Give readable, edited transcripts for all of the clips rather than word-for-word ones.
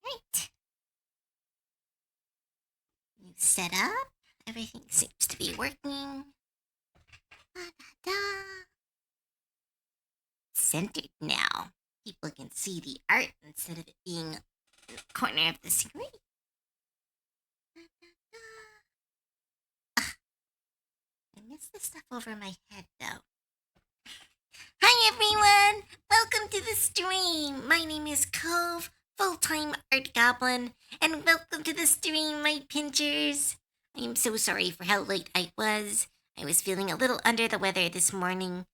Right. You set up. Everything seems to be working. Da-da-da. Centered now. People can see the art instead of it being in the corner of the screen. I missed the stuff over my head though. Hi everyone! Welcome to the stream! My name is Cove, full-time art goblin, and welcome to the stream, my pinchers! I am so sorry for how late I was. I was feeling a little under the weather this morning,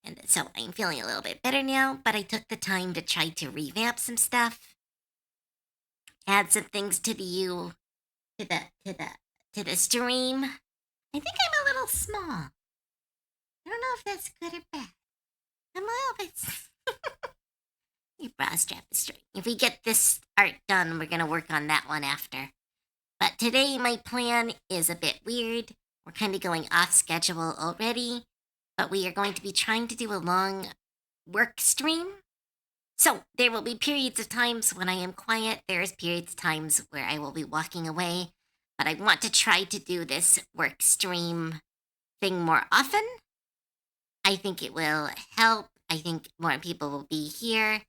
and so I'm feeling a little bit better now, but I took the time to try to revamp some stuff, add some things to the stream. I think I'm a little small. I don't know if that's good or bad. I'm a little bit. Your bra strap is straight. If we get this art done, we're gonna work on that one after. But today my plan is a bit weird. We're kind of going off schedule already, but we are going to be trying to do a long work stream. So there will be periods of times when I am quiet. There's periods of times where I will be walking away. But I want to try to do this work stream thing more often. I think it will help. I think more people will be here,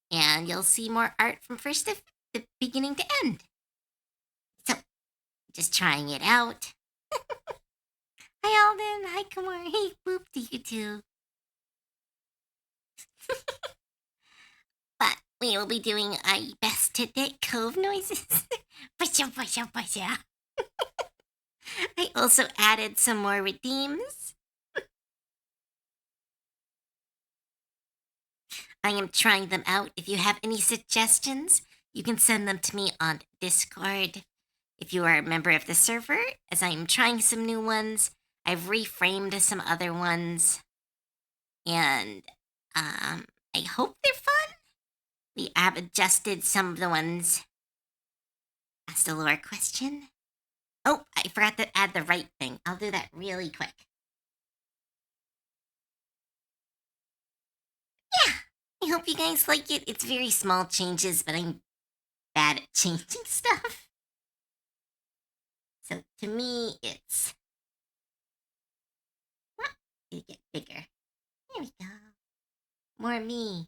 and you'll see more art from first to the beginning to end. So, just trying it out. Hi, Alden. Hi, Kumar. Hey, boop to you too. But we will be doing our best to get cove noises. Pusha, pusha, pusha. I also added some more redeems. I am trying them out. If you have any suggestions, you can send them to me on Discord. If you are a member of the server, as I am trying some new ones, I've reframed some other ones, and I hope they're fun. We have adjusted some of the ones. Asked a lore question. Oh, I forgot to add the right thing. I'll do that really quick. Yeah, I hope you guys like it. It's very small changes, but I'm bad at changing stuff. So to me, it's what? It get bigger. There we go. More me.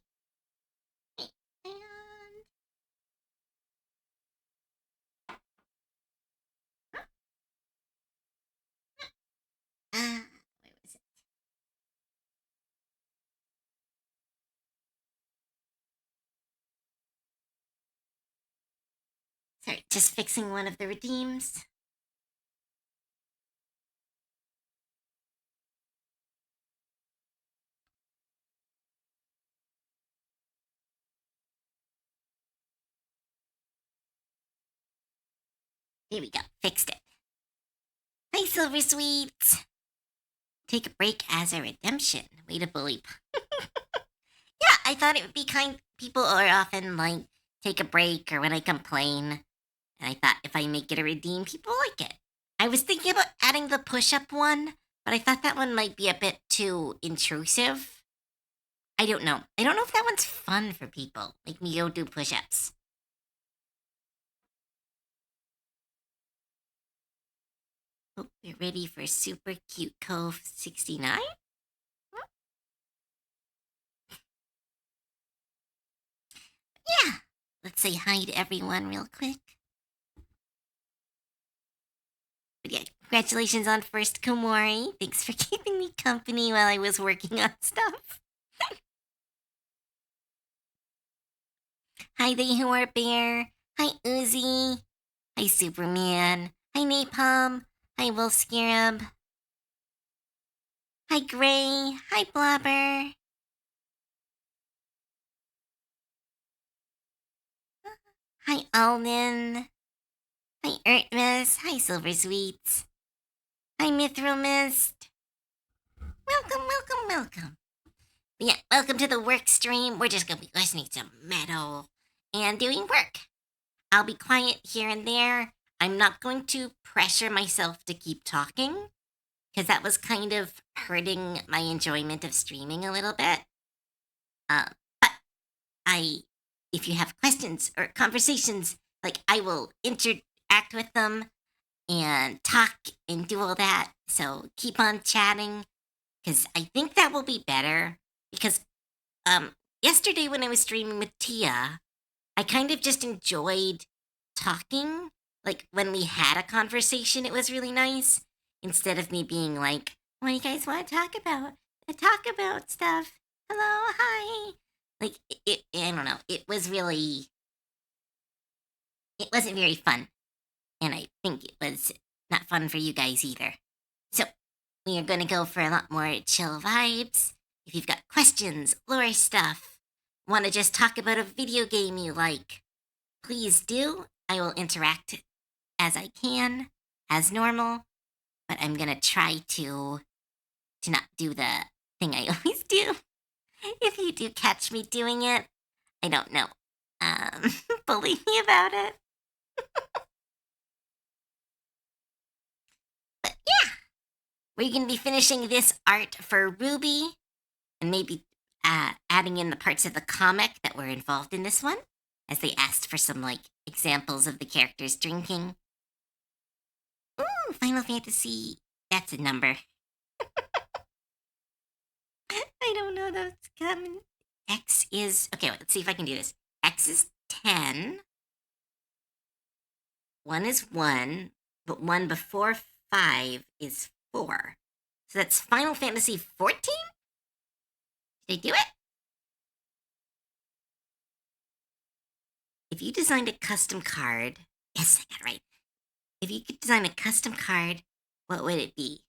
And where was it? Sorry, just fixing one of the redeems. There we go. Fixed it. Hi, Silver Sweets. Take a break as a redemption. Way to bully. Yeah, I thought it would be kind. People are often like, take a break or when I complain. And I thought if I make it a redeem, people like it. I was thinking about adding the push up one, but I thought that one might be a bit too intrusive. I don't know. I don't know if that one's fun for people. Like me go do push ups. Hope you're ready for Super Cute Cove 69. Yeah. Let's say hi to everyone real quick. But yeah, congratulations on first Komori. Thanks for keeping me company while I was working on stuff. Hi there, Bear. Hi, Uzi. Hi, Superman. Hi, Napalm. Hi, Wolf Scarab. Hi, Gray. Hi, Blobber. Hi, Alden. Hi, Earthmas. Hi, Silver Sweets. Hi, Mithril Mist. Welcome, welcome, welcome. But yeah, welcome to the work stream. We're just gonna be listening to metal and doing work. I'll be quiet here and there. I'm not going to pressure myself to keep talking because that was kind of hurting my enjoyment of streaming a little bit. But I if you have questions or conversations, like I will interact with them and talk and do all that. So keep on chatting because I think that will be better. Because um, yesterday when I was streaming with Tia, I kind of just enjoyed talking. Like when we had a conversation, it was really nice. Instead of me being like, "What do you guys want to talk about? Talk about stuff. Hello, hi." Like I don't know. It wasn't very fun, and I think it was not fun for you guys either. So we are gonna go for a lot more chill vibes. If you've got questions, lore stuff, want to just talk about a video game you like, please do. I will interact as I can, as normal, but I'm gonna try to not do the thing I always do. If you do catch me doing it, I don't know. Um, bully me about it. But yeah, we're gonna be finishing this art for Ruby, and maybe adding in the parts of the comic that were involved in this one, as they asked for some like examples of the characters drinking. Ooh, Final Fantasy. That's a number. I don't know that's coming. X is okay. Wait, let's see if I can do this. X is 10. 1 is 1, but 1 before 5 is 4. So that's Final Fantasy 14? Did I do it? If you designed a custom card, yes, I got it right. If you could design a custom card, what would it be?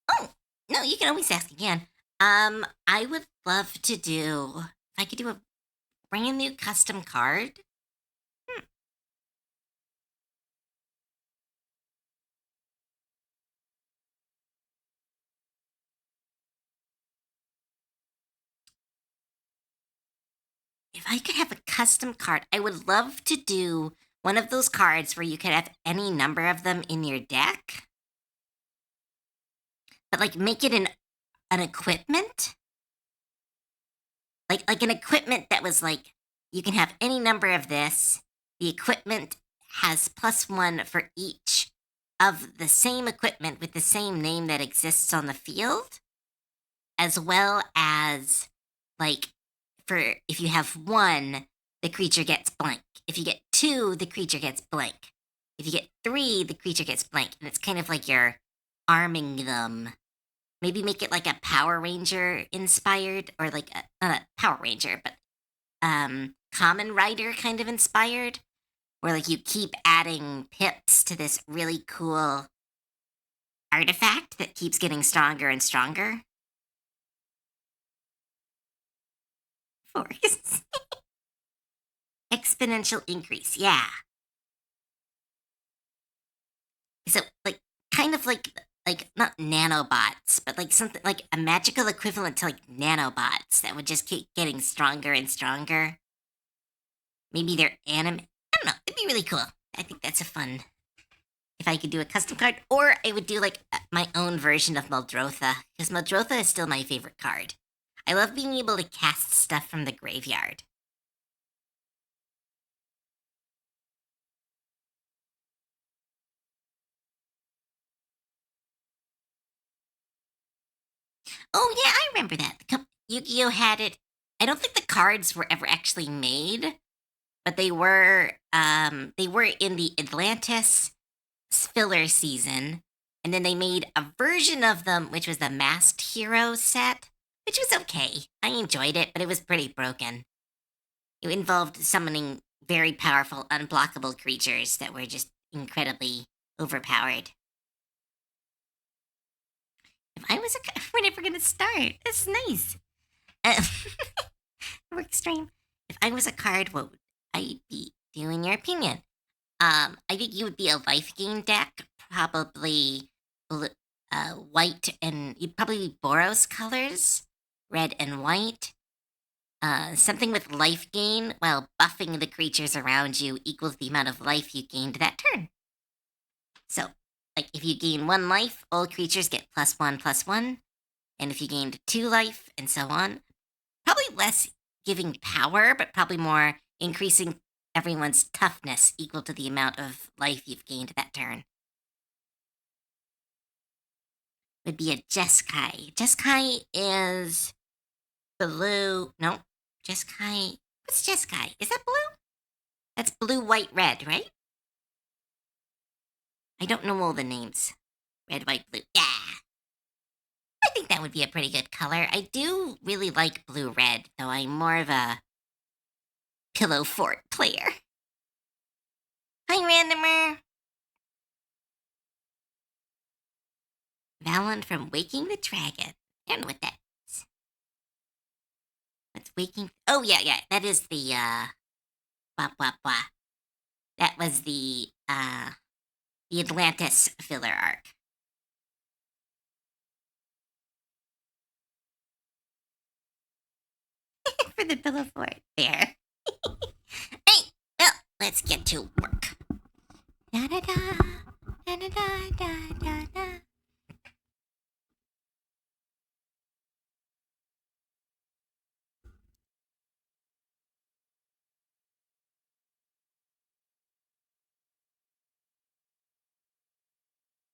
Oh, no, you can always ask again. I would love to do, if I could do a brand new custom card. If I could have a custom card, I would love to do one of those cards where you could have any number of them in your deck, but like make it an equipment, like an equipment that was like you can have any number of this. The equipment has +1 for each of the same equipment with the same name that exists on the field, as well as like for if you have 1, the creature gets blank. If you get 2, the creature gets blank. If you get 3, the creature gets blank. And it's kind of like you're arming them. Maybe make it like a Power Ranger inspired, or like not a Power Ranger, but Common Rider kind of inspired, where like you keep adding pips to this really cool artifact that keeps getting stronger and stronger. Force. Exponential increase, yeah. So like kind of like not nanobots, but like something like a magical equivalent to like nanobots that would just keep getting stronger and stronger. Maybe they're anime. I don't know. It'd be really cool. I think that's a fun. If I could do a custom card, or I would do like my own version of Muldrotha, because Muldrotha is still my favorite card. I love being able to cast stuff from the graveyard. Oh yeah, I remember that. Yu-Gi-Oh had it. I don't think the cards were ever actually made, but they were in the Atlantis filler season, and then they made a version of them which was the Masked Hero set, which was okay. I enjoyed it, but it was pretty broken. It involved summoning very powerful unblockable creatures that were just incredibly overpowered. If I was we're never gonna start. That's nice. Uh, work stream. If I was a card, what would I be? Do in your opinion? I think you would be a life gain deck, probably white, and you'd probably be Boros colors, red and white. Something with life gain, while buffing the creatures around you equals the amount of life you gained that turn. So, like if you gain 1 life, all creatures get +1/+1, and if you gained 2 life, and so on. Probably less giving power, but probably more increasing everyone's toughness equal to the amount of life you've gained that turn. Would be a Jeskai. Jeskai is blue. No, Jeskai. What's Jeskai? Is that blue? That's blue, white, red, right? I don't know all the names. Red, white, blue. Yeah. I think that would be a pretty good color. I do really like blue red, though I'm more of a pillow fort player. Hi, randomer. Valen from Waking the Dragon. I don't know what that is. What's Waking? Oh, yeah. That is the, blah. That was the Atlantis filler arc. For the pillow fort. There. Hey, well, let's get to work. Da da da. Da da da da da da.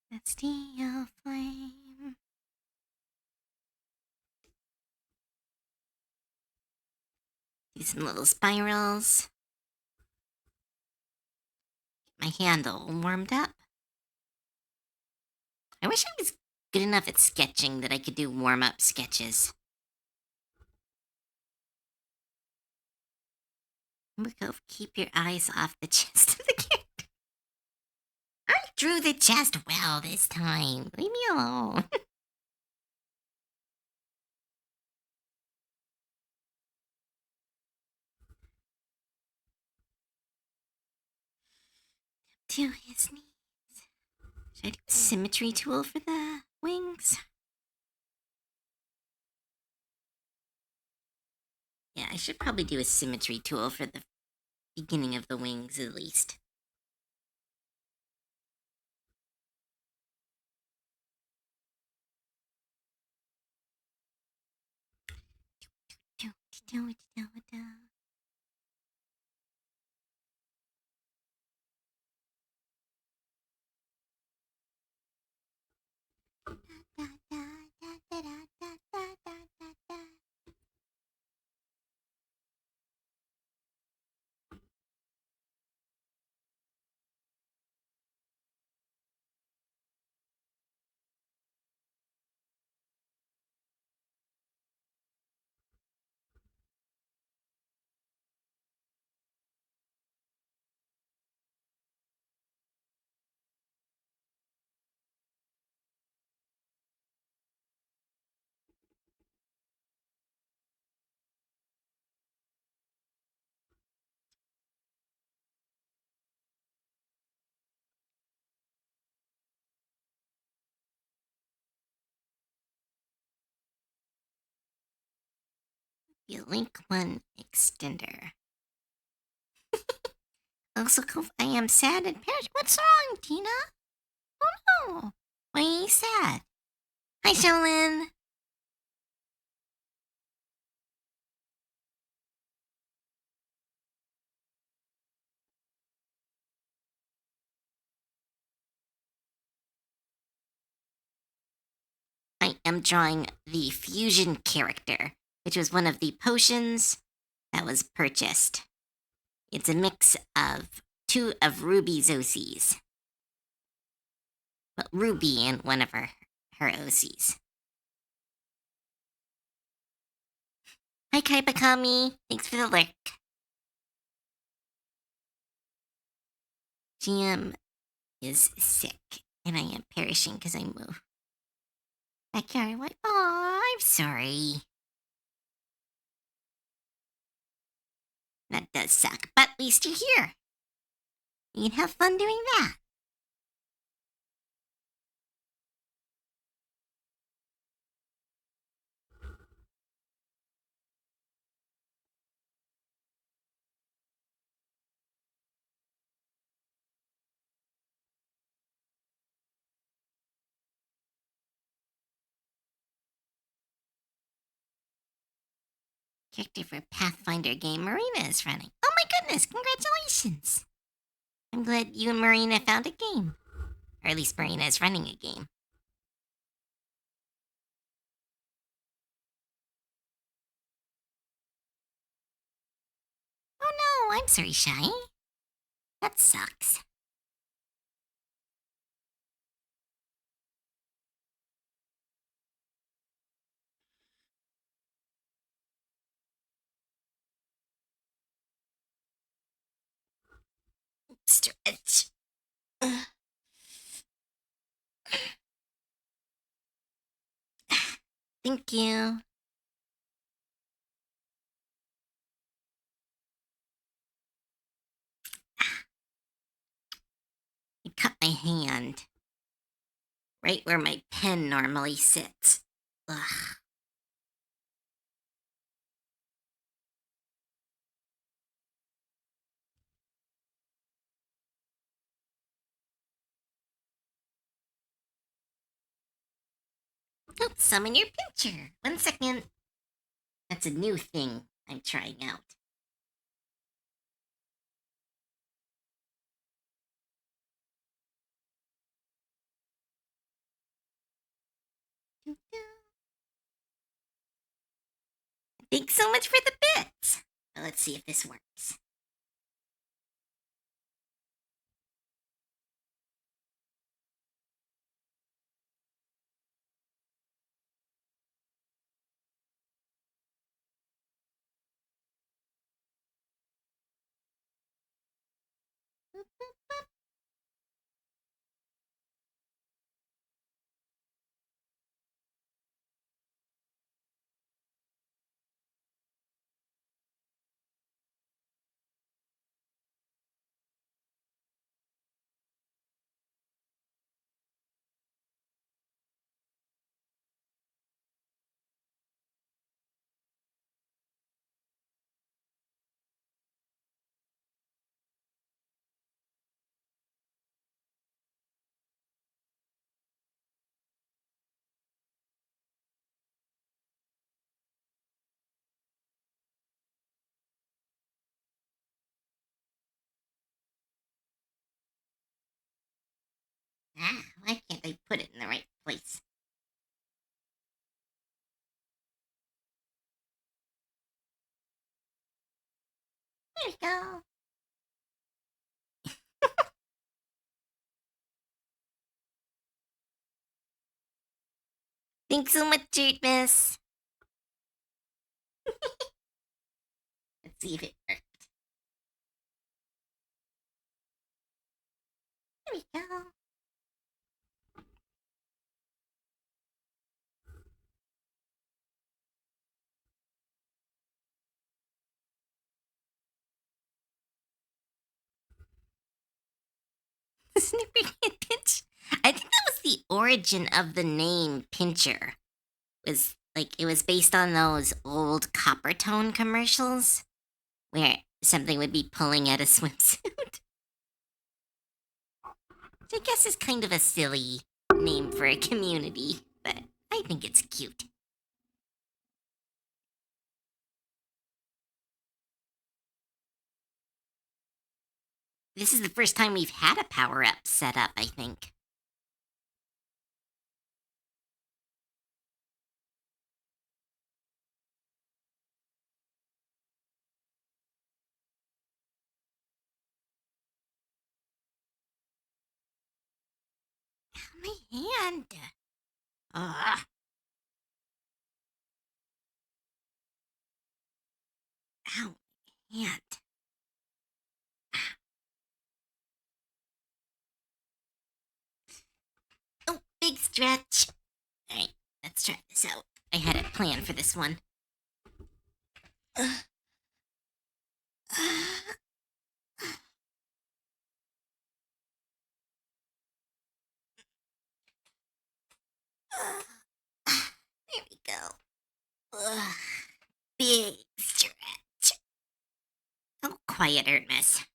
That steel flame. Do some little spirals. Get my handle warmed up. I wish I was good enough at sketching that I could do warm-up sketches. Keep your eyes off the chest of the character. I drew the chest well this time. Leave me alone. To his knees. Should I do a symmetry tool for the wings? Yeah, I should probably do a symmetry tool for the beginning of the wings at least. The Link 1 extender. Also, I am sad and perished. What's wrong, Tina? Oh no. Why are you sad? Hi, Sholin. I am drawing the fusion character, which was one of the potions that was purchased. It's a mix of two of Ruby's OCs. Well, Ruby and one of her OCs. Hi, Kaipakami. Thanks for the lurk. GM is sick, and I am perishing because I moved. Backyard white. Aw, I'm sorry. That does suck, but at least you're here. You can have fun doing that. character for Pathfinder game Marina is running. Oh my goodness, congratulations! I'm glad you and Marina found a game. Or at least Marina is running a game. Oh no, I'm sorry, Shy. That sucks. Stretch. Thank you. I cut my hand. Right where my pen normally sits. Ugh. Don't summon your pincher. 1 second. That's a new thing I'm trying out. Thanks so much for the bits. Well, let's see if this works. Why can't I put it in the right place? There we go. Thanks so much, Dirt Miss. Let's see if it works. There we go. Snipping a pinch. I think that was the origin of the name Pincher. It was based on those old Copper Tone commercials where something would be pulling at a swimsuit. Which I guess is kind of a silly name for a community, but I think it's cute. This is the first time we've had a power up set up, I think. My hand. Ugh. Ow, hand. Oh, big stretch. Alright, let's try this out. I had a plan for this one. There we go. Ugh. Big stretch. Oh, quiet, Ernest.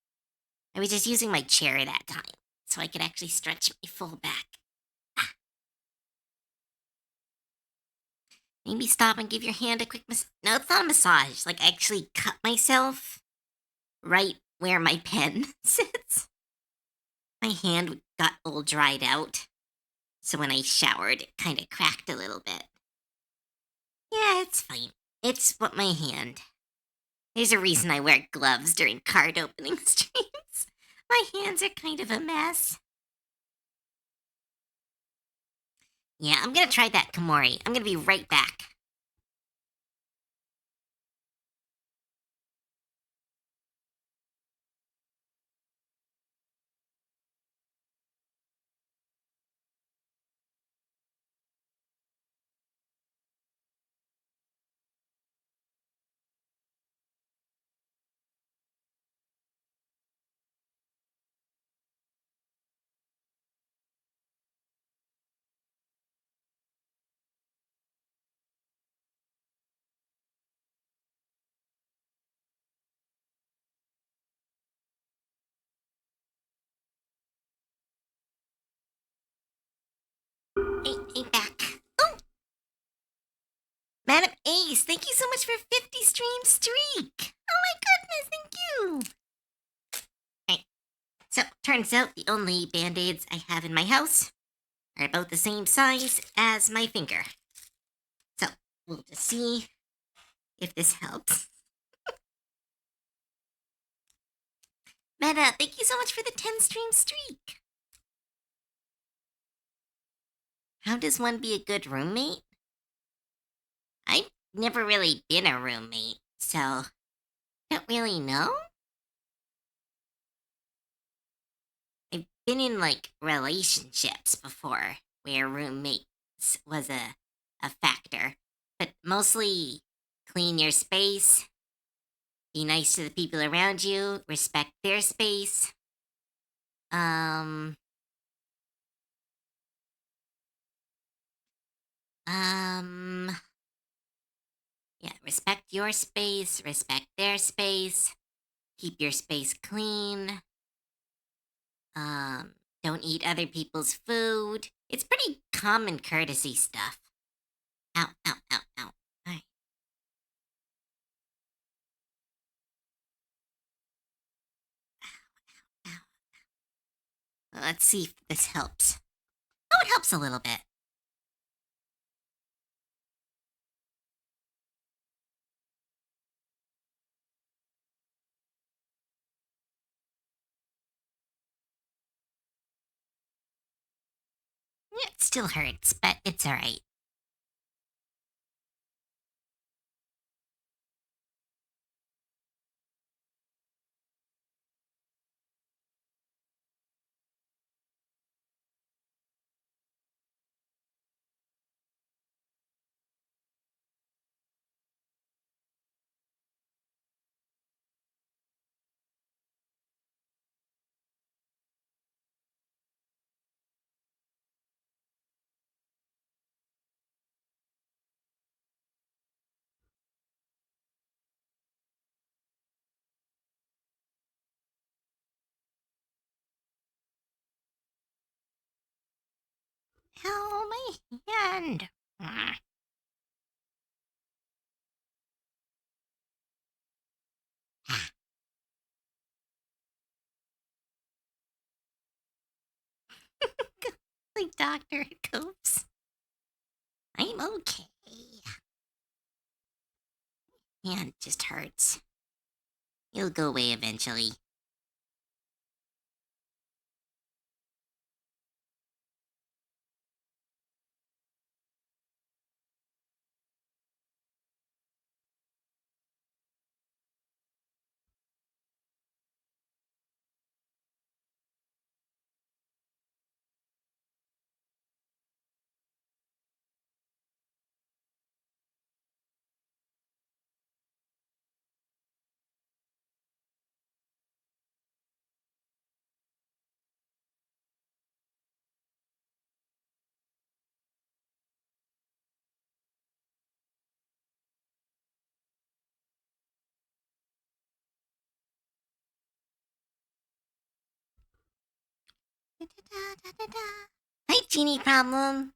I was just using my chair at that time, so I could actually stretch my full back. Maybe stop and give your hand a quick No, it's not a massage. Like, I actually cut myself right where my pen sits. My hand got all dried out. So when I showered, it kind of cracked a little bit. Yeah, it's fine. It's what my hand. There's a reason I wear gloves during card opening streams. My hands are kind of a mess. Yeah, I'm gonna try that Komori. I'm gonna be right back. Hey, back. Oh! Madam Ace, thank you so much for 50 stream streak. Oh my goodness, thank you. Hey, so turns out the only band-aids I have in my house are about the same size as my finger. So we'll just see if this helps. Meta, thank you so much for the 10 stream streak. How does one be a good roommate? I've never really been a roommate, so don't really know. I've been in like relationships before where roommates was a factor, but mostly clean your space, be nice to the people around you, respect their space. Um, um, yeah, respect your space, respect their space, keep your space clean. Um, don't eat other people's food. It's pretty common courtesy stuff. Ow, ow, ow, ow. Alright. Ow, ow. Let's see if this helps. Oh, it helps a little bit. Yeah, it still hurts, but it's alright. Ow, my hand. Ah. Like Dr. Coops. I'm okay. Hand just hurts. It'll go away eventually. Hi, Genie Problem.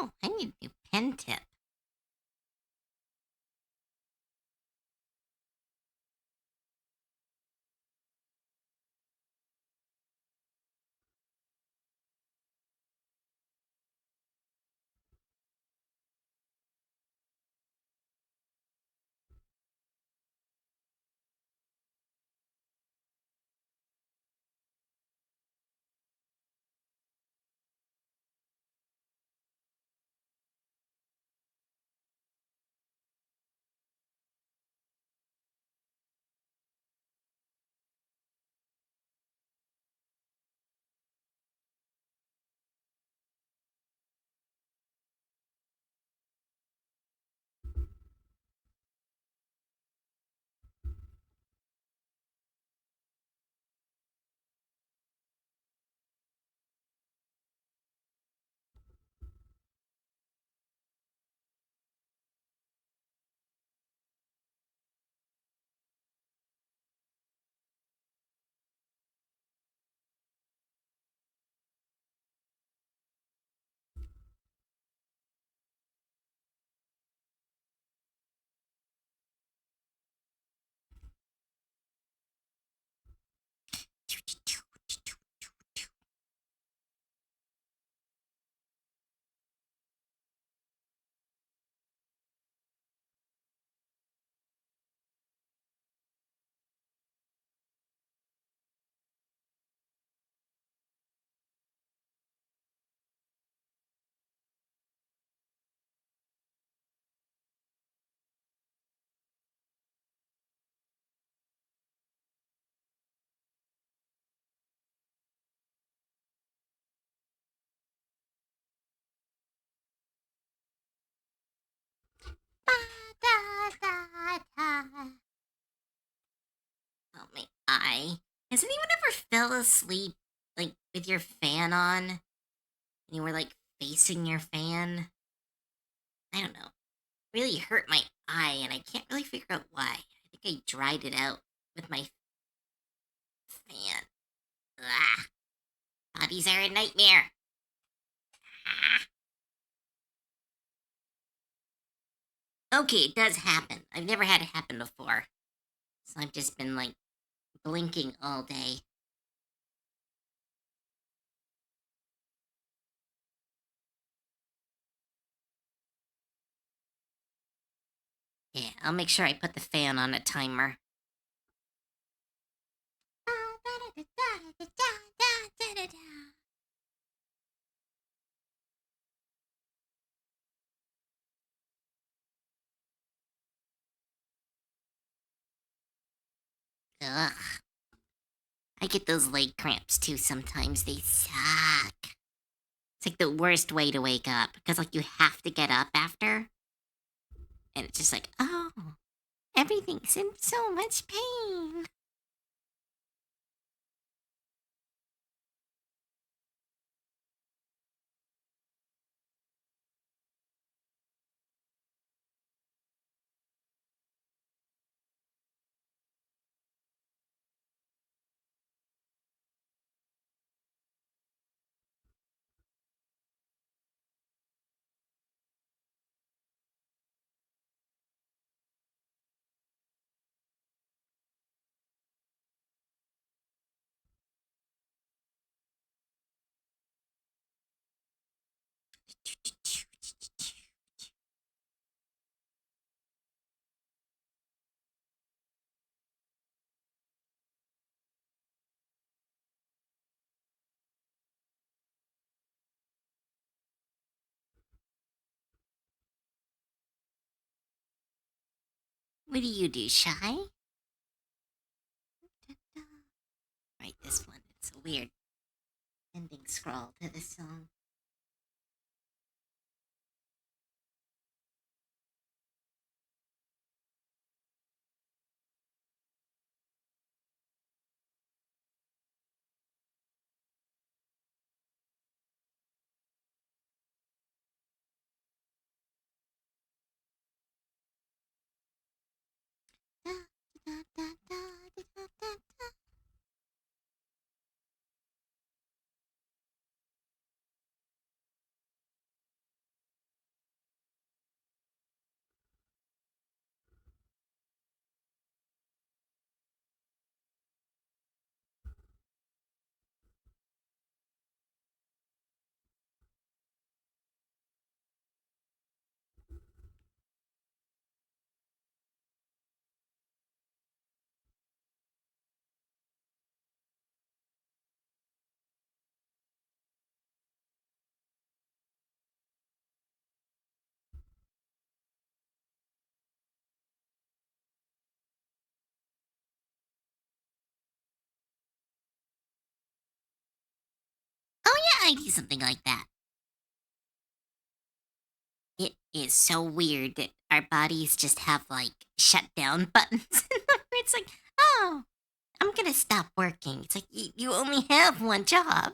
Oh, I need a new pen tip. Ba, da, da, da. Oh, my eye. Has anyone ever fell asleep, like, with your fan on? And you were, like, facing your fan? I don't know. It really hurt my eye, and I can't really figure out why. I think I dried it out with my fan. Ah, hobbies are a nightmare. Ah. Okay, it does happen. I've never had it happen before. So I've just been, like, blinking all day. Yeah, I'll make sure I put the fan on a timer. Ugh. I get those leg cramps too sometimes. They suck. It's like the worst way to wake up because, like, you have to get up after. And it's just like, oh, everything's in so much pain. What do you do, Shy? Right, this one. It's a weird ending scroll to the song. Da, da, da, da, da, da, da, da. I do something like that. It is so weird that our bodies just have like shutdown buttons. Where it's like, oh, I'm gonna stop working. It's like you only have one job.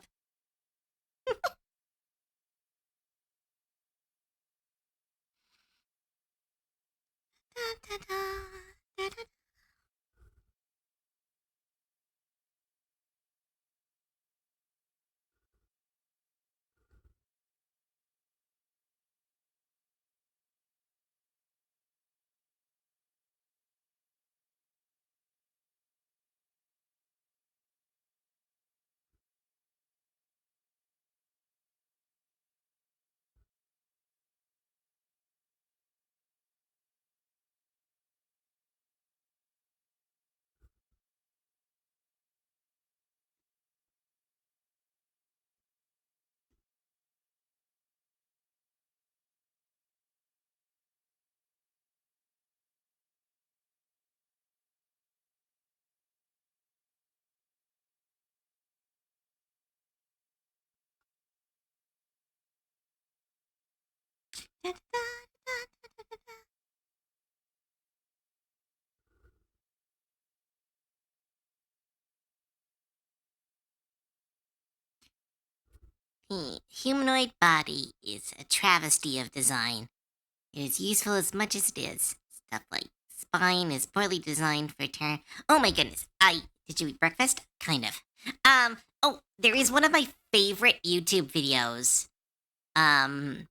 Da, da, da, da, da. Da, da, da, da, da, da, da. The humanoid body is a travesty of design. It is useful as much as it is. Stuff like spine is poorly designed for turn. Oh my goodness! I did you eat breakfast? Kind of. Oh, there is one of my favorite YouTube videos. Um,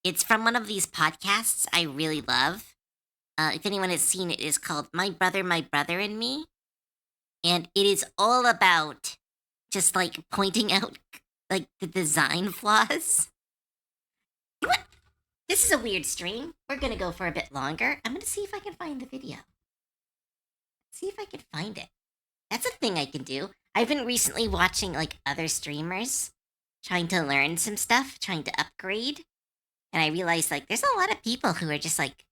it's from one of these podcasts I really love. If anyone has seen it, it's called My Brother and Me," and it is all about just like pointing out like the design flaws. What? This is a weird stream. We're gonna go for a bit longer. I'm gonna see if I can find the video. See if I can find it. That's a thing I can do. I've been recently watching like other streamers trying to learn some stuff, trying to upgrade. And I realized like there's a lot of people who are just like,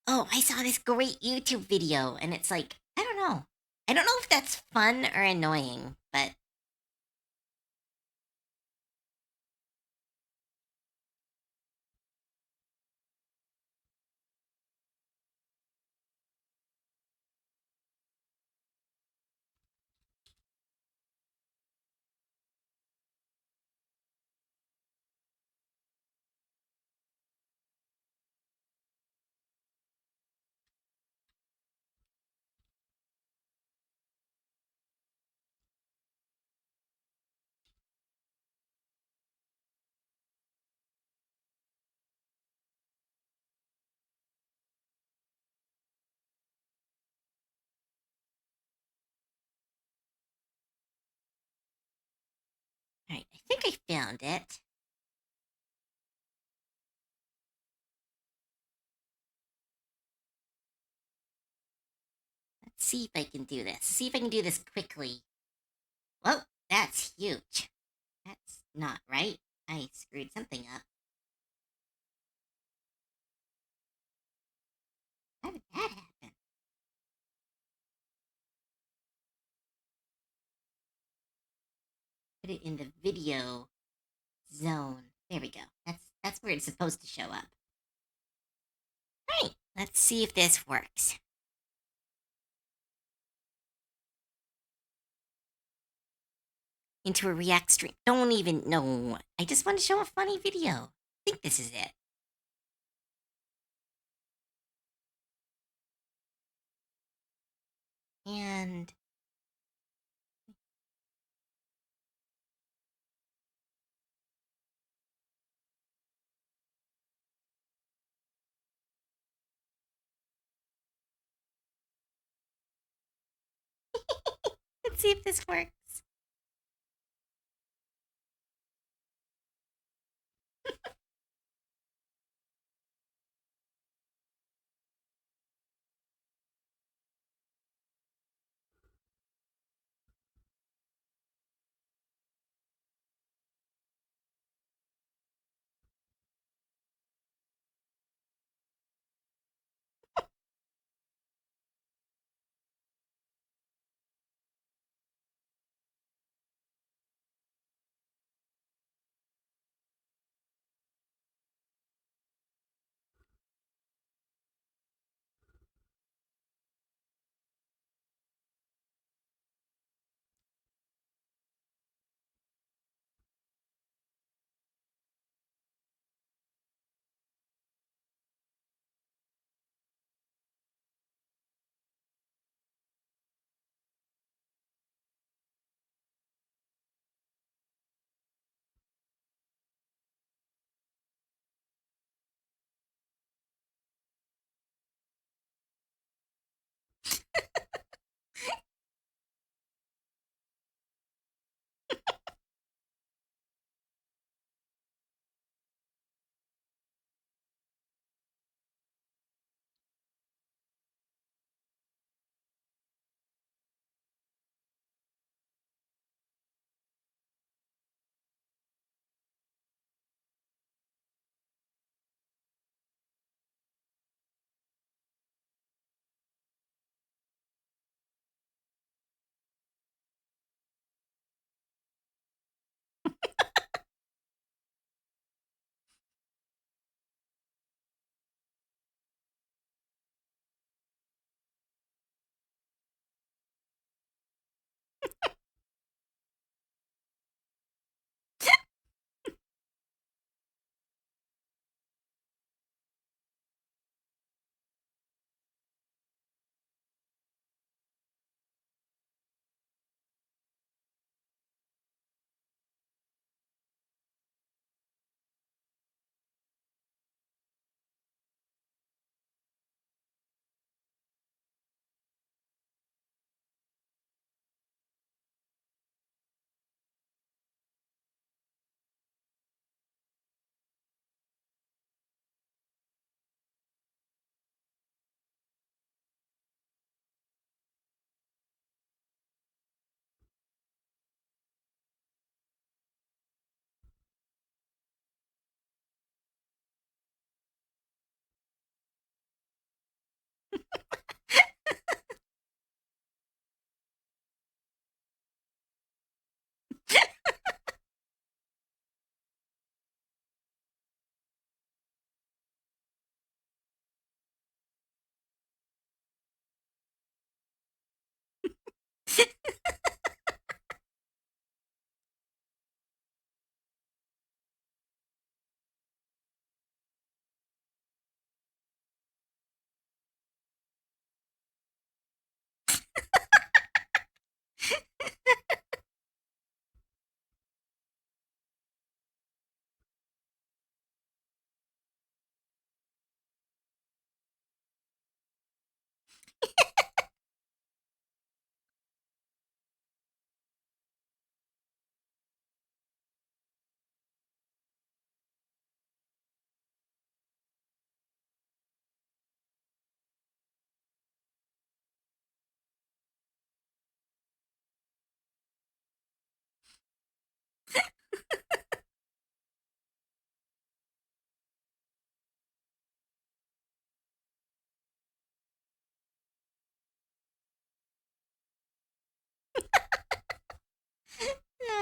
oh, I saw this great YouTube video. And it's like, I don't know. I don't know if that's fun or annoying, but all right, I think I found it. Let's see if I can do this. See if I can do this quickly. Whoa, that's huge. That's not right. I screwed something up. How did that happen? Put it in the video zone. There we go. That's where it's supposed to show up. All right, let's see if this works. Into a React stream. Don't even know. I just want to show a funny video. I think this is it. And let's see if this works.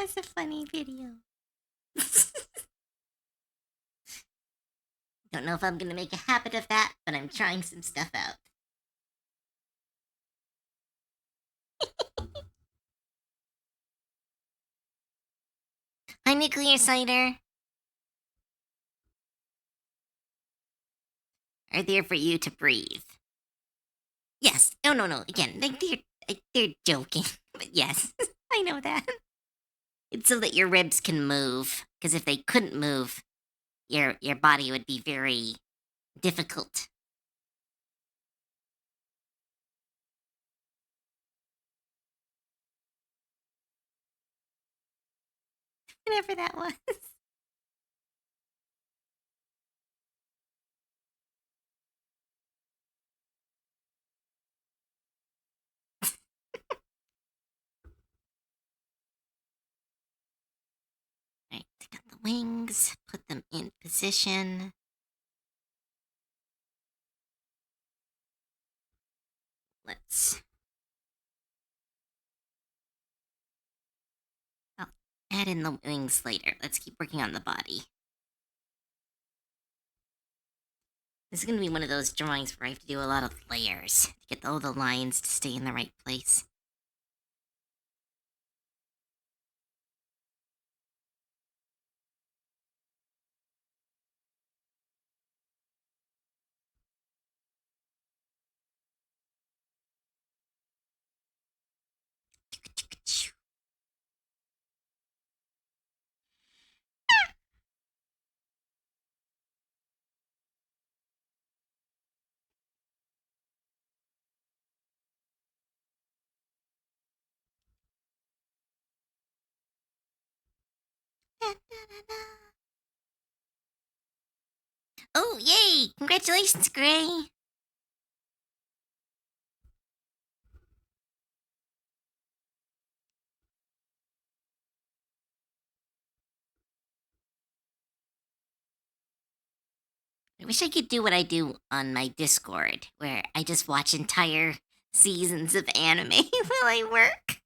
was a funny video. Don't know if I'm gonna make a habit of that, but I'm trying some stuff out. Hi, Nuclear Cider. Are there for you to breathe. Yes. No, no, no. Again, like they're joking, but yes, I know that. It's so that your ribs can move. Because if they couldn't move, your body would be very difficult. Whatever that was. Right, got the wings. Put them in position. Let's. I'll add in the wings later. Let's keep working on the body. This is going to be one of those drawings where I have to do a lot of layers to get all the lines to stay in the right place. Oh, yay! Congratulations, Gray! I wish I could do what I do on my Discord, where I just watch entire seasons of anime while I work.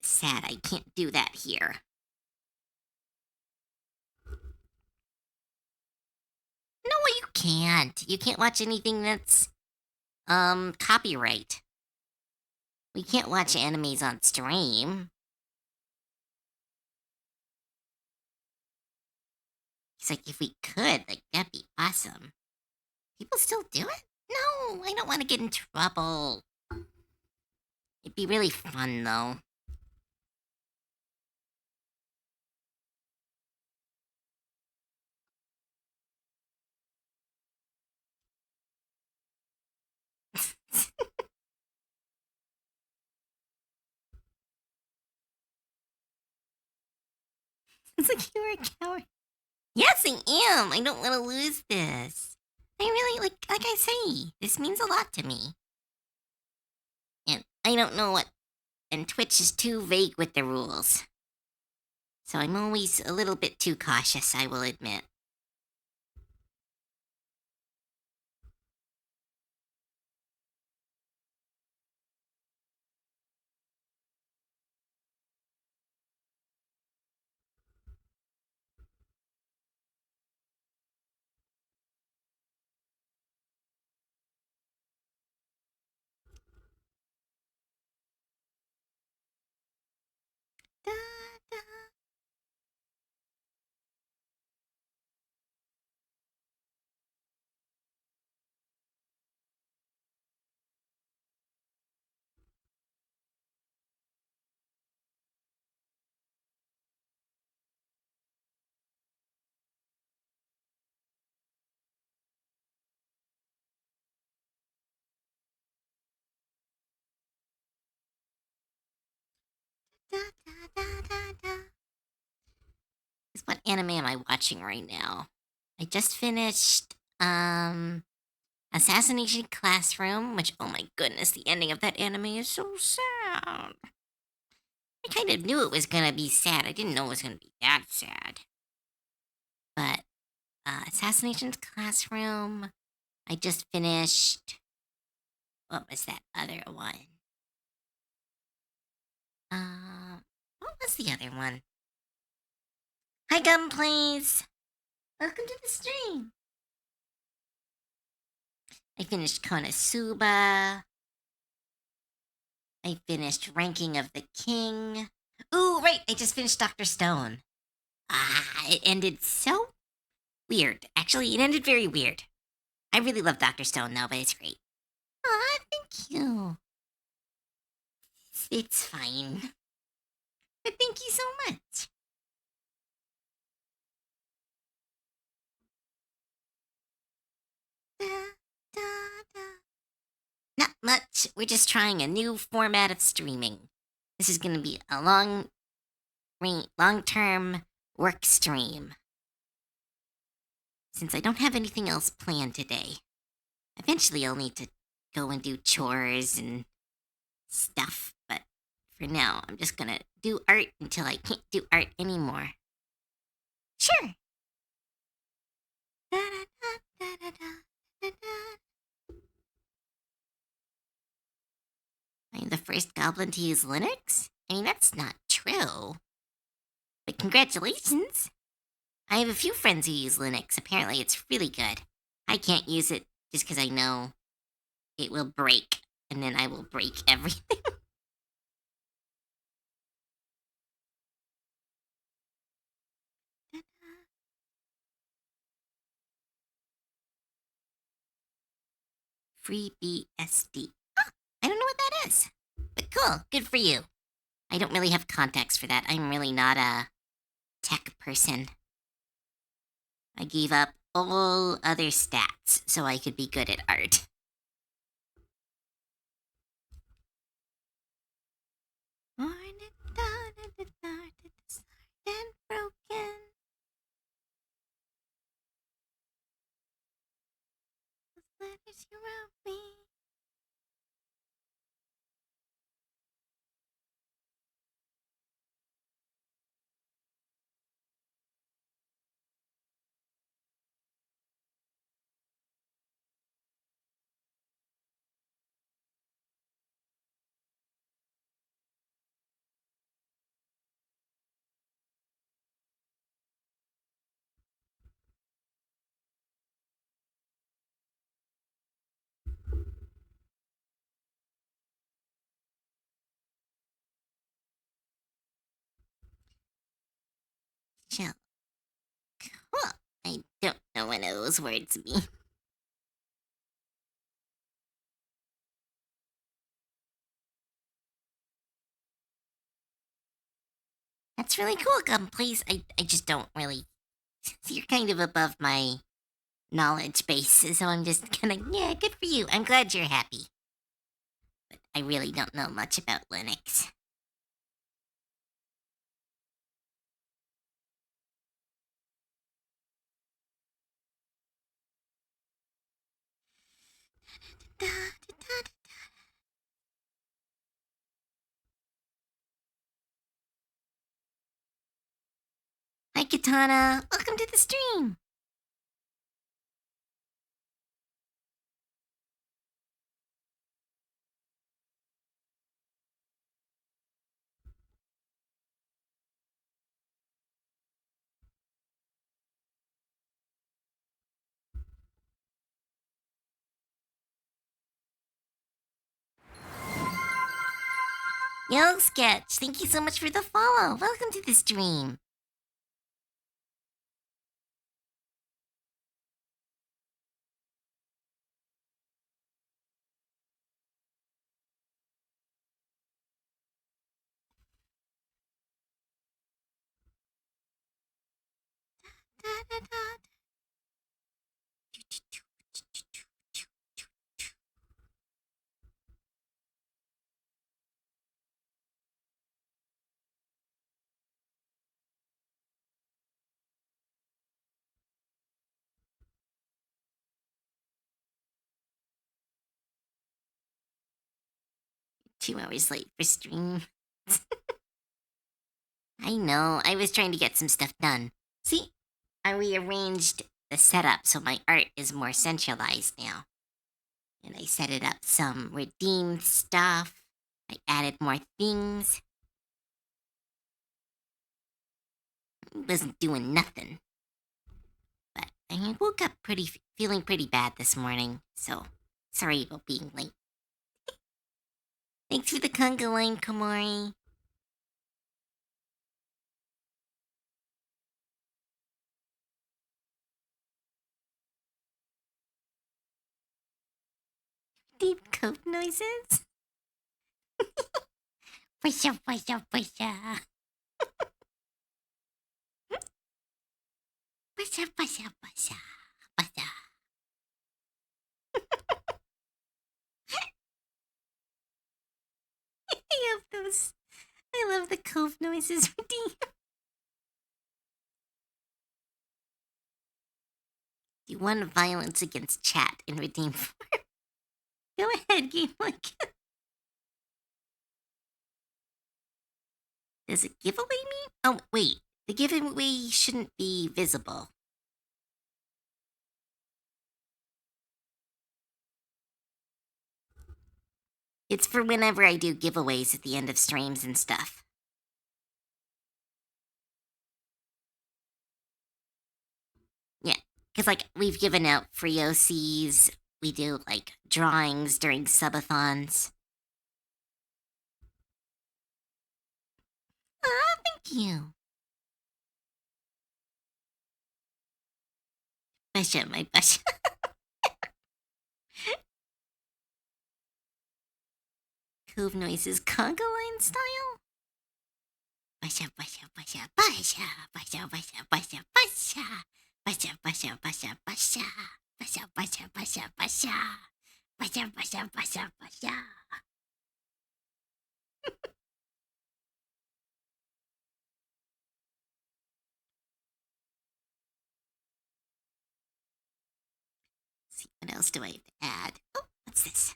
Sad I can't do that here. No, you can't. You can't watch anything that's copyright. We can't watch animes on stream. He's like, if we could, like, that'd be awesome. People still do it? No, I don't want to get in trouble. It'd be really fun, though. It's like you were a coward. Yes, I am. I don't want to lose this. I really like I say, this means a lot to me. And I don't know what, and Twitch is too vague with the rules. So I'm always a little bit too cautious, I will admit. Da, da. Da, da, da, da, da. What anime am I watching right now? I just finished Assassination Classroom, which, oh my goodness, the ending of that anime is so sad. I kind of knew it was gonna be sad. I didn't know it was gonna be that sad. But Assassination Classroom, I just finished. What was that other one? the other one? Hi, Gunplays. Welcome to the stream. I finished Konosuba. I finished Ranking of the King. Ooh, right, I just finished Dr. Stone. It ended so weird. Actually, it ended very weird. I really love Dr. Stone, though, but it's great. Aw, thank you. It's fine. But thank you so much. Da, da, da. Not much. We're just trying a new format of streaming. This is going to be a long-term work stream. Since I don't have anything else planned today, eventually I'll need to go and do chores and stuff, but for now, I'm just gonna do art until I can't do art anymore. Sure. I'm the first goblin to use Linux? I mean, that's not true. But congratulations! I have a few friends who use Linux. Apparently, it's really good. I can't use it just because I know it will break, and then I will break everything. FreeBSD. Oh, I don't know what that is. But cool, good for you. I don't really have context for that. I'm really not a tech person. I gave up all other stats so I could be good at art. And broken. Letters you wrote me. Shell. Cool. I don't know what those words mean. That's really cool, please. I just don't really. You're kind of above my knowledge base, so I'm just gonna, yeah, good for you. I'm glad you're happy. But I really don't know much about Linux. Hi, Katana. Welcome to the stream. Yo, Sketch, thank you so much for the follow. Welcome to the stream. Two hours late for stream. I know, I was trying to get some stuff done. See, I rearranged the setup so my art is more centralized now. And I set it up some redeemed stuff. I added more things. Wasn't doing nothing. But I woke up feeling pretty bad this morning, so sorry about being late. Thanks for the conga line, Komori. Deep coat noises. Pusha, pusha, pusha. Pusha, pusha, pusha, pusha. I love those. I love the cove noises, Redeem. Do you want violence against chat in Redeem form? Go ahead, Game Like. Does a giveaway mean? Oh, wait. The giveaway shouldn't be visible. It's for whenever I do giveaways at the end of streams and stuff. Yeah, because like we've given out free OCs. We do like drawings during subathons. Oh, thank you. Basha, my basha. Cove noises conga line style. Basha, basha, basha, basha, basha, basha, basha, basha, basha, basha, basha, basha, basha, basha, basha, basha, basha, basha, basha, basha. See, what else do I have to add? Oh, what's this?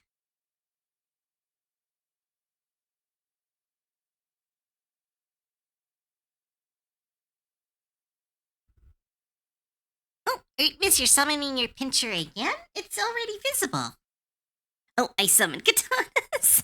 Oh, Miss, you're summoning your pincher again? It's already visible. Oh, I summoned katanas.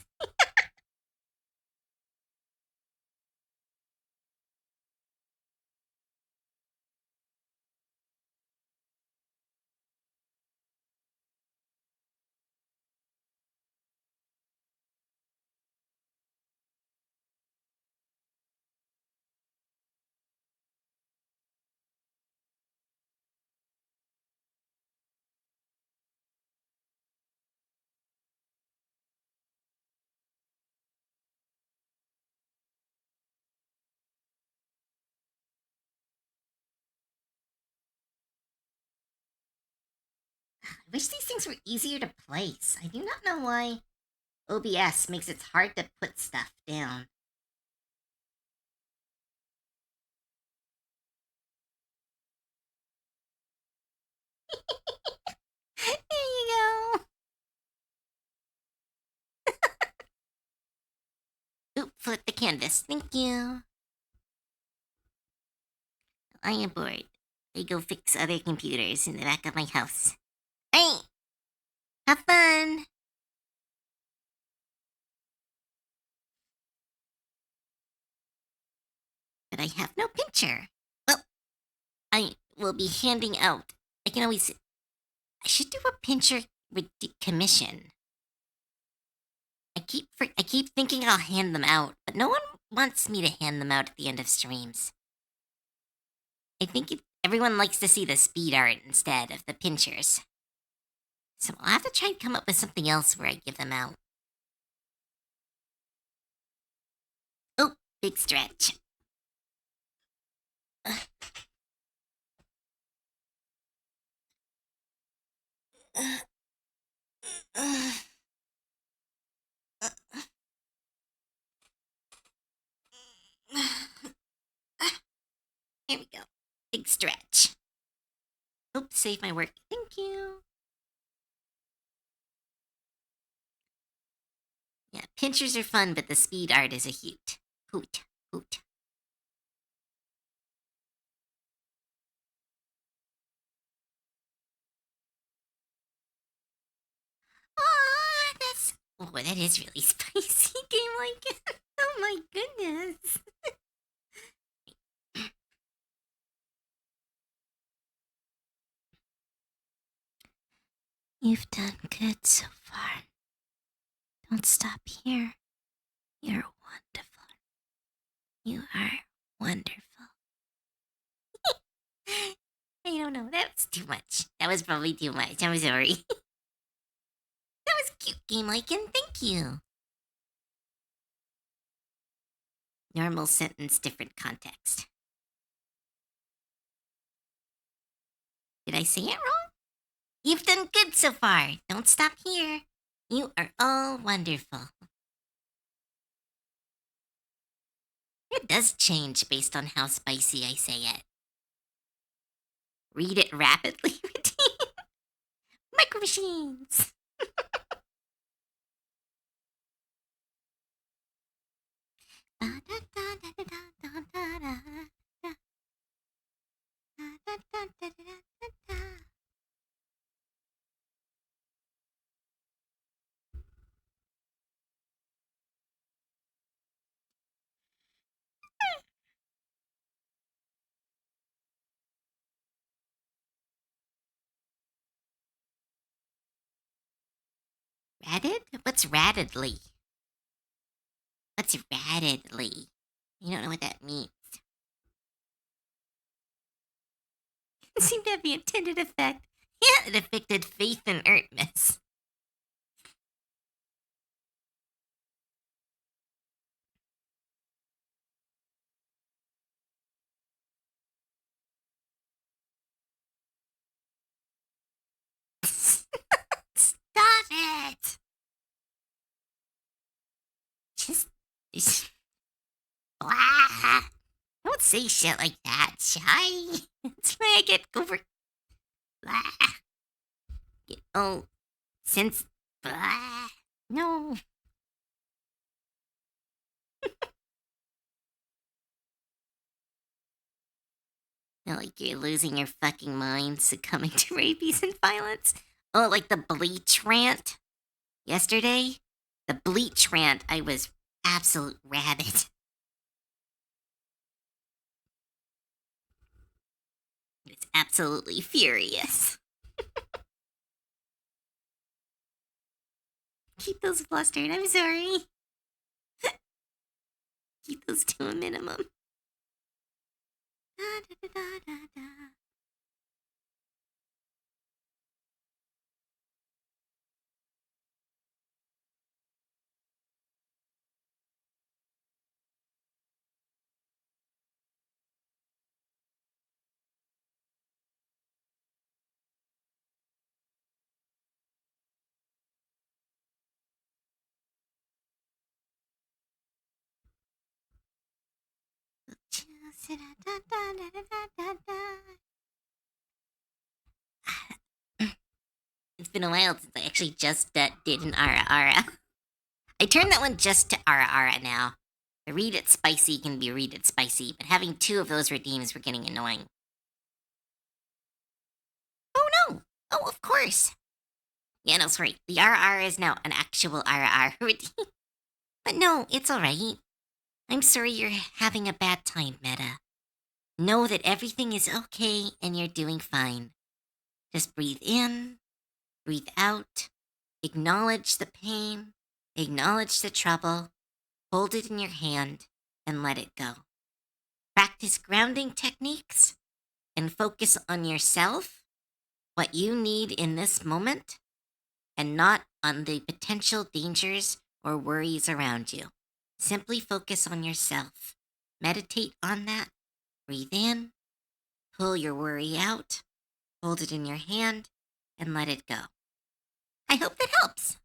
I wish these things were easier to place. I do not know why OBS makes it hard to put stuff down. There you go. Oop, flip the canvas. Thank you. I am bored. I go fix other computers in the back of my house. Hey, have fun. But I have no pincher. Well, I will be handing out. I can always. I should do a pincher with commission. I keep thinking I'll hand them out, but no one wants me to hand them out at the end of streams. I think everyone likes to see the speed art instead of the pinchers. So I'll have to try and come up with something else where I give them out. Oh, big stretch. Here we go. Big stretch. Oops, save my work. Thank you. Yeah, pinchers are fun, but the speed art is a hoot. Hoot. Hoot. Oh, that is really spicy. Game like it. Oh my goodness. You've done good so far. Don't stop here. You're wonderful. You are wonderful. I don't know. That was too much. That was probably too much. I'm sorry. That was cute, Game Lycan. Thank you. Normal sentence, different context. Did I say it wrong? You've done good so far. Don't stop here. You are all wonderful. It does change based on how spicy I say it. Read it rapidly. Micro Machines. Ratted? What's rattedly? What's rattedly? You don't know what that means. It seemed to have the intended effect. Yeah, it affected faith and Ertmus. Stop it! Just blah. Don't say shit like that, Shy. That's why I get over. Blah. Oh, since. Blah. No. Not like you're losing your fucking mind, succumbing to rabies and violence. Oh, like the bleach rant yesterday? The bleach rant, I was absolute rabid. It's absolutely furious. Keep those flustered, I'm sorry. Keep those to a minimum. Da, da, da, da, da. It's been a while since I actually just did an Ara Ara. I turned that one just to Ara Ara now. The Read It Spicy can be Read It Spicy, but having two of those redeems were getting annoying. Oh no! Oh, of course! Yeah, no, sorry. The Ara Ara is now an actual Ara Ara redeem. But no, it's alright. I'm sorry you're having a bad time, Meta. Know that everything is okay and you're doing fine. Just breathe in, breathe out, acknowledge the pain, acknowledge the trouble, hold it in your hand, and let it go. Practice grounding techniques and focus on yourself, what you need in this moment, and not on the potential dangers or worries around you. Simply focus on yourself. Meditate on that. Breathe in, pull your worry out, hold it in your hand, and let it go. I hope that helps.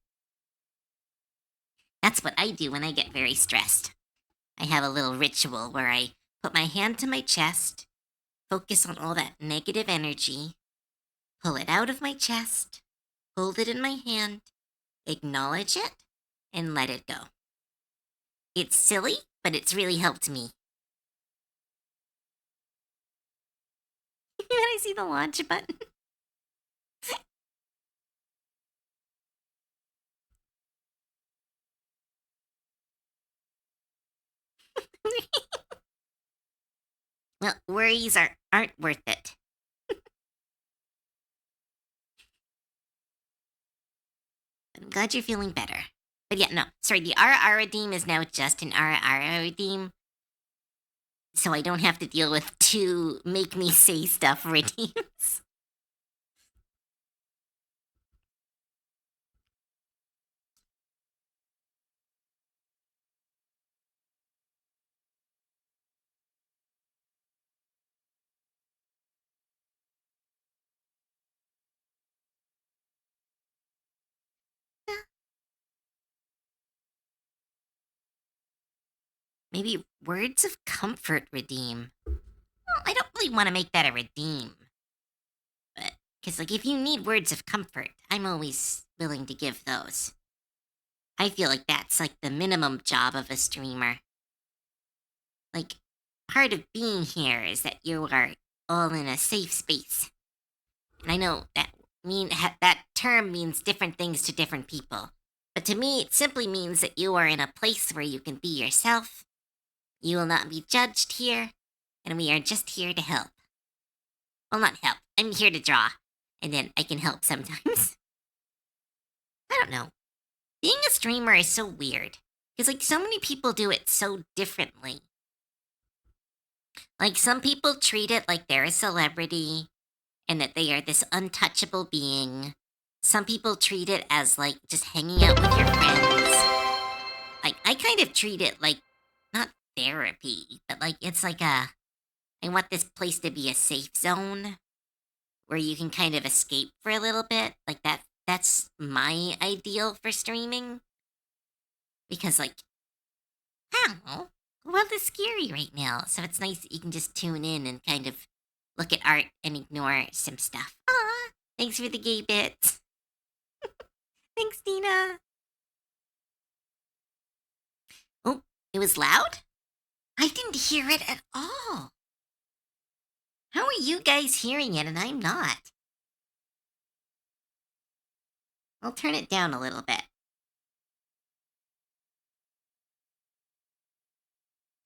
That's what I do when I get very stressed. I have a little ritual where I put my hand to my chest, focus on all that negative energy, pull it out of my chest, hold it in my hand, acknowledge it, and let it go. It's silly, but it's really helped me. When I see the launch button. Well, worries aren't worth it. I'm glad you're feeling better. But yeah, no, sorry, the RR redeem is now just an RR redeem. So I don't have to deal with two make me say stuff redeems. Maybe words of comfort redeem. Well, I don't really want to make that a redeem. But, because, like, if you need words of comfort, I'm always willing to give those. I feel like that's, like, the minimum job of a streamer. Like, part of being here is that you are all in a safe space. And I know that term means different things to different people. But to me, it simply means that you are in a place where you can be yourself. You will not be judged here, and we are just here to help. Well, not help. I'm here to draw, and then I can help sometimes. I don't know. Being a streamer is so weird. Because, like, so many people do it so differently. Like, some people treat it like they're a celebrity and that they are this untouchable being. Some people treat it as, like, just hanging out with your friends. Like, I kind of treat it like, not therapy, but, like, it's like I want this place to be a safe zone where you can kind of escape for a little bit. Like, that's my ideal for streaming. Because, like, I don't know, the world is scary right now, so it's nice that you can just tune in and kind of look at art and ignore some stuff. Aw, thanks for the gay bits. Thanks, Dina. Oh, it was loud? I didn't hear it at all. How are you guys hearing it and I'm not? I'll turn it down a little bit.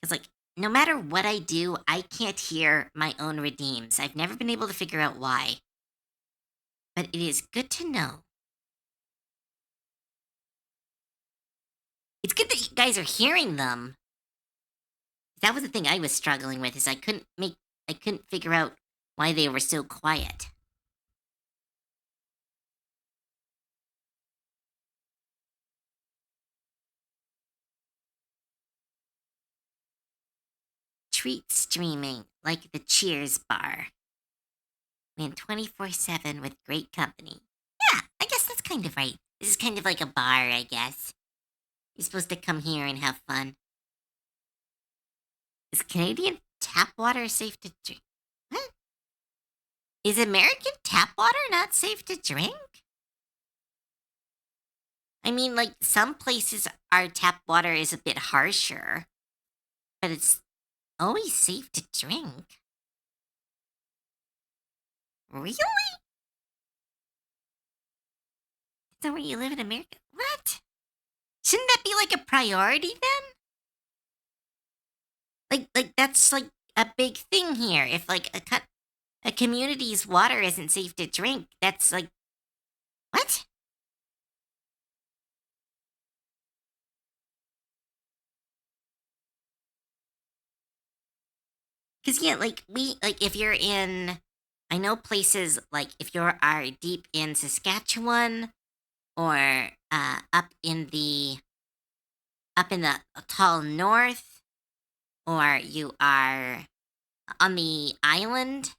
Because, like, no matter what I do, I can't hear my own redeems. I've never been able to figure out why. But it is good to know. It's good that you guys are hearing them. That was the thing I was struggling with, is I couldn't figure out why they were so quiet. Treat streaming like the Cheers bar. Win 24/7 with great company. Yeah, I guess that's kind of right. This is kind of like a bar, I guess. You're supposed to come here and have fun. Is Canadian tap water safe to drink? What? Is American tap water not safe to drink? I mean, like, some places our tap water is a bit harsher, but it's always safe to drink. Really? Is that where you live in America? What? Shouldn't that be like a priority then? Like that's like a big thing here. If like a community's water isn't safe to drink, that's like what? Because yeah, like if you're in, I know places like if you are deep in Saskatchewan or up in the tall north, or you are on the island.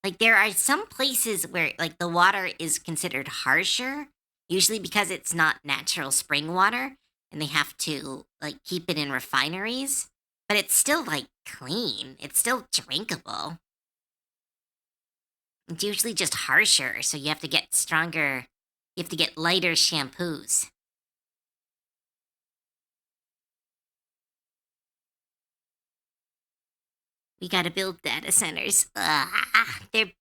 Like there are some places where like the water is considered harsher, usually because it's not natural spring water and they have to like keep it in refineries, but it's still like clean. It's still drinkable. It's usually just harsher, so you have to get stronger, you have to get lighter shampoos. We got to build data centers. They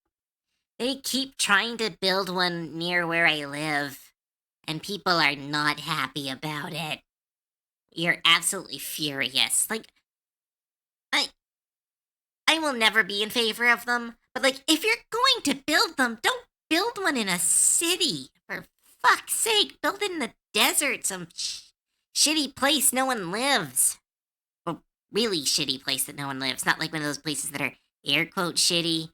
keep trying to build one near where I live, and people are not happy about it. You're absolutely furious. Like, I I will never be in favor of them, but like if you're going to build them, don't build one in a city. For fuck's sake, build in the desert, some shitty place no one lives. Well, really shitty place that no one lives. Not like one of those places that are air quote shitty,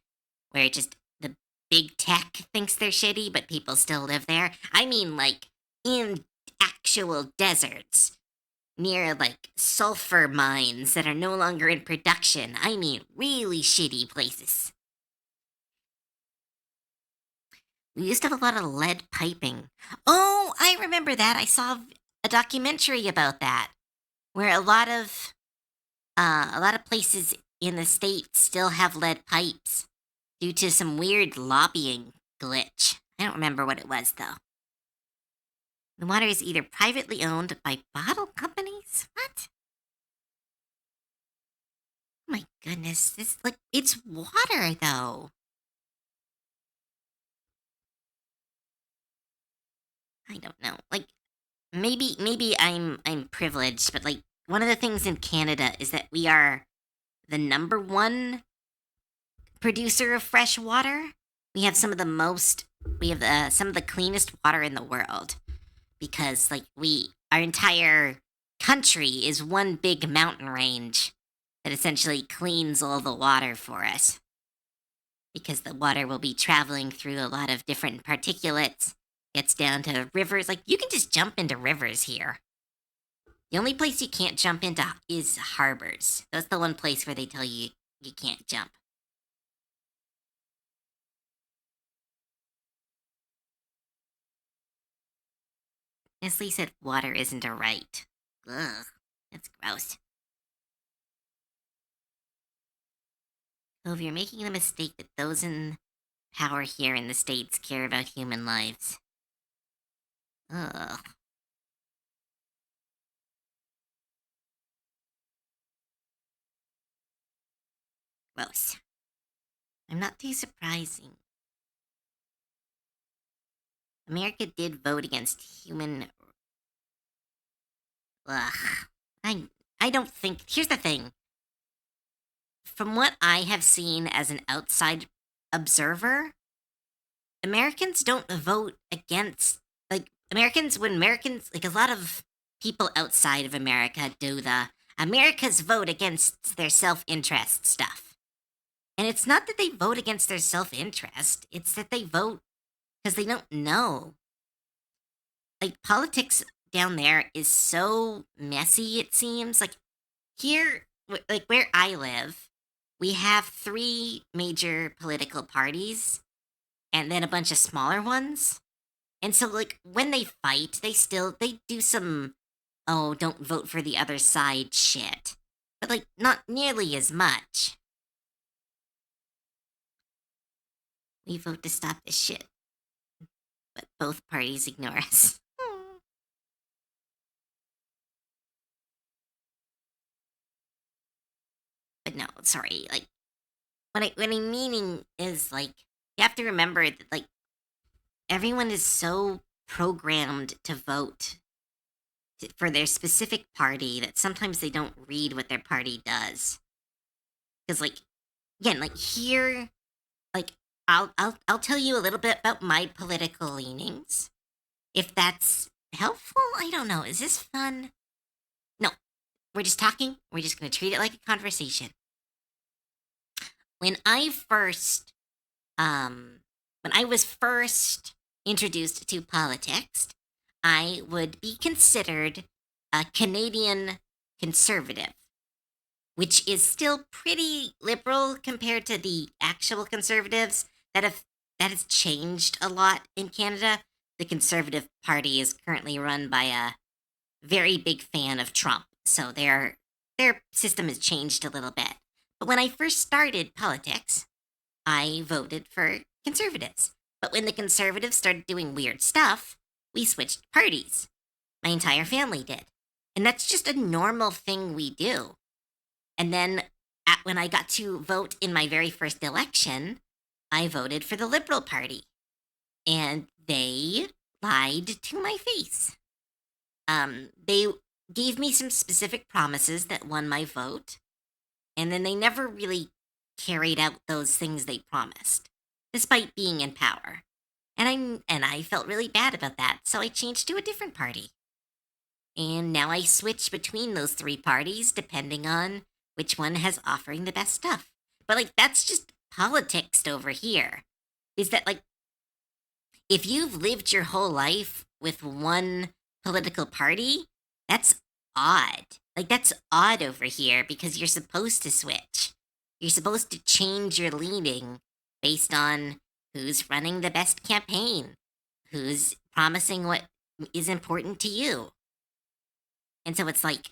where just the big tech thinks they're shitty, but people still live there. I mean, like, in actual deserts, near, like, sulfur mines that are no longer in production. I mean, really shitty places. We used to have a lot of lead piping. Oh, I remember that. I saw a documentary about that, where a lot of places in the state still have lead pipes due to some weird lobbying glitch. I don't remember what it was though. The water is either privately owned by bottle companies. What? Oh my goodness, this like it's water though. I don't know. Like maybe I'm privileged, but like one of the things in Canada is that we are the number one producer of fresh water. We have some of the cleanest water in the world because like we our entire country is one big mountain range that essentially cleans all the water for us because the water will be traveling through a lot of different particulates, gets down to rivers. Like you can just jump into rivers here. The only place you can't jump into is harbors. That's the one place where they tell you you can't jump. Nestle said water isn't a right. Ugh, that's gross. Cove, you're making the mistake that those in power here in the States care about human lives. Ugh, gross. I'm not too surprising. America did vote against human. Ugh. I I don't think. Here's the thing. From what I have seen as an outside observer, Americans don't vote against like Americans when Americans like a lot of people outside of America do the America's vote against their self-interest stuff. And it's not that they vote against their self-interest, it's that they vote because they don't know. Like politics down there is so messy it seems. Like here like where I live, we have three major political parties and then a bunch of smaller ones. And so like when they fight, they do some oh, don't vote for the other side shit. But like not nearly as much. We vote to stop this shit, but both parties ignore us. But no, sorry. Like what I'm meaning is like you have to remember that like everyone is so programmed to vote for their specific party that sometimes they don't read what their party does. Because like again, like here, like I'll tell you a little bit about my political leanings. If that's helpful, I don't know. Is this fun? No, we're just talking. We're just gonna treat it like a conversation. When I first when I was first introduced to politics, I would be considered a Canadian conservative, which is still pretty liberal compared to the actual conservatives that has changed a lot in Canada. The Conservative Party is currently run by a very big fan of Trump, so their system has changed a little bit. But when I first started politics, I voted for conservatives. But when the conservatives started doing weird stuff, we switched parties. My entire family did. And that's just a normal thing we do. And then when I got to vote in my very first election, I voted for the Liberal Party. And they lied to my face. They gave me some specific promises that won my vote. And then they never really carried out those things they promised, despite being in power. And I felt really bad about that, so I changed to a different party. And now I switch between those three parties depending on which one has offering the best stuff. But like that's just politics over here. Is that like if you've lived your whole life with one political party, that's odd. Like that's odd over here because you're supposed to switch. You're supposed to change your leaning based on who's running the best campaign, who's promising what is important to you. And so it's like,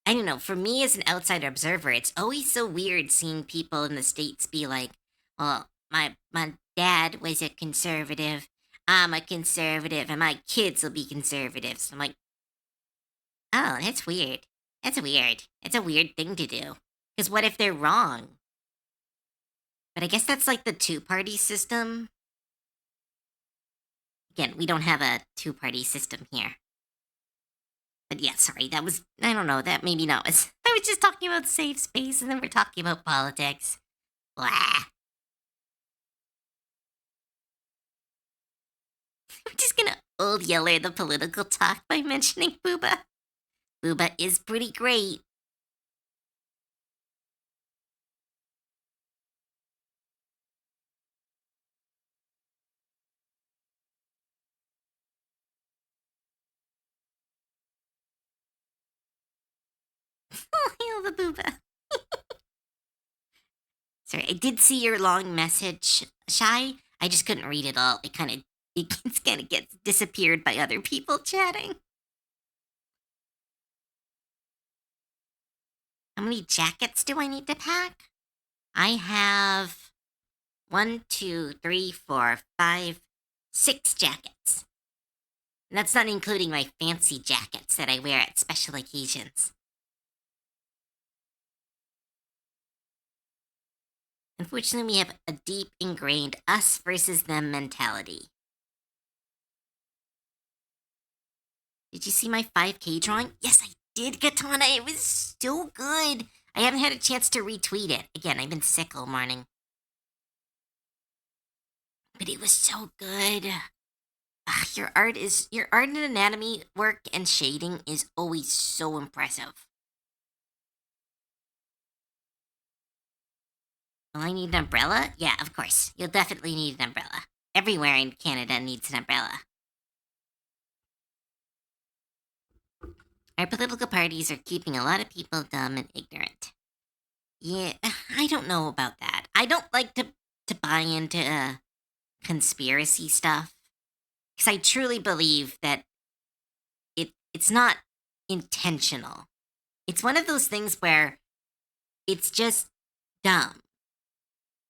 I don't know, for me as an outside observer, it's always so weird seeing people in the States be like, well, my dad was a conservative, I'm a conservative, and my kids will be conservatives. I'm like, oh, that's weird. That's weird. It's a weird thing to do. Because what if they're wrong? But I guess that's like the two-party system. Again, we don't have a two-party system here. But yeah, sorry, that was, I don't know, that maybe not was, I was just talking about safe space and then we're talking about politics. Blah. I'm just gonna old yeller the political talk by mentioning Booba. Booba is pretty great. Oh, hail the Booba. Sorry, I did see your long message, Shy. I just couldn't read it all. It kind of gets disappeared by other people chatting. How many jackets do I need to pack? I have one, two, three, four, five, 6 jackets. And that's not including my fancy jackets that I wear at special occasions. Unfortunately, we have a deep ingrained us versus them mentality. Did you see my 5K drawing? Yes, I did, Katana. It was so good. I haven't had a chance to retweet it. Again, I've been sick all morning. But it was so good. Your art and anatomy work and shading is always so impressive. Will I need an umbrella? Yeah, of course. You'll definitely need an umbrella. Everywhere in Canada needs an umbrella. Our political parties are keeping a lot of people dumb and ignorant. Yeah, I don't know about that. I don't like to buy into conspiracy stuff because I truly believe that it's not intentional. It's one of those things where it's just dumb.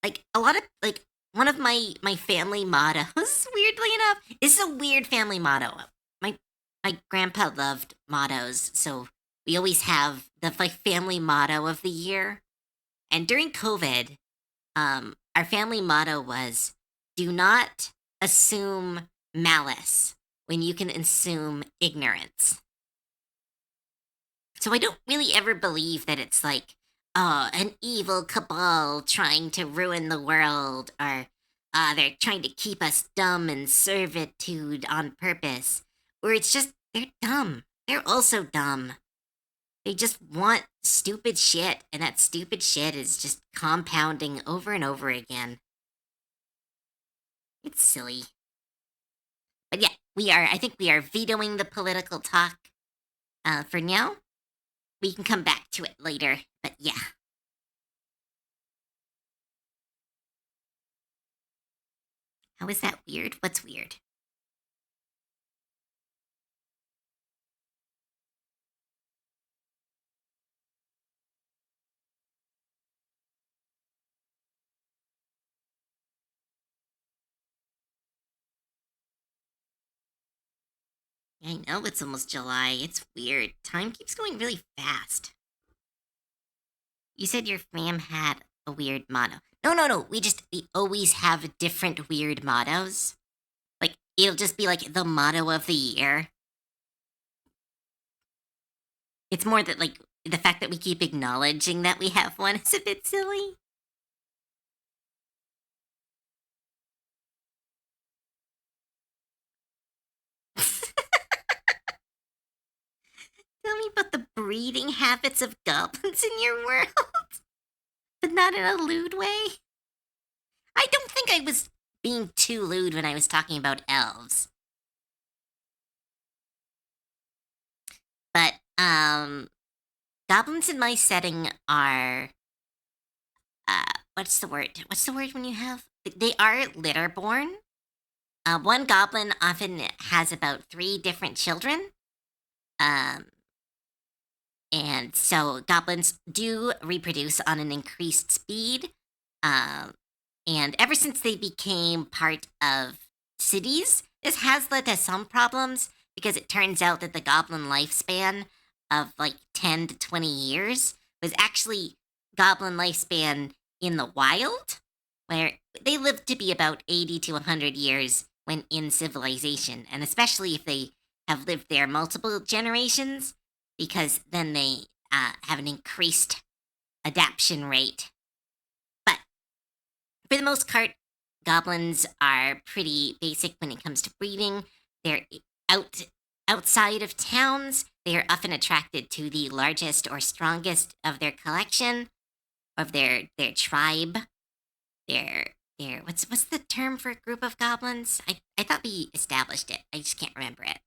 Like a lot of like one of my family mottos, weirdly enough, is a weird family motto. My my grandpa loved mottos, so we always have the like family motto of the year. And during COVID, our family motto was do not assume malice when you can assume ignorance. So I don't really ever believe that it's like, oh, an evil cabal trying to ruin the world, or they're trying to keep us dumb in servitude on purpose. Or it's just, they're dumb. They're also dumb. They just want stupid shit, and that stupid shit is just compounding over and over again. It's silly. But yeah, I think we are vetoing the political talk for now. We can come back to it later, but yeah. How is that weird? What's weird? I know it's almost July. It's weird. Time keeps going really fast. You said your fam had a weird motto. No, no, no. We always have different weird mottos. Like, it'll just be like the motto of the year. It's more that, like, the fact that we keep acknowledging that we have one is a bit silly. Tell me about the breeding habits of goblins in your world, but not in a lewd way. I don't think I was being too lewd when I was talking about elves. But goblins in my setting are what's the word? What's the word when you have? They are litter-born. One goblin often has about 3 different children. Um, and so goblins do reproduce on an increased speed. Um, and ever since they became part of cities, this has led to some problems because it turns out that the goblin lifespan of like 10 to 20 years was actually goblin lifespan in the wild, where they lived to be about 80 to 100 years when in civilization. And especially if they have lived there multiple generations, because then they have an increased adaptation rate. But for the most part, goblins are pretty basic when it comes to breeding. They're outside of towns. They are often attracted to the largest or strongest of their collection, of their tribe. Their what's the term for a group of goblins? I thought we established it. I just can't remember it.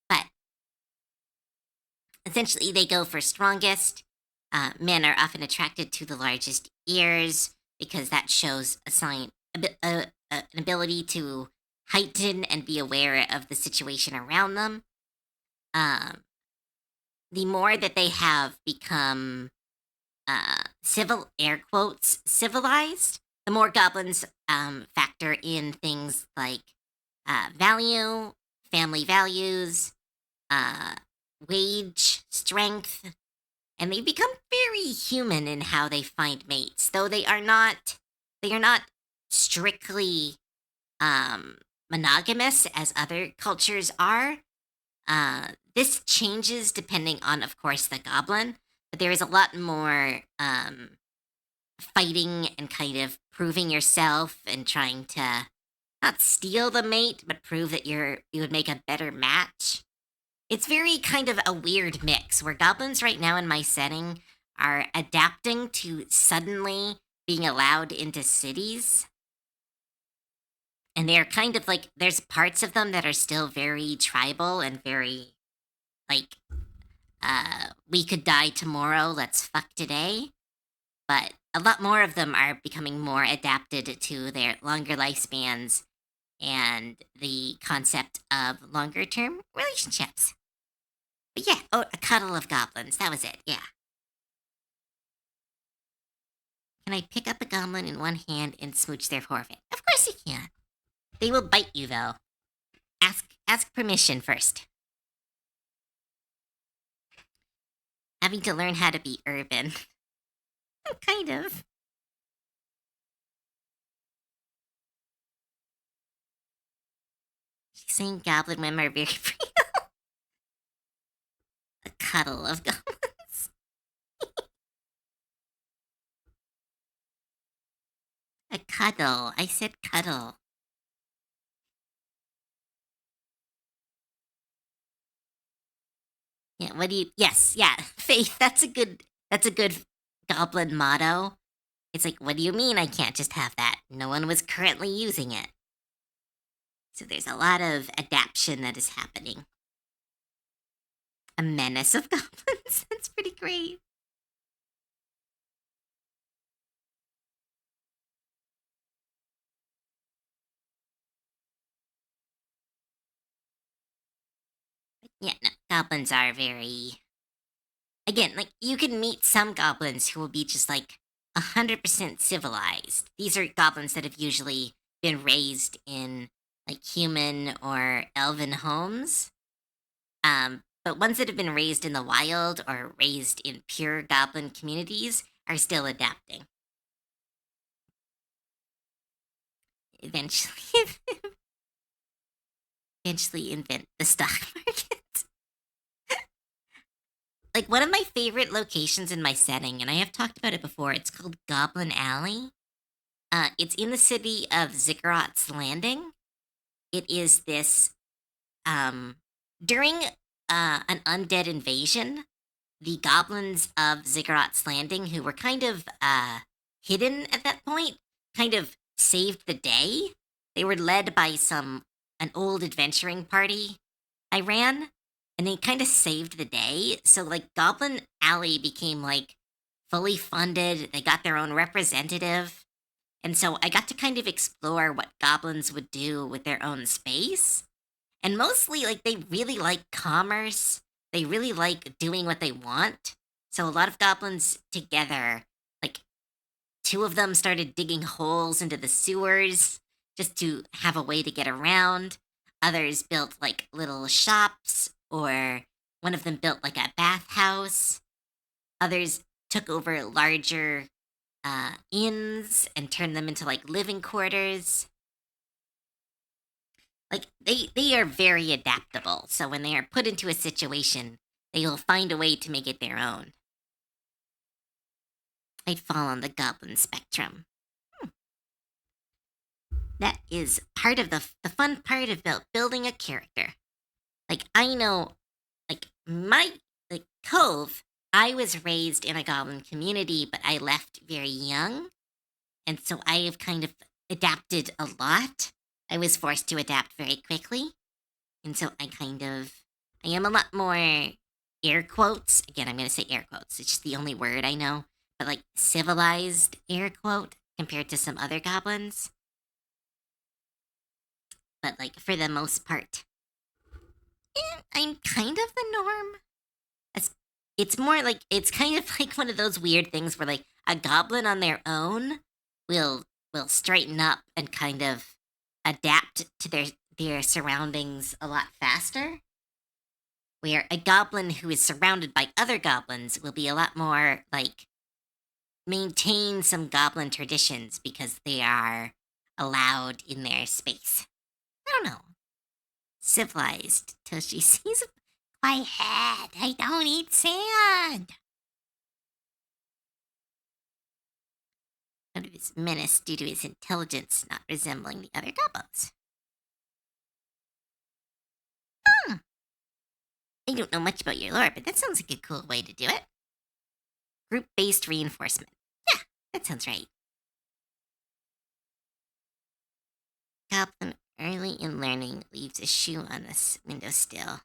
But essentially, they go for strongest. Men are often attracted to the largest ears because that shows a sign, an ability to heighten and be aware of the situation around them. Um, the more that they have become civil air quotes civilized, the more goblins factor in things like value, family values, uh, wage, strength, and they become very human in how they find mates. Though they are not strictly monogamous as other cultures are. This changes depending on, of course, the goblin, but there is a lot more fighting and kind of proving yourself and trying to not steal the mate, but prove that you would make a better match. It's very kind of a weird mix where goblins right now in my setting are adapting to suddenly being allowed into cities. And they're kind of like, there's parts of them that are still very tribal and very like, we could die tomorrow, let's fuck today. But a lot more of them are becoming more adapted to their longer lifespans and the concept of longer term relationships. But yeah, oh, a cuddle of goblins. That was it. Yeah. Can I pick up a goblin in one hand and smooch their forehead? Of course you can. They will bite you though. Ask permission first. Having to learn how to be urban. Kind of. She's saying goblin women are very real. A cuddle of goblins. A cuddle. I said cuddle. Yeah, what do you yes, yeah. Faith, that's a good goblin motto. It's like, what do you mean I can't just have that? No one was currently using it. So there's a lot of adaptation that is happening. A menace of goblins. That's pretty great. Yeah, no, goblins are very again, like you can meet some goblins who will be just like 100% civilized. These are goblins that have usually been raised in like human or elven homes. But ones that have been raised in the wild or raised in pure goblin communities are still adapting. Eventually, eventually invent the stock market. Like one of my favorite locations in my setting, and I have talked about it before. It's called Goblin Alley. It's in the city of Ziggurat's Landing. It is this during an undead invasion, the goblins of Ziggurat's Landing, who were kind of hidden at that point, kind of saved the day. They were led by an old adventuring party I ran, and they kind of saved the day. So like Goblin Alley became like fully funded. They got their own representative. And so I got to kind of explore what goblins would do with their own space. And mostly, like, they really like commerce. They really like doing what they want. So a lot of goblins together, like, two of them started digging holes into the sewers just to have a way to get around. Others built, like, little shops, or one of them built, like, a bathhouse. Others took over larger inns and turned them into, like, living quarters. Like they are very adaptable. So when they are put into a situation, they will find a way to make it their own. I'd fall on the goblin spectrum. Hmm. That is part of the fun part about building a character. Like I know, like my like Cove, I was raised in a goblin community, but I left very young, and so I have kind of adapted a lot. I was forced to adapt very quickly. And so I am a lot more air quotes. Again, I'm going to say air quotes. It's just the only word I know. But like civilized air quote compared to some other goblins. But like for the most part, I'm kind of the norm. It's, it's more like, it's kind of like one of those weird things where like a goblin on their own will straighten up and kind of adapt to their surroundings a lot faster, where a goblin who is surrounded by other goblins will be a lot more like maintain some goblin traditions because they are allowed in their space. I don't know. Civilized till she sees my head. I don't eat sand. Out of his menace due to his intelligence not resembling the other goblins. Hmm. I don't know much about your lore, but that sounds like a cool way to do it. Group-based reinforcement. Yeah, that sounds right. Goblin early in learning leaves a shoe on the windowsill.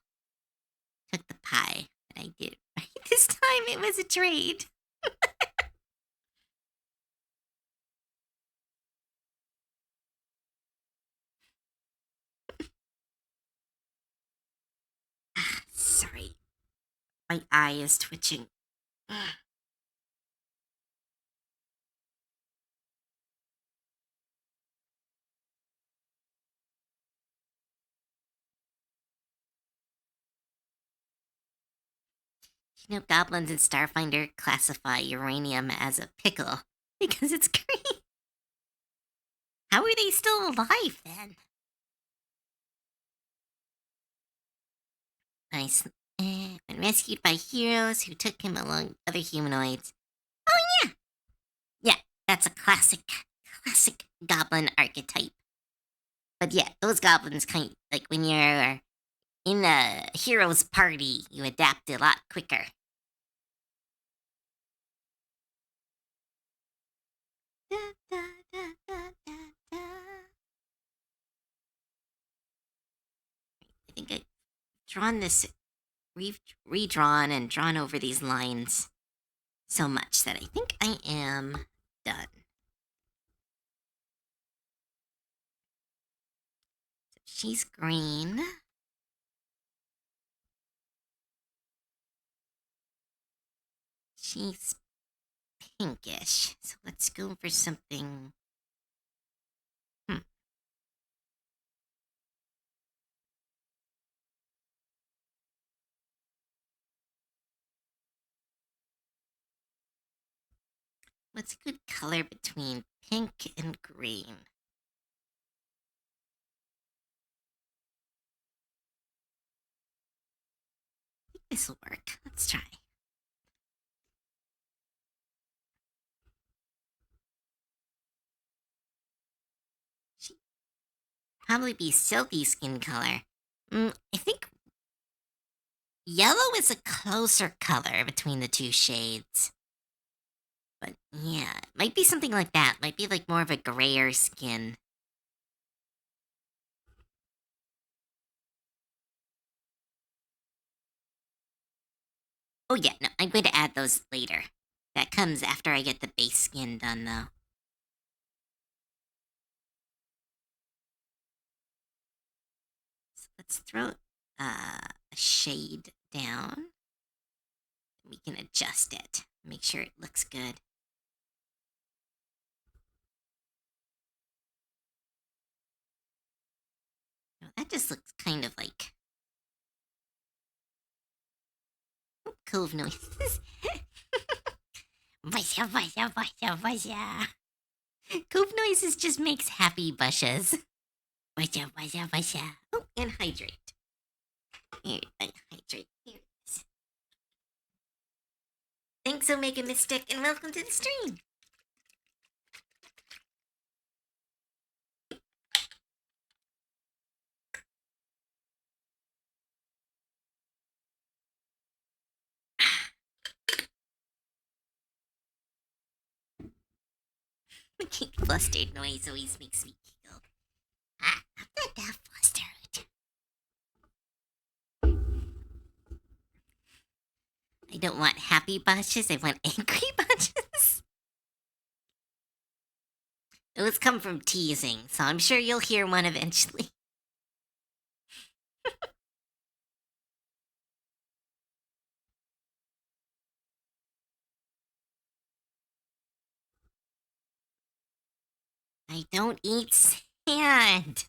Took the pie, but I did it right this time. It was a trade. Sorry, my eye is twitching. You know, goblins in Starfinder classify uranium as a pickle because it's green. How are they still alive then? Nice. When rescued by heroes who took him along with other humanoids. Oh yeah, yeah, that's a classic goblin archetype. But yeah, those goblins kind of, like when you're in a hero's party, you adapt a lot quicker. Da, da, da, da, da, da. I think I've drawn this, redrawn and drawn over these lines so much that I think I am done. So she's green. She's pinkish. So let's go for something. Hmm. What's a good color between pink and green? I think this will work. Let's try. She'd probably be silky skin color. I think Yellow is a closer color between the two shades. But yeah, it might be something like that. Might be like more of a grayer skin. Oh yeah, no, I'm going to add those later. That comes after I get the base skin done, though. So let's throw a shade down. We can adjust it. Make sure it looks good. Oh, that just looks kind of like cove noises. Vasha, vasha, vasha, vasha. Cove noises just makes happy bushes. Vasha, vasha, vasha. Oh, and hydrate. Here, hydrate. Here it is. Thanks, Omega Mystic, and welcome to the stream. The flustered noise always makes me giggle. Ah, I'm not that flustered. I don't want happy bunches, I want angry bunches. Those come from teasing, so I'm sure you'll hear one eventually. I don't eat sand.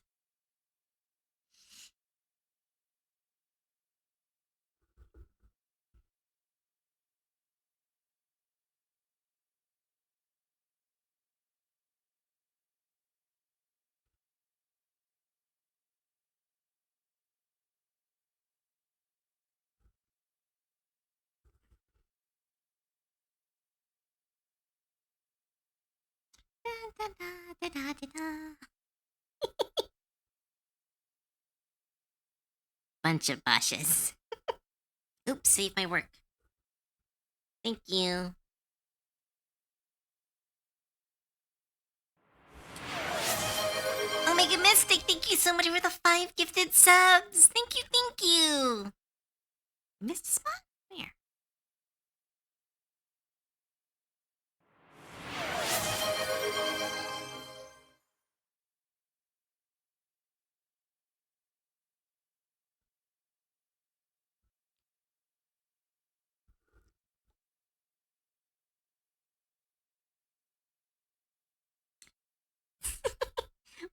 Da, da, da, da, da, da. Bunch of bushes. Oops, save my work. Thank you. Omega Mystic, thank you so much for the 5 gifted subs. Thank you, thank you. Missed a spot? Where?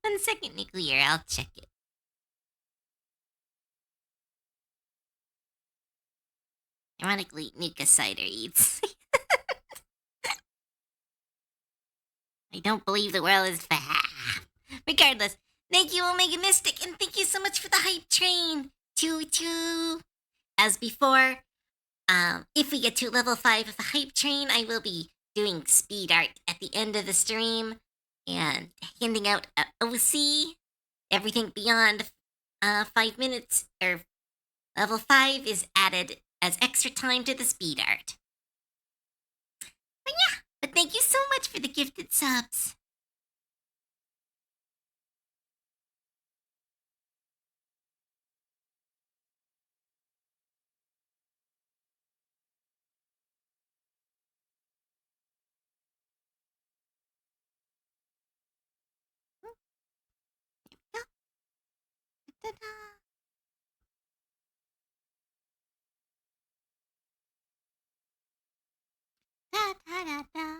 One second, Nuclear, I'll check it. Ironically, Nuka Cider eats. I don't believe the world is fat. Regardless, thank you, Omega Mystic, and thank you so much for the hype train. Choo. As before, if we get to level 5 of the hype train, I will be doing speed art at the end of the stream and handing out a OC. Everything beyond 5 minutes or level 5 is added as extra time to the speed art. But yeah, but thank you so much for the gifted subs. Da-da. Da-da-da-da.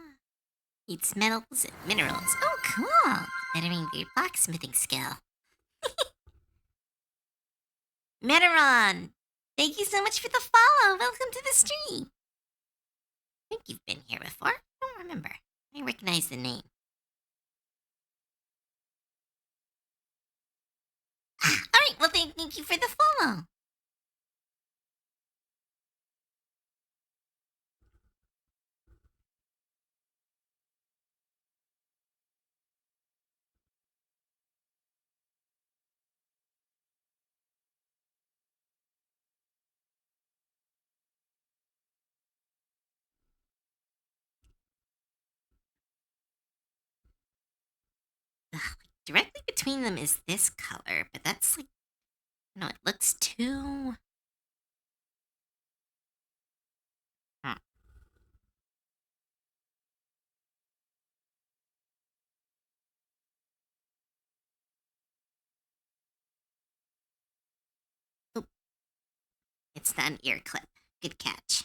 Eats metals and minerals. Oh, cool. Bettering your blacksmithing skill. Metaron, thank you so much for the follow. Welcome to the stream. I think you've been here before. I don't remember. I recognize the name. Alright, well, thank you for the follow. Directly between them is this color, but that's like, no, it looks too. Hmm. Oop, it's an ear clip. Good catch.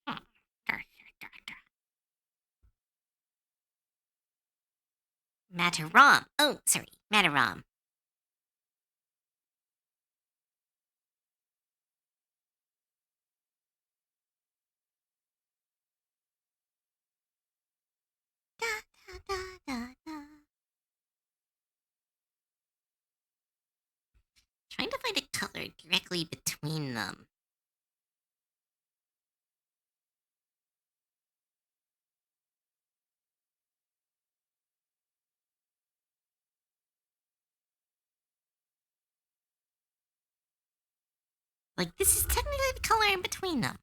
Hmm. Mataram. Oh, sorry, Mataram. Da, da, da, da, da. Trying to find a color directly between them. Like, this is technically the color in between them.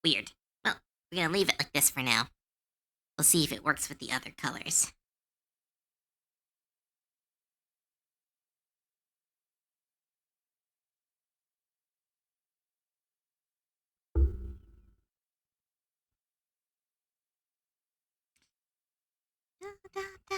Weird. Well, we're gonna leave it like this for now. We'll see if it works with the other colors. Da, da, da.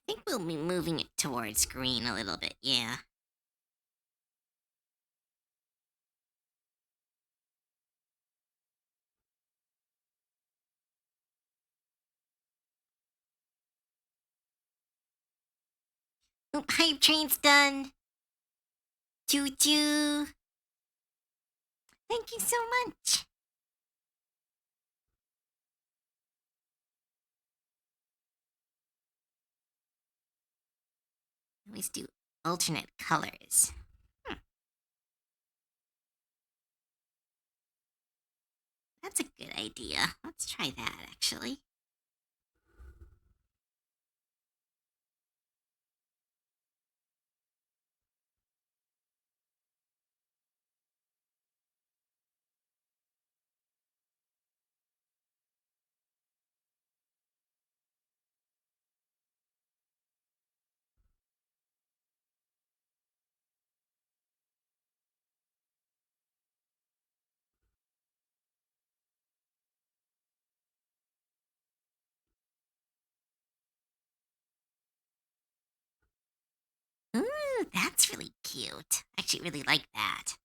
I think we'll be moving it towards green a little bit, yeah. Oh, hype train's done. Choo choo. Thank you so much. Always do alternate colors. That's a good idea. Let's try that, actually. Ooh, that's really cute. I actually really like that.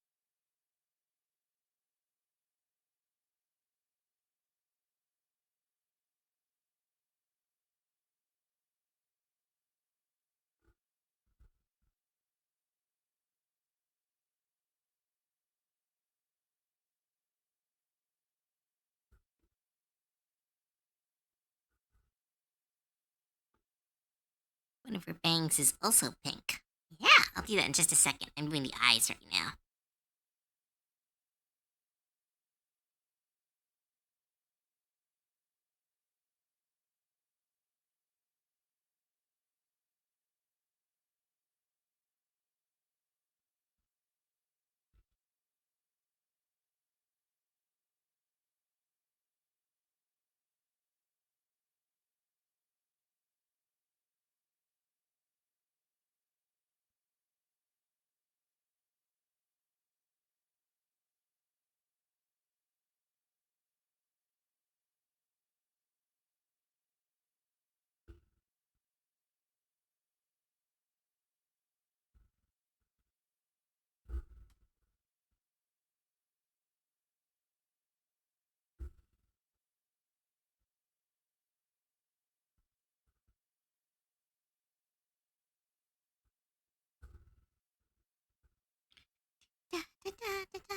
One of her bangs is also pink. Yeah, I'll do that in just a second. I'm doing the eyes right now. Da, da, da, da.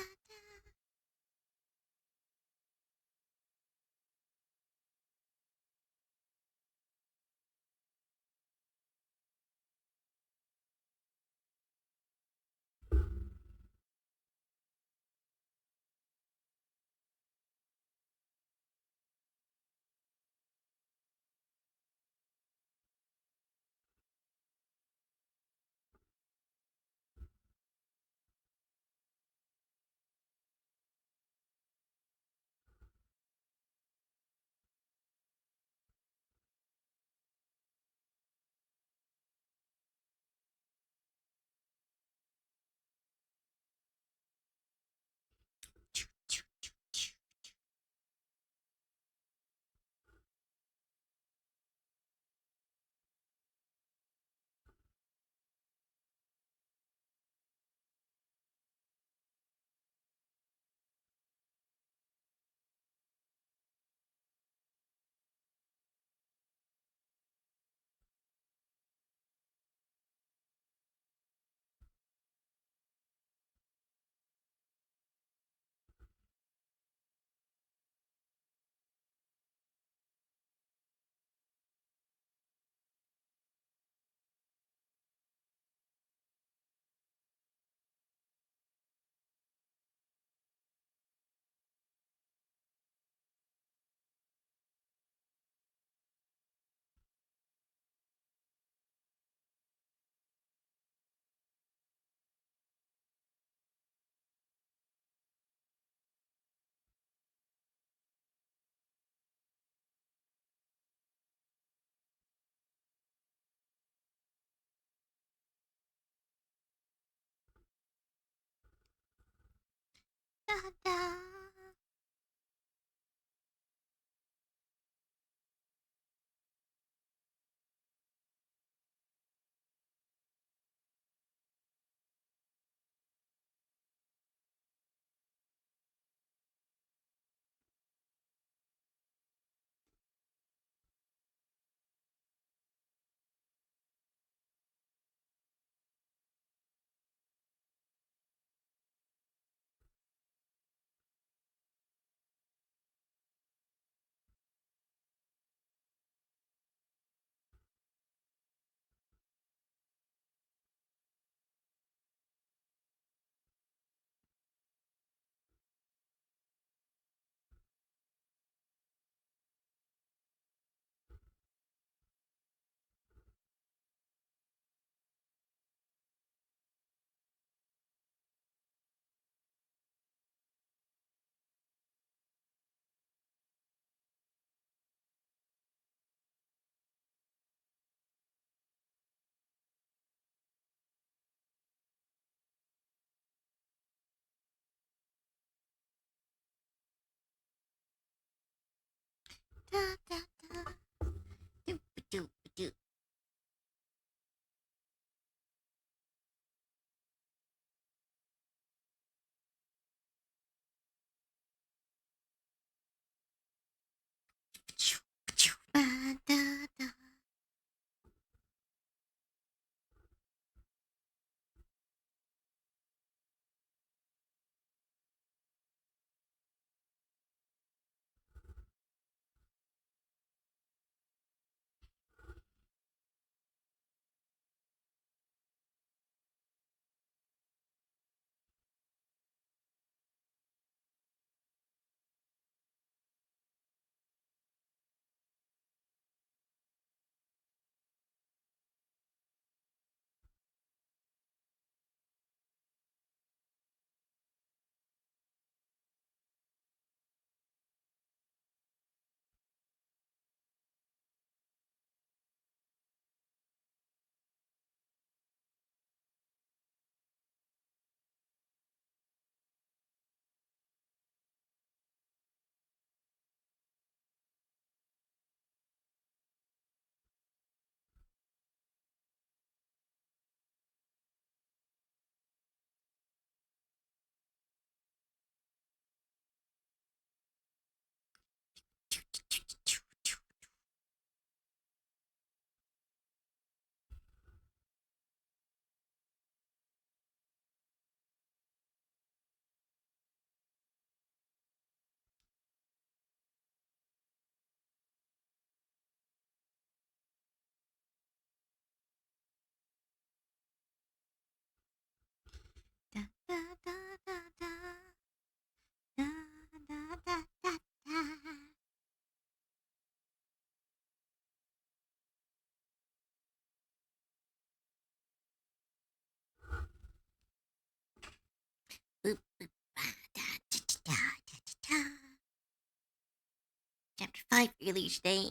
5 earlier today.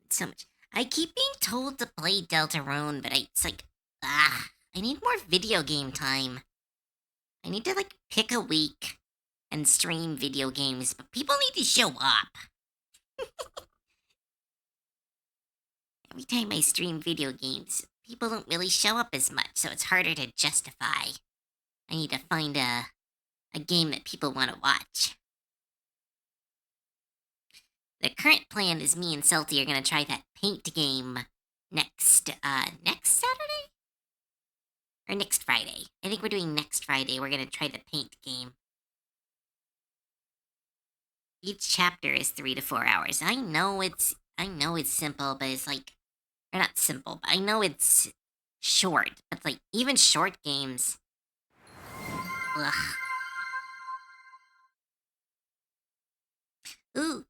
So much. I keep being told to play Deltarune, but it's like, I need more video game time. I need to like pick a week and stream video games, but people need to show up. Every time I stream video games, people don't really show up as much, so it's harder to justify. I need to find a game that people want to watch. The current plan is me and Celty are gonna try that paint game next Saturday? Or next Friday. I think we're doing next Friday. We're gonna try the paint game. Each chapter is 3 to 4 hours. I know it's simple, but it's like, or not simple, but I know it's short. But like even short games. Ugh. Ooh,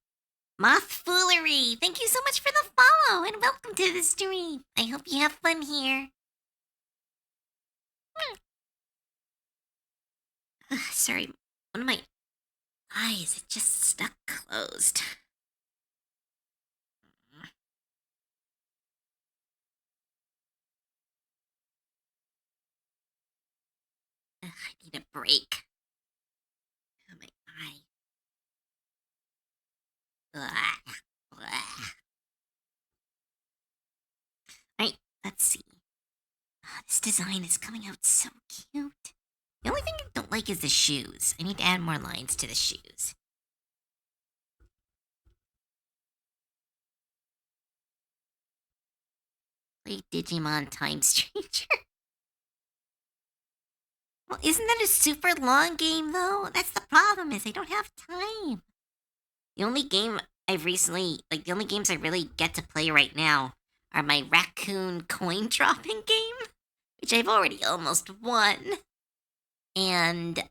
Moth Foolery! Thank you so much for the follow and welcome to the stream. I hope you have fun here. Sorry, one of my eyes is just stuck closed. I need a break. Oh, my eye. Alright, let's see. This design is coming out so cute. The only thing I don't like is the shoes. I need to add more lines to the shoes. Play Digimon Time Stranger. Well, isn't that a super long game, though? That's the problem, is I don't have time. The only game I've recently, like, the only games I really get to play right now are my raccoon coin dropping game, which I've already almost won. And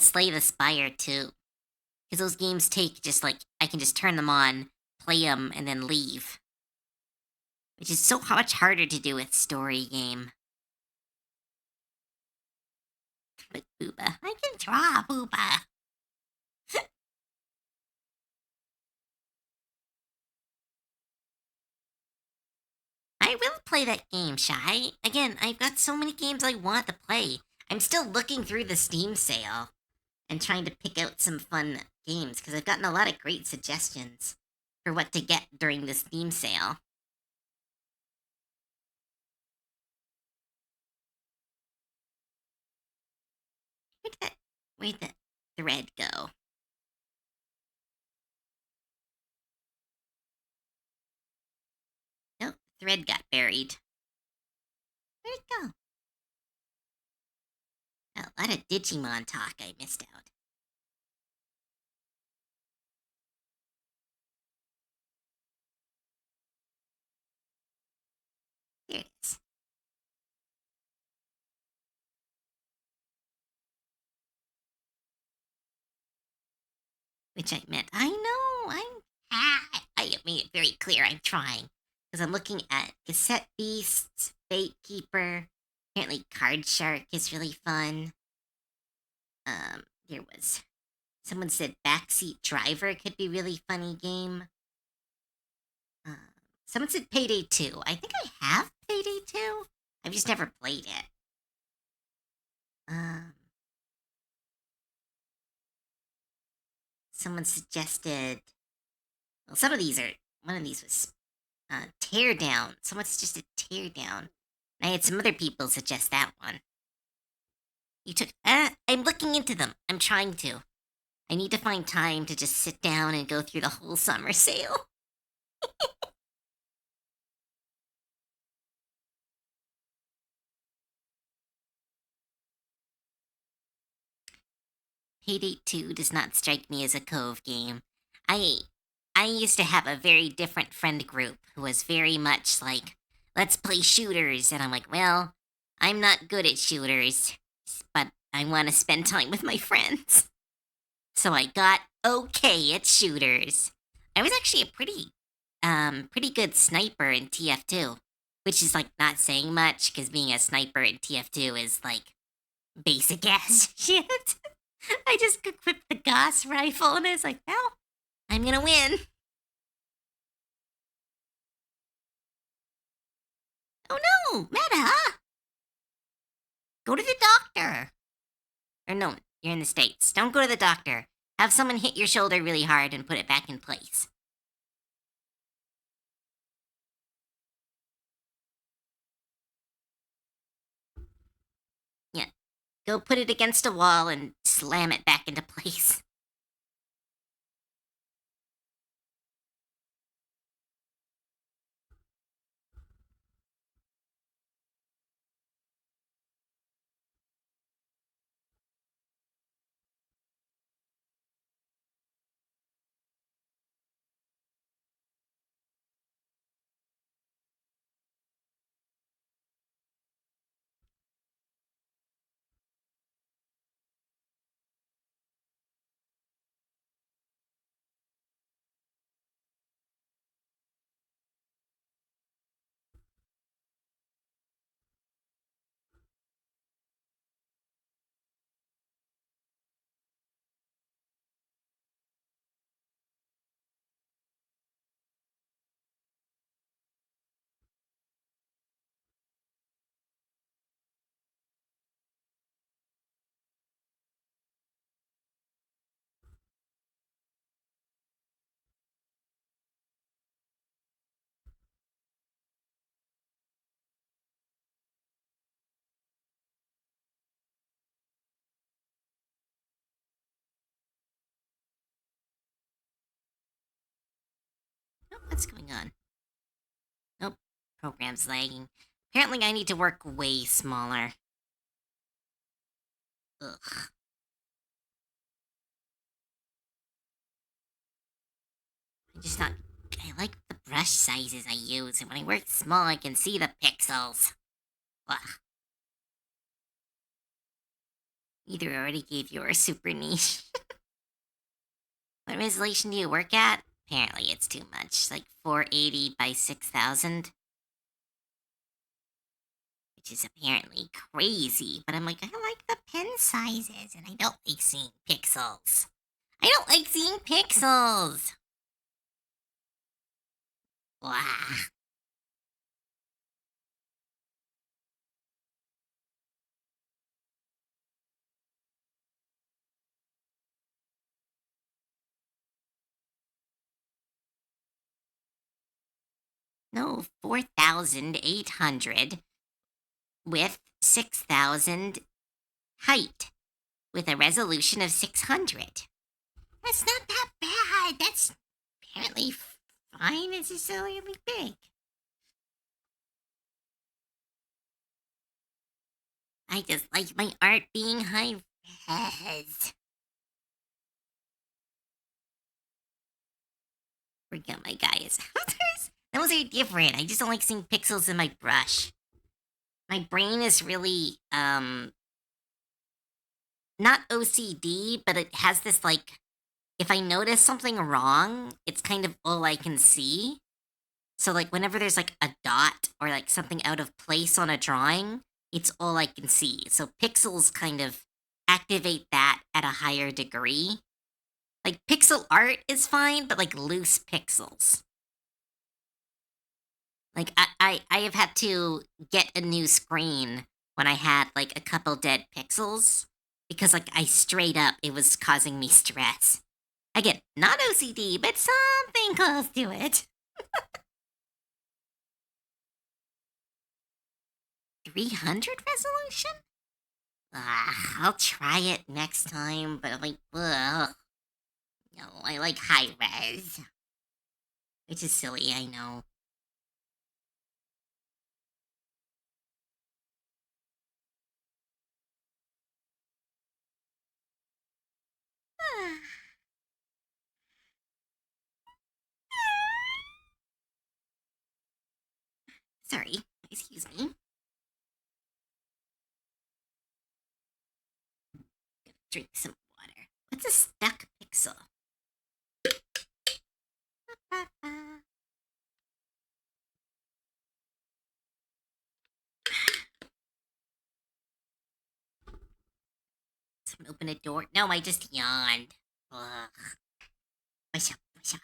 Slay the Spire, too. Because those games take just, like, I can just turn them on, play them, and then leave. Which is so much harder to do with story game. But Booba, I can draw, Booba. I will play that game, Shy. Again, I've got so many games I want to play. I'm still looking through the Steam sale and trying to pick out some fun games because I've gotten a lot of great suggestions for what to get during the Steam sale. Where'd that thread go? Nope, thread got buried. Where'd it go? A lot of Digimon talk I missed out. There it is. Which I meant. I know, I have made it very clear I'm trying. Because I'm looking at Cassette Beasts, Fate Keeper. Apparently Card Shark is really fun. There was... Someone said Backseat Driver could be really funny game. Someone said Payday 2. I think I have Payday 2. I've just never played it. Someone suggested... Well, some of these are... One of these was Teardown. Someone suggested Teardown. I had some other people suggest that one. You took... I'm looking into them. I'm trying to. I need to find time to just sit down and go through the whole summer sale. Payday 2 does not strike me as a Cove game. I used to have a very different friend group who was very much like, let's play shooters. And I'm like, well, I'm not good at shooters, but I want to spend time with my friends. So I got okay at shooters. I was actually a pretty good sniper in TF2, which is like not saying much because being a sniper in TF2 is like basic ass shit. I just equipped the Gauss rifle, and it's like, well, I'm gonna win. Oh no, Meta! Go to the doctor. Or no, you're in the States. Don't go to the doctor. Have someone hit your shoulder really hard and put it back in place. Yeah, go put it against a wall and slam it back into place. Oh, what's going on? Nope, program's lagging. Apparently, I need to work way smaller. Ugh. I just not. I like the brush sizes I use, and when I work small, I can see the pixels. Ugh. Either already gave you a super niche. What resolution do you work at? Apparently, it's too much. Like 480 by 6000, which is apparently crazy. But I'm like, I like the pen sizes, and I don't like seeing pixels. I don't like seeing pixels. Blah. No, 4800 with 6000 height with a resolution of 600. That's not that bad. That's apparently fine. It's just really big. I just like my art being high res. Forget my guys. Those are different. I just don't like seeing pixels in my brush. My brain is really not OCD, but it has this like if I notice something wrong, it's kind of all I can see. So like whenever there's like a dot or like something out of place on a drawing, it's all I can see. So pixels kind of activate that at a higher degree. Like pixel art is fine, but like loose pixels. Like I have had to get a new screen when I had like a couple dead pixels because like I straight up it was causing me stress. Again, not OCD, but something close to it. 300 resolution? I'll try it next time, but I'm like, ugh. No, I like high res. Which is silly, I know. Sorry, excuse me. Drink some water. What's a stuck pixel? Open a door. No, I just yawned. Ugh. What's up? What's up?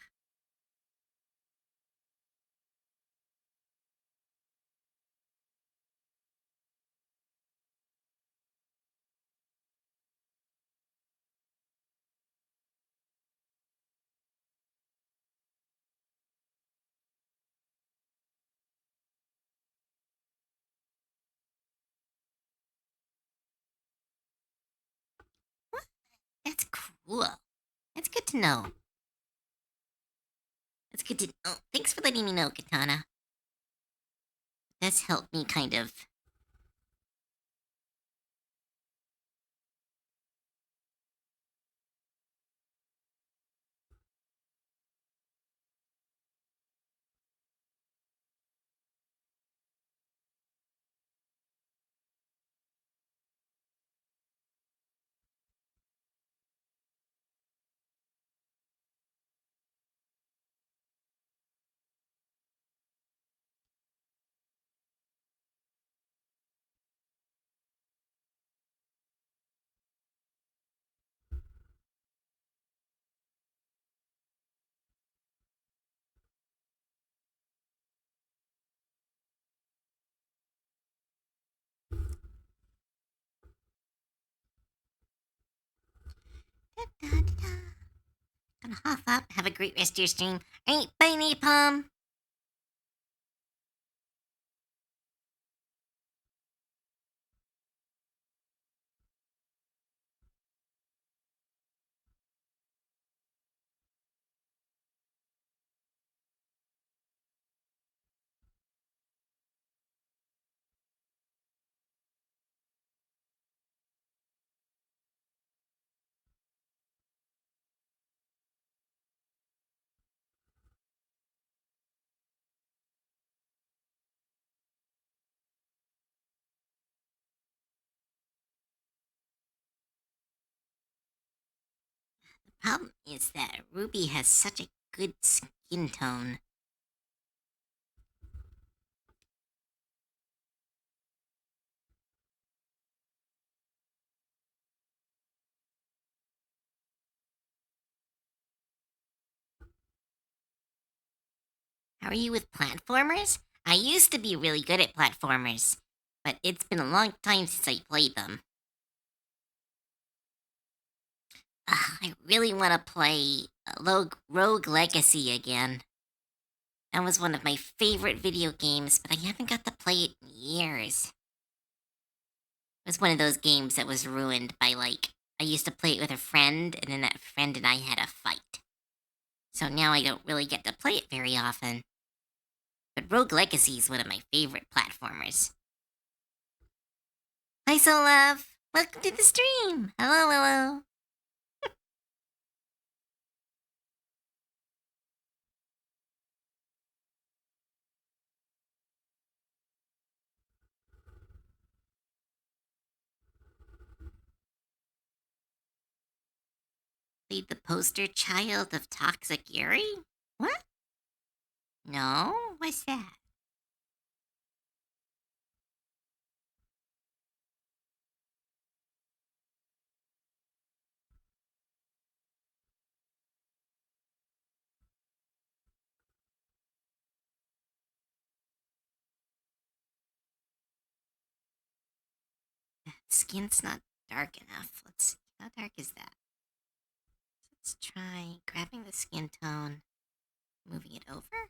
What? That's cool. That's good to know. That's good to know. Thanks for letting me know, Katana. That's helped me kind of. Da, da, da, da. Gonna huff up. Have a great rest of your stream. Alright, bye, Napalm. Problem is that Ruby has such a good skin tone. How are you with platformers? I used to be really good at platformers, but it's been a long time since I played them. I really want to play Rogue Legacy again. That was one of my favorite video games, but I haven't got to play it in years. It was one of those games that was ruined by, like, I used to play it with a friend, and then that friend and I had a fight. So now I don't really get to play it very often. But Rogue Legacy is one of my favorite platformers. Hi, Soul Love! Welcome to the stream! Hello, hello! Played the poster child of Toxic Yuri? What? No? What's that? Skin's not dark enough. Let's see. How dark is that? Let's try grabbing the skin tone, moving it over.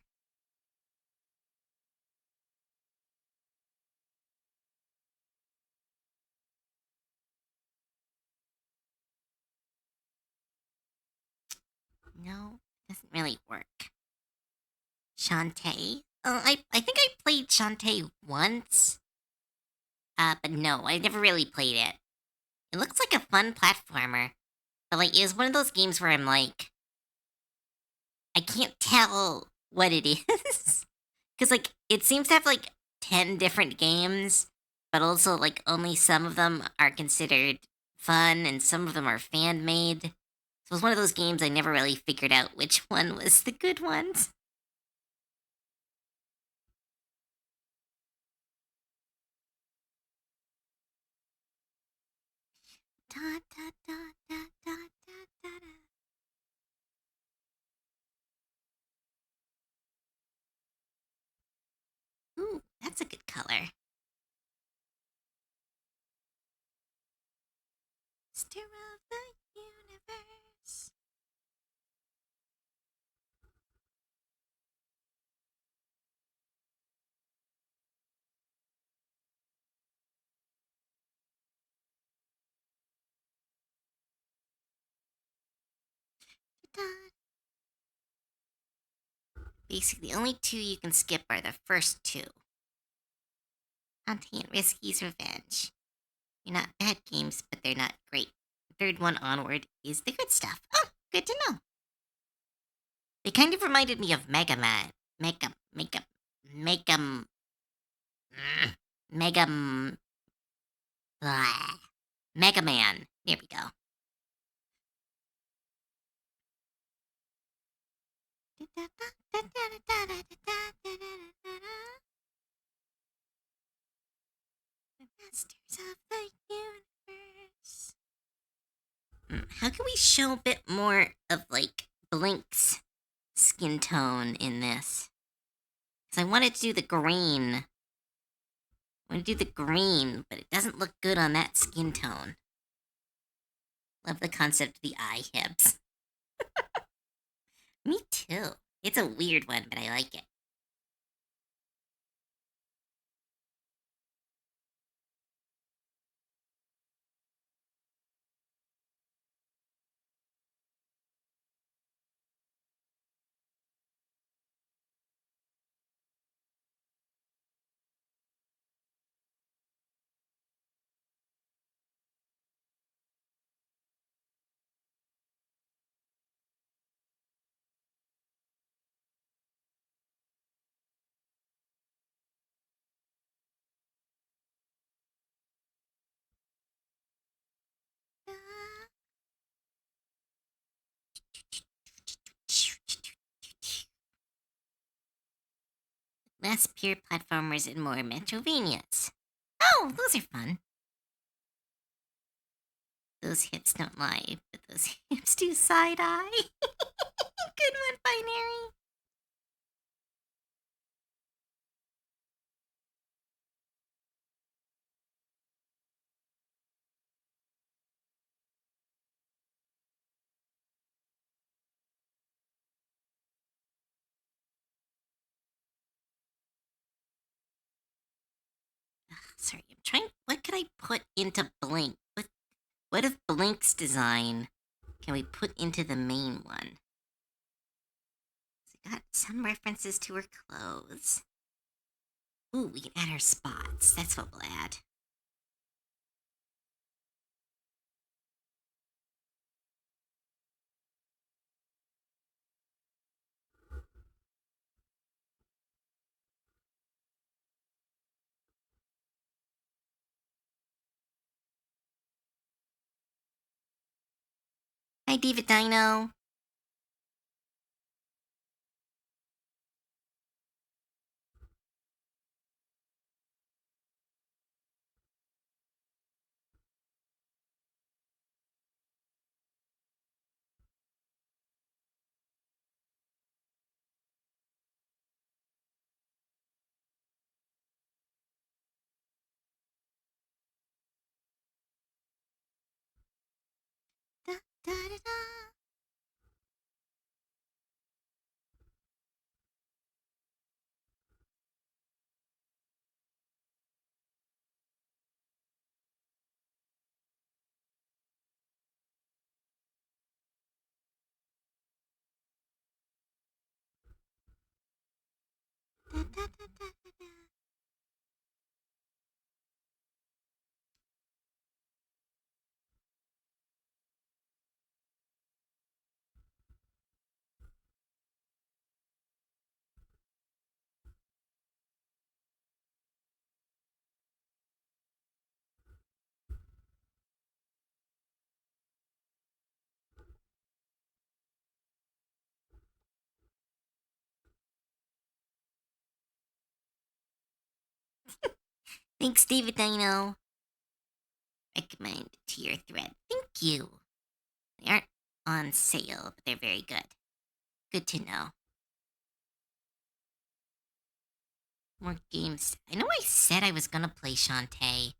No, it doesn't really work. Shantae? Oh, I think I played Shantae once. But no, I never really played it. It looks like a fun platformer. But like it's one of those games where I'm like I can't tell what it is. Cause like it seems to have like 10 different games, but also like only some of them are considered fun and some of them are fan made. So it was one of those games I never really figured out which one was the good ones. Da, da, That's a good color. Stir of the universe. Ta-da. Basically, the only two you can skip are the first two. Dante and Risky's Revenge. They're not bad games, but they're not great. The third one onward is the good stuff. Oh, good to know. They kind of reminded me of Mega Man. Mega, Mega, blah. Mega Man. There we go. The masters of the universe. How can we show a bit more of, like, Blink's skin tone in this? Because I wanted to do the green. I want to do the green, but it doesn't look good on that skin tone. Love the concept of the eye hips. Me too. It's a weird one, but I like it. Less pure platformers and more Metrovanias. Oh, those are fun. Those hips don't lie, but those hips do side eye. Good one, Binary. Sorry, I'm trying. What could I put into Blink? What if Blink's design can we put into the main one? So we got some references to her clothes. Ooh, we can add her spots. That's what we'll add. Hi, Diva Dino. Da, da, da, da. Da, da, da, da, da, da. Thanks, David Dino. Recommend to your thread. Thank you. They aren't on sale, but they're very good. Good to know. More games. I know I said I was gonna play Shantae.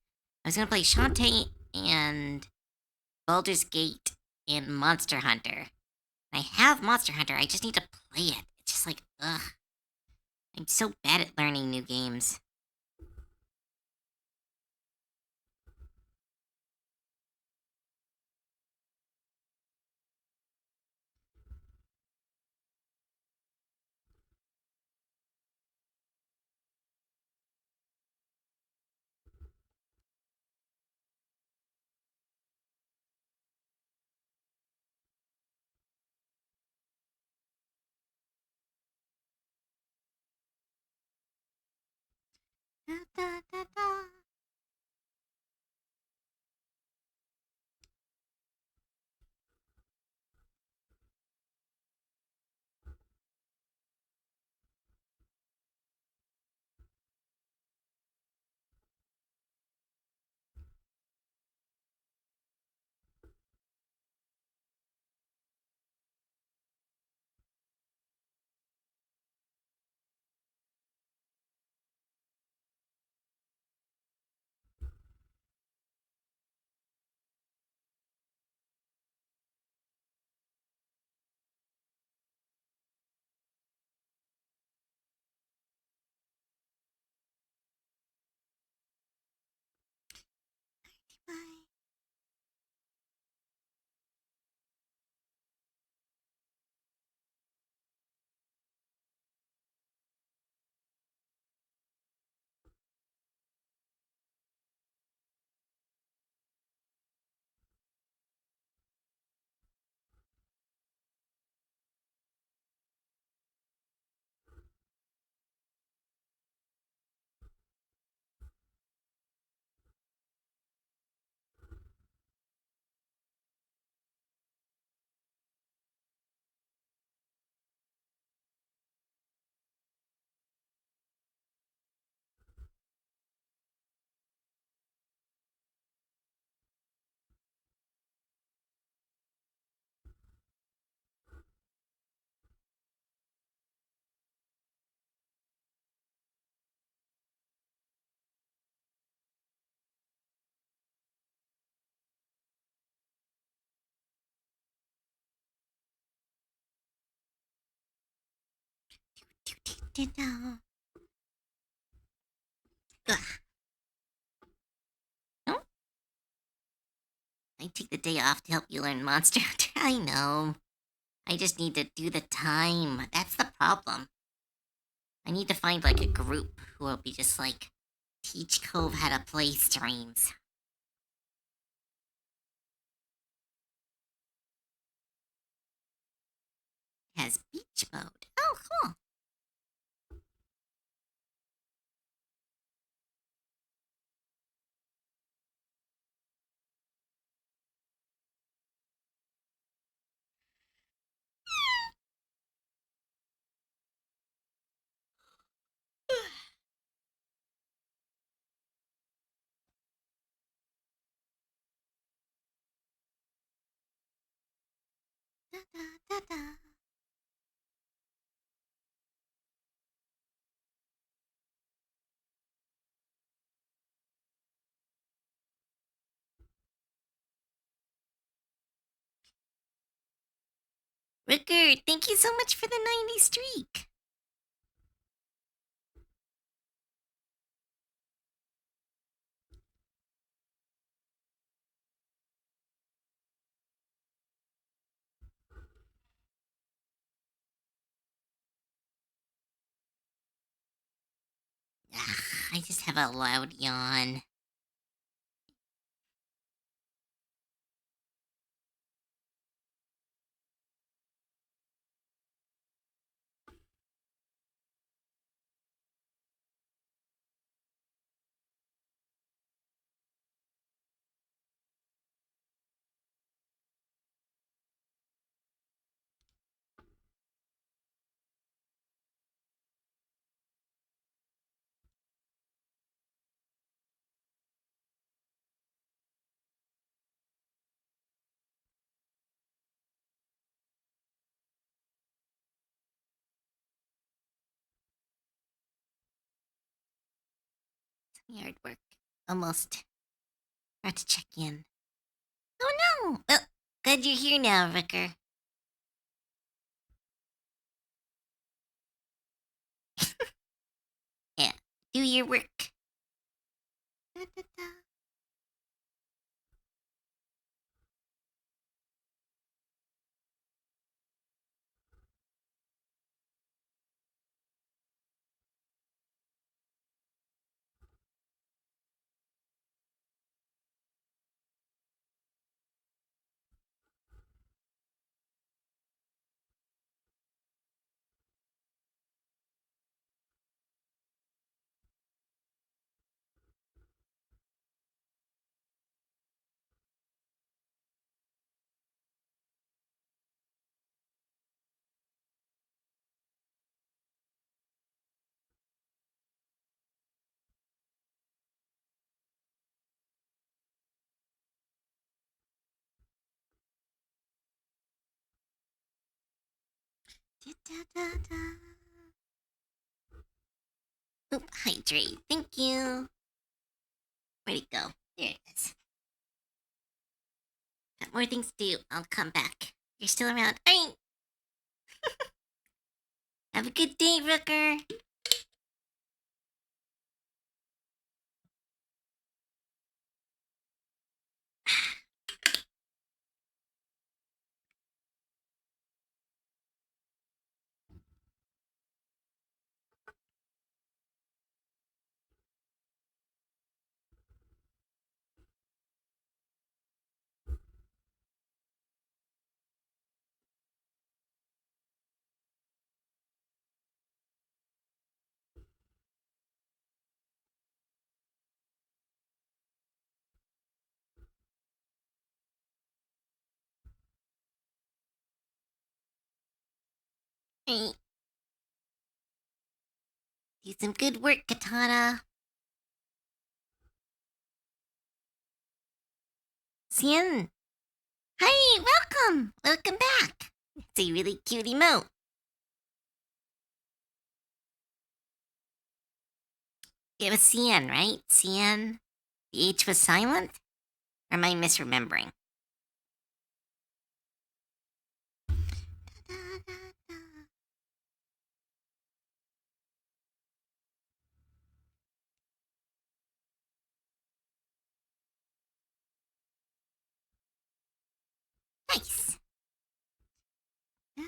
I was gonna play Shantae and Baldur's Gate and Monster Hunter. I have Monster Hunter. I just need to play it. It's just like, ugh. I'm so bad at learning new games. Da, da, da, da. Bye. Do, do, do. Ugh. No? I take the day off to help you learn Monster Hunter. I know. I just need to do the time. That's the problem. I need to find like a group who will be just like teach Cove how to play streams. It has beach mode. Oh, cool. Da, da, da, da. Rickard, thank you so much for the 90 streak. Ugh, I just have a loud yawn. Yard work. Almost. Have to check in. Oh no! Well, glad you're here now, Vicar. Yeah, do your work. Da, da, da. Da, da, da, da. Oop, hydrate. Thank you. Where'd it go? There it is. Got more things to do. I'll come back. You're still around. Alright. Have a good day, Rooker. Alright. Do some good work, Katana. Cien. Hi, welcome. Welcome back. It's a really cute emote. It was Cien, right? Cien. The H was silent? Or am I misremembering? Nice. There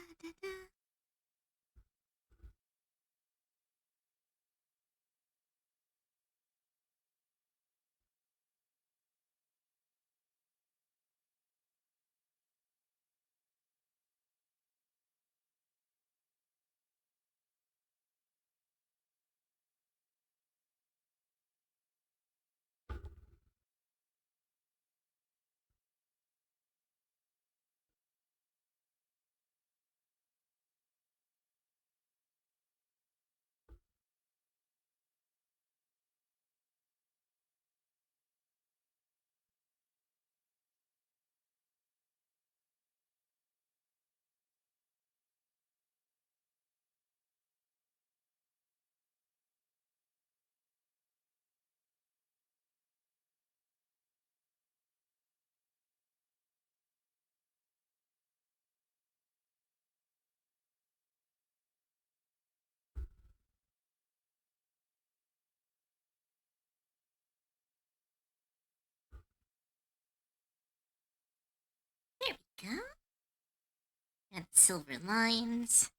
we go. And silver lines.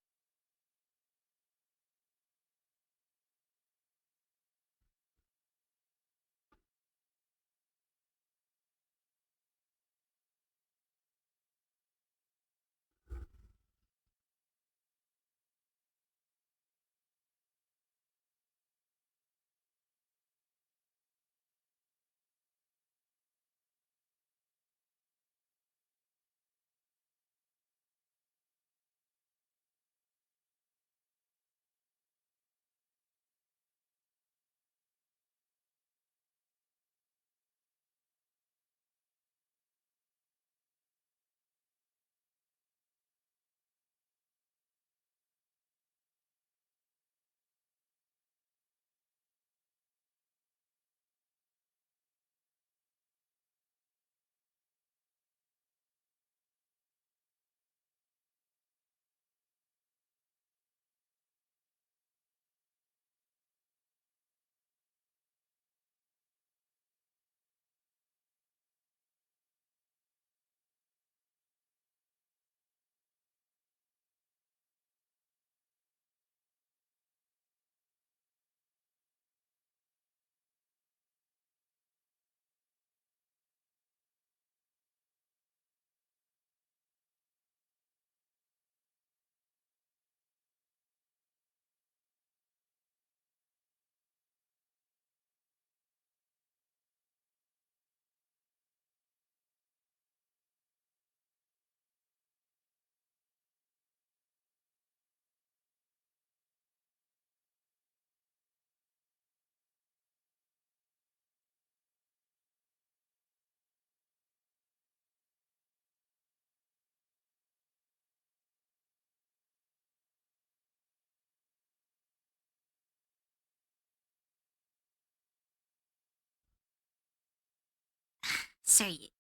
Sorry,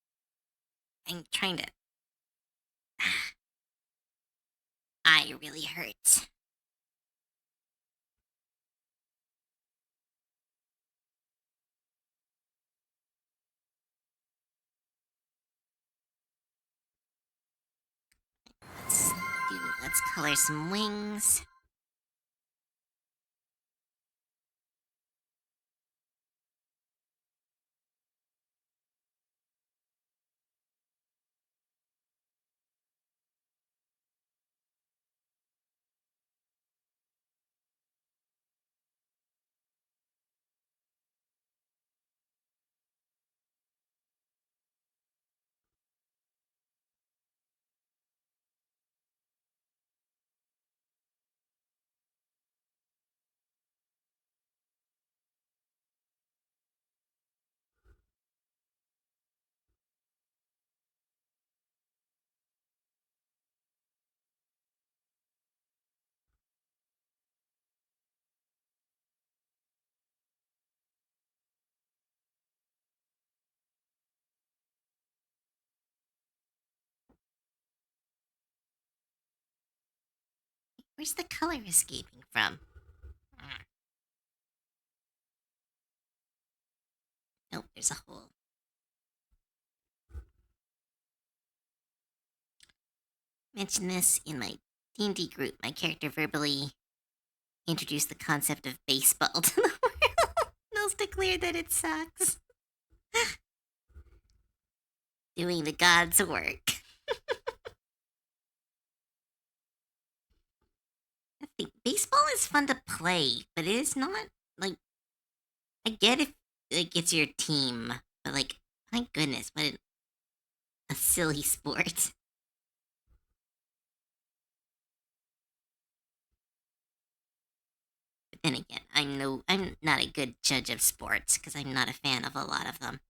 I'm trying to. Eye really hurts. Let's let's color some wings. Where's the color escaping from? Nope, there's a hole. Mention this in my D&D group. My character verbally introduced the concept of baseball to the world. Nils declared that it sucks. Doing the gods' work. I think baseball is fun to play, but it is not like I get if like it's your team, but like my goodness, what a silly sport. But then again, I'm not a good judge of sports because I'm not a fan of a lot of them.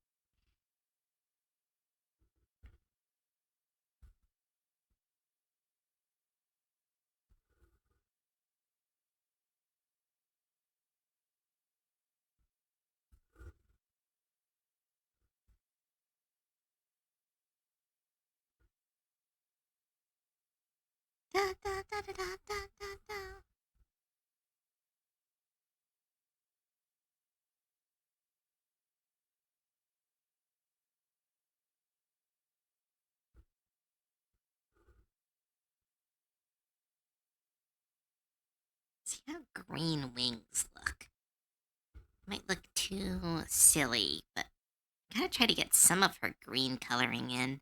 Da, da, da, da, da, da, da, da. See how green wings look. Might look too silly, but gotta try to get some of her green coloring in.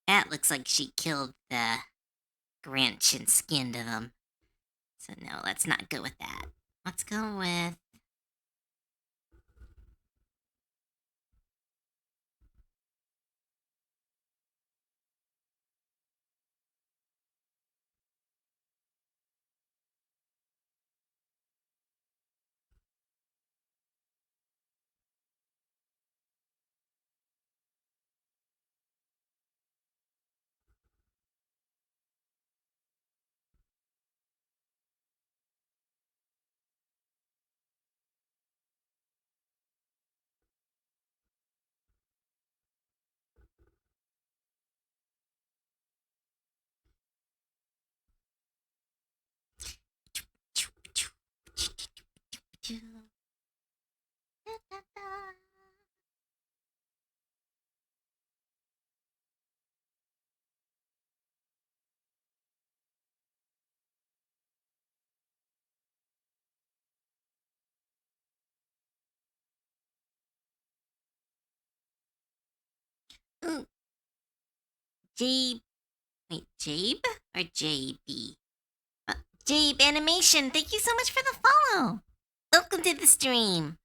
That looks like she killed the Grinch and skinned them. So no, let's not go with that. Let's go with Ooh, Jabe. Wait, Jabe or JB? Uh, Jabe Animation. Thank you so much for the follow. Welcome to the stream.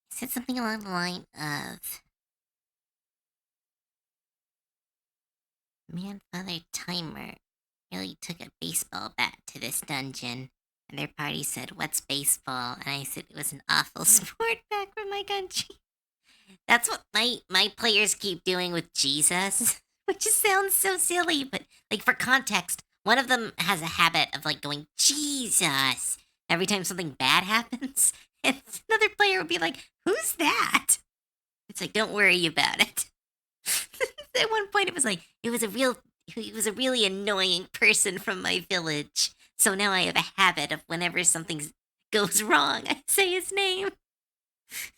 Said something along the line of Man, Father Timer really took a baseball bat to this dungeon. And their party said, "What's baseball?" And I said it was an awful sport back from my country. That's what my players keep doing with Jesus, which just sounds so silly, but like for context, one of them has a habit of like going Jesus every time something bad happens, and another player would be like, "Who's that?" It's like, "Don't worry about it." At one point, he was a really annoying person from my village. So now I have a habit of whenever something goes wrong, I say his name.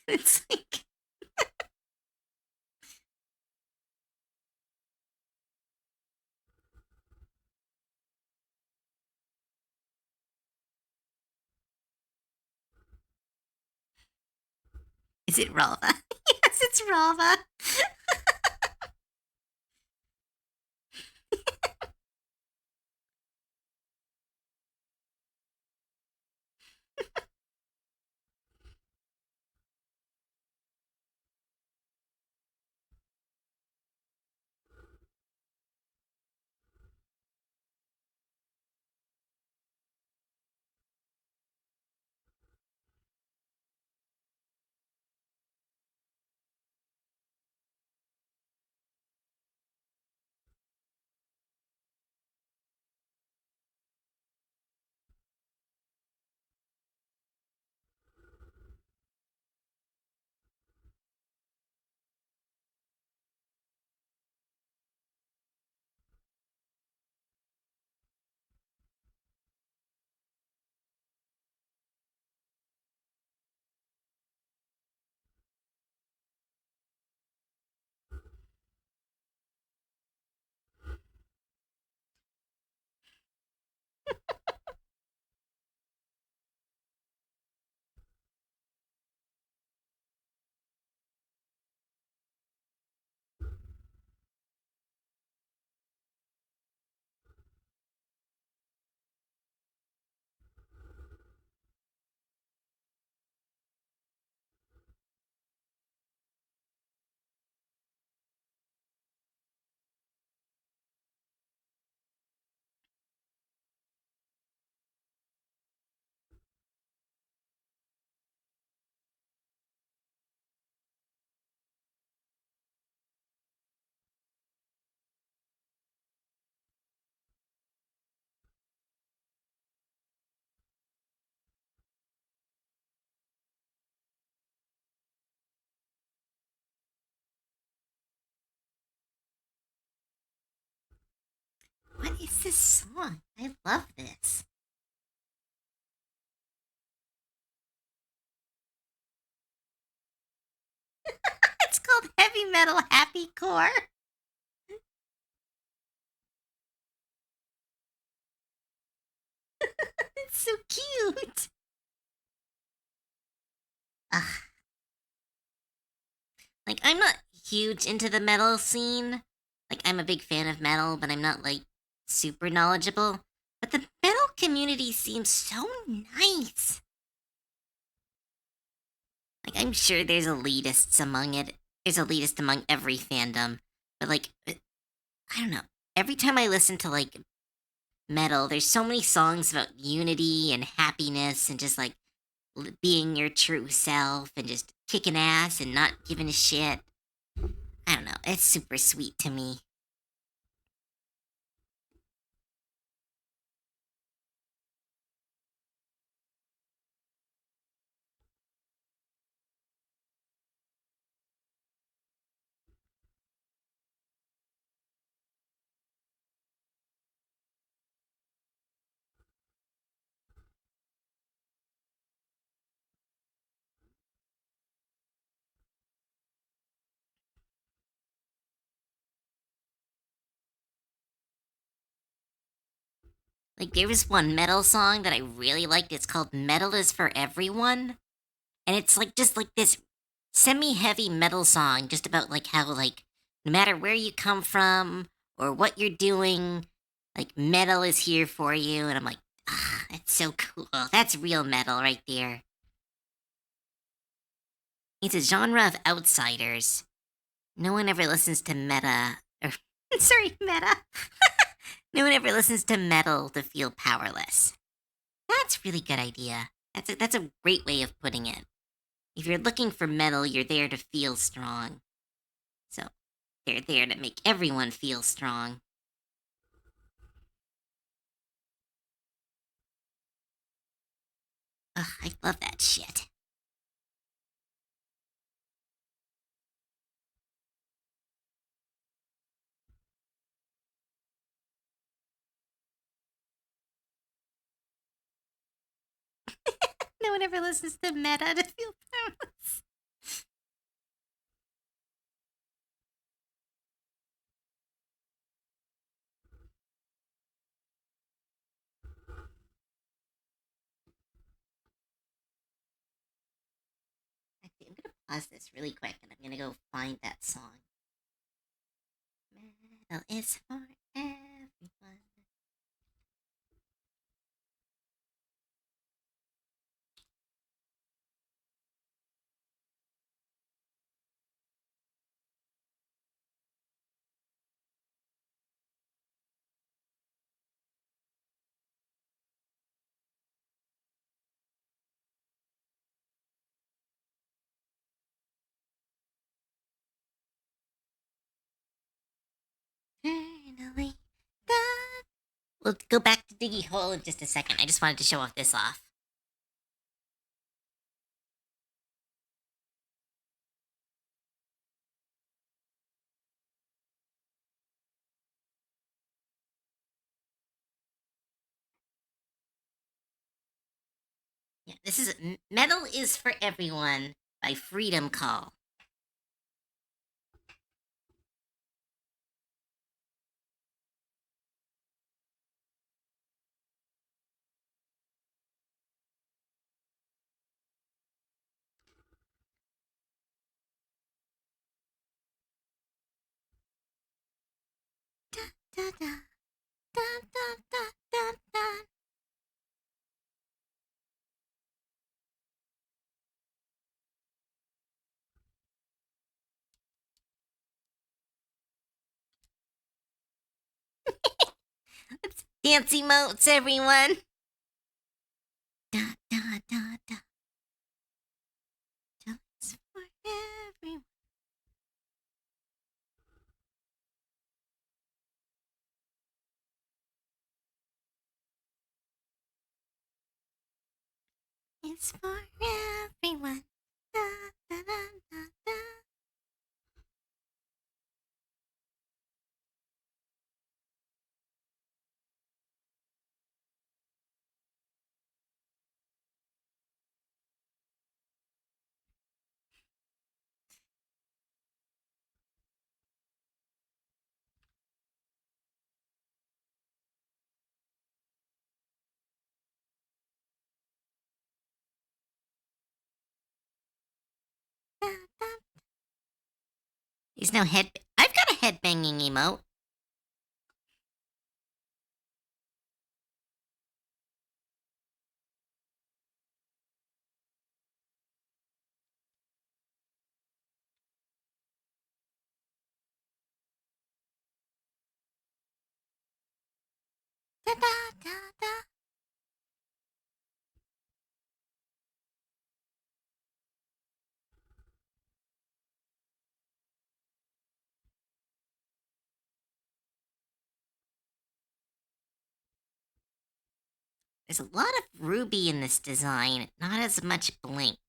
It's like, is it Rava? Yes, it's Rava. What is this song? I love this. It's called Heavy Metal Happy Core. It's so cute. Ugh. Like, I'm not huge into the metal scene. Like, I'm a big fan of metal, but I'm not, like, super knowledgeable. But the metal community seems so nice. Like, I'm sure there's elitists among it. There's elitists among every fandom. But, like, I don't know. Every time I listen to, like, metal, there's so many songs about unity and happiness and just, like, being your true self and just kicking ass and not giving a shit. I don't know. It's super sweet to me. Like, there was one metal song that I really liked. It's called Metal is for Everyone. And it's like just like this semi heavy metal song, just about like how, like, no matter where you come from or what you're doing, like, metal is here for you. And I'm like, ah, that's so cool. That's real metal right there. It's a genre of outsiders. No one ever listens to meta. Or, sorry, meta. No one ever listens to metal to feel powerless. That's a really good idea. That's a great way of putting it. If you're looking for metal, you're there to feel strong. So they're there to make everyone feel strong. Ugh, I love that shit. No one ever listens to meta to feel powerless. Actually, I'm gonna pause this really quick and I'm gonna go find that song. Metal is for everyone. Eternally. Da- We'll go back to Diggy Hole in just a second. I just wanted to show off this off. Yeah, this is Metal is for Everyone by Freedom Call. Da, da, da, da, da, da, da, da. Let's dance emotes, everyone. Da, da, da, da. It's for everyone. It's for everyone. Da, da, da, da, da. He's no head. I've got a headbanging emote. Da, da, da, da. There's a lot of ruby in this design, not as much blink.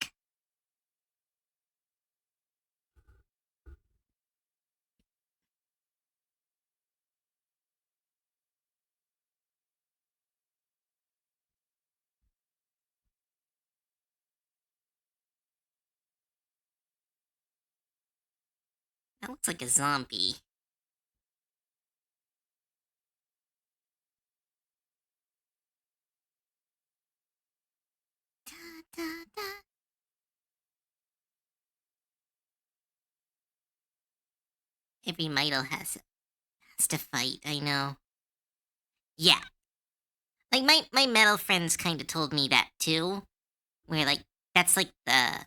That looks like a zombie. Da, da, da. Every Meidel has to fight, I know. Yeah. Like my metal friends kinda told me that too. Where like that's like the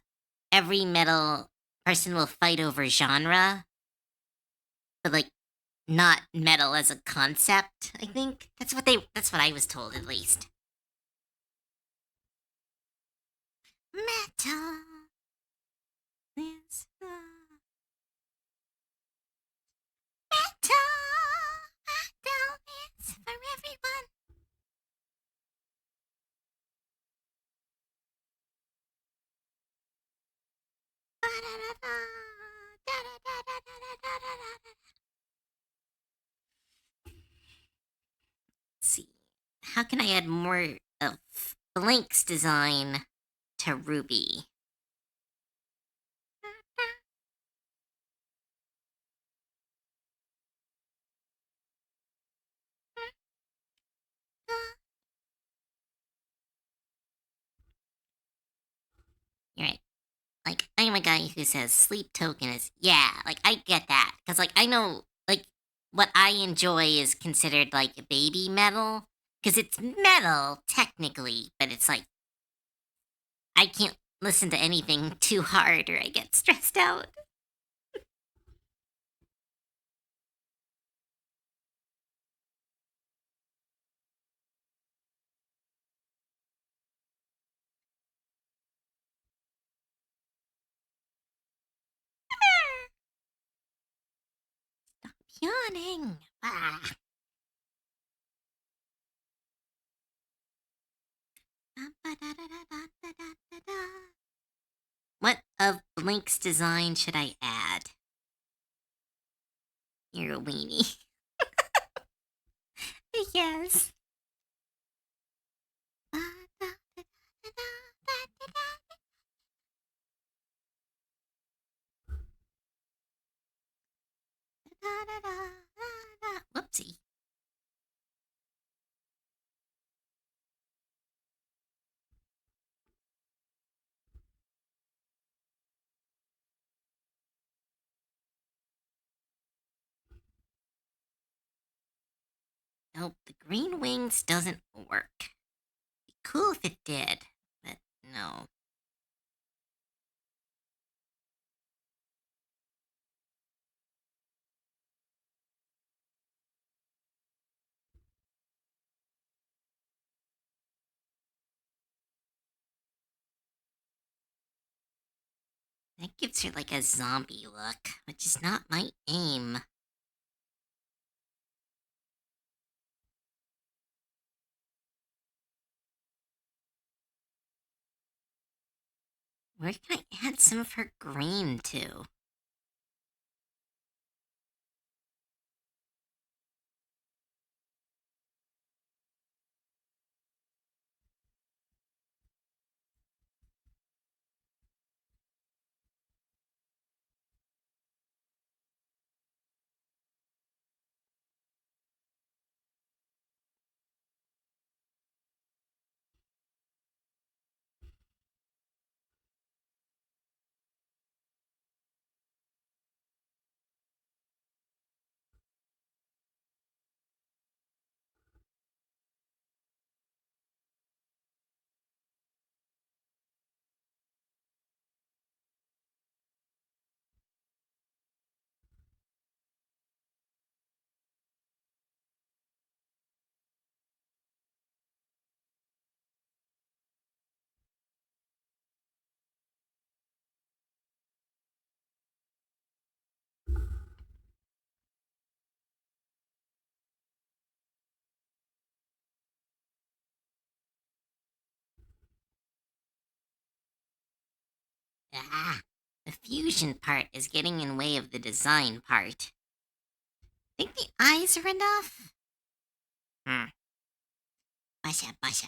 every metal person will fight over genre, but like not metal as a concept, I think. That's what I was told at least. Metal is metal. Metal is for everyone. Ba-da-da-da, da-da-da-da-da-da-da-da. Let's see. How can I add more of Blink's design to Ruby? You're right. Like, I'm a guy who says sleep token is, yeah, like, I get that. Because, like, I know, like, what I enjoy is considered, like, baby metal. Because it's metal, technically, but it's like, I can't listen to anything too hard or I get stressed out. Yawning. Ah. What of Blink's design should I add? You're a weenie. Yes. Whoopsie. Nope, the green wings doesn't work. Be cool if it did, but no. That gives her like a zombie look, which is not my aim. Where can I add some of her green to? The fusion part is getting in way of the design part. Think the eyes are enough? Basha, basha.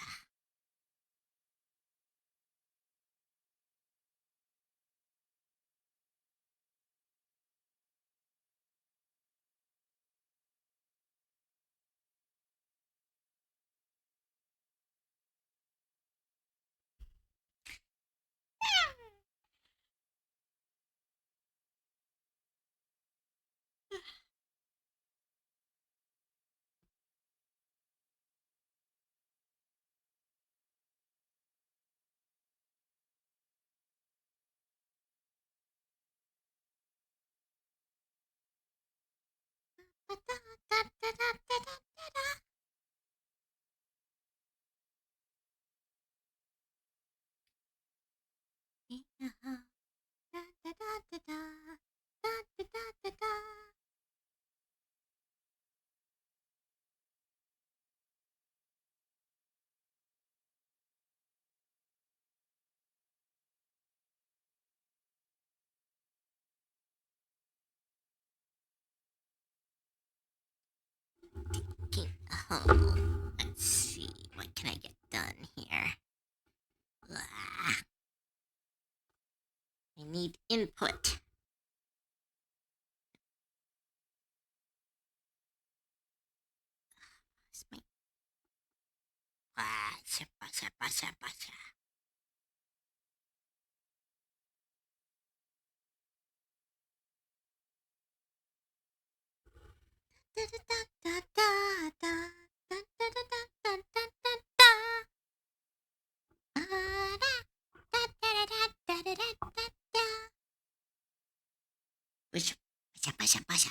Oh, let's see. What can I get done here? I need input. Basha, basha, basha, basha. Basha, basha, basha.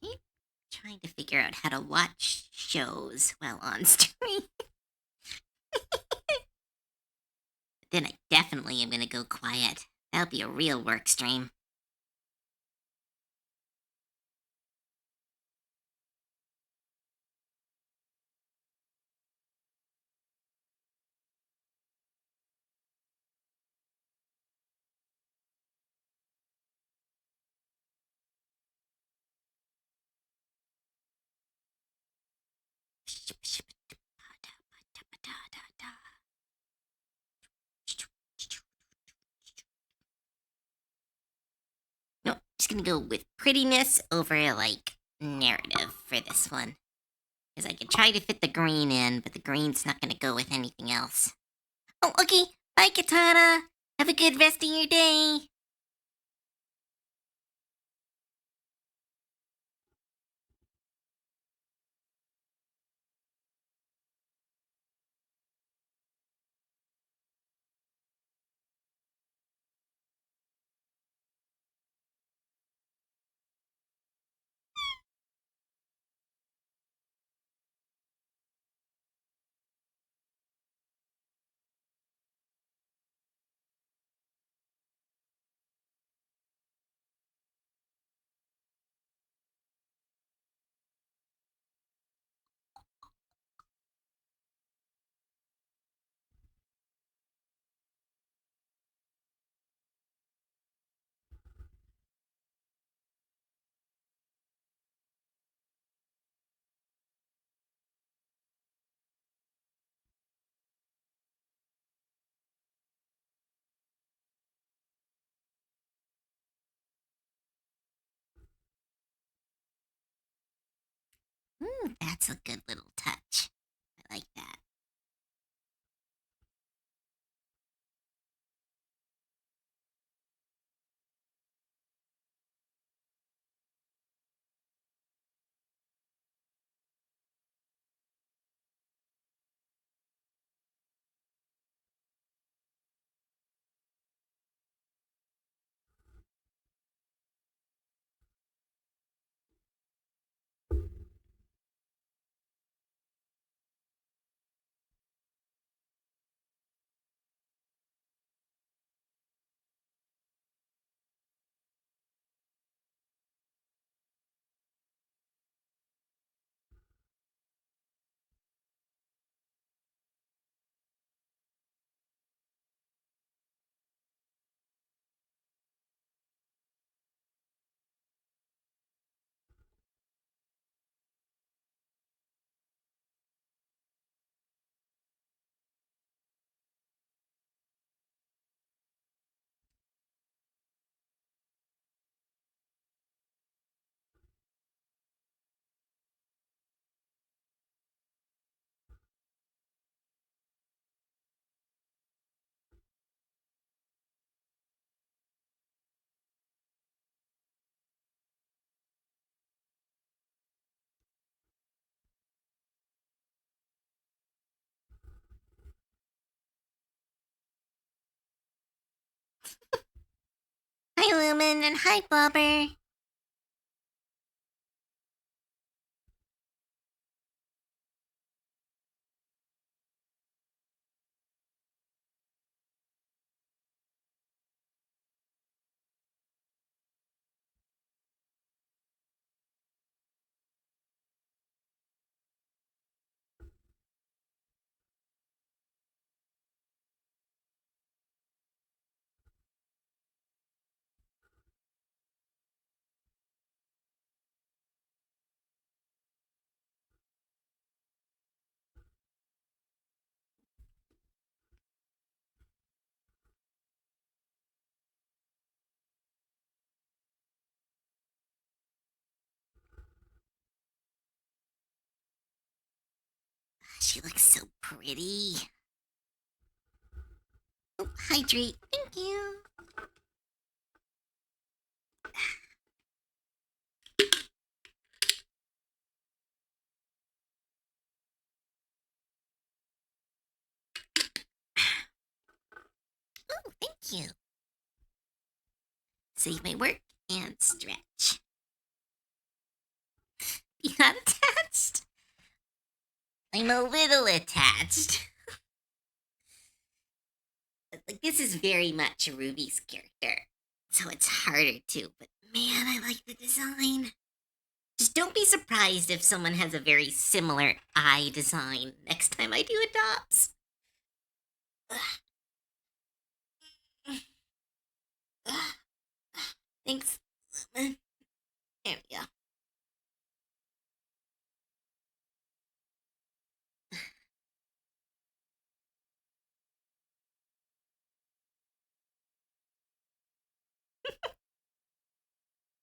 Keep trying to figure out how to watch shows while on stream. Then I definitely am gonna go quiet. That'll be a real work stream. No, just gonna go with prettiness over like narrative for this one. Because I could try to fit the green in, but the green's not gonna go with anything else. Oh, okay. Bye, Katana. Have a good rest of your day. That's a good little touch. I like that. Lumen, and hi, Blubber. She looks so pretty. Oh, hydrate. Thank you. Oh, thank you. Save my work and stretch. You're not attached? I'm a little attached. Like, this is very much Ruby's character, so it's harder to. But man, I like the design. Just don't be surprised if someone has a very similar eye design next time I do adopts. Thanks. There we go.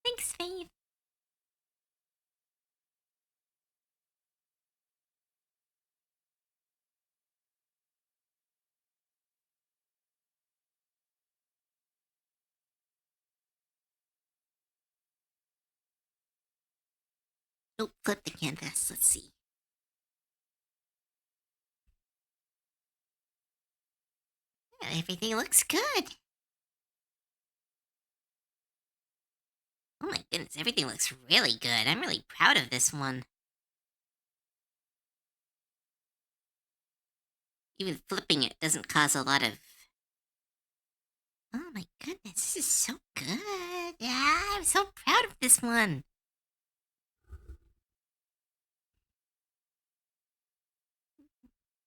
Thanks, Faith. Oh, flip the canvas. Let's see. Yeah, everything looks good. Oh my goodness, everything looks really good. I'm really proud of this one. Even flipping it doesn't cause a lot of. Oh my goodness, this is so good. Yeah, I'm so proud of this one.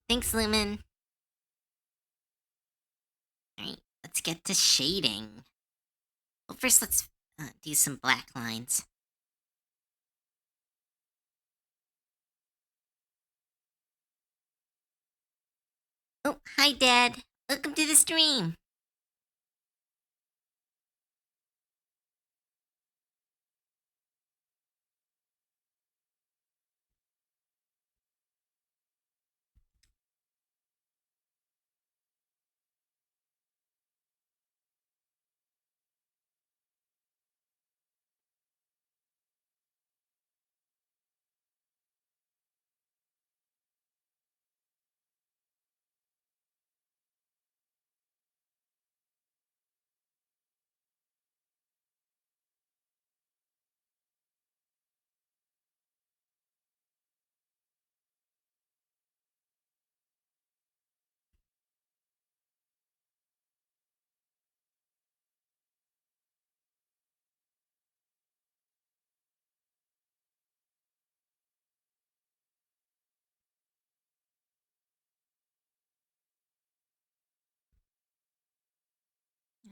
Thanks, Lumen. Alright, let's get to shading. Well, first let's do some black lines. Oh, hi, Dad. Welcome to the stream.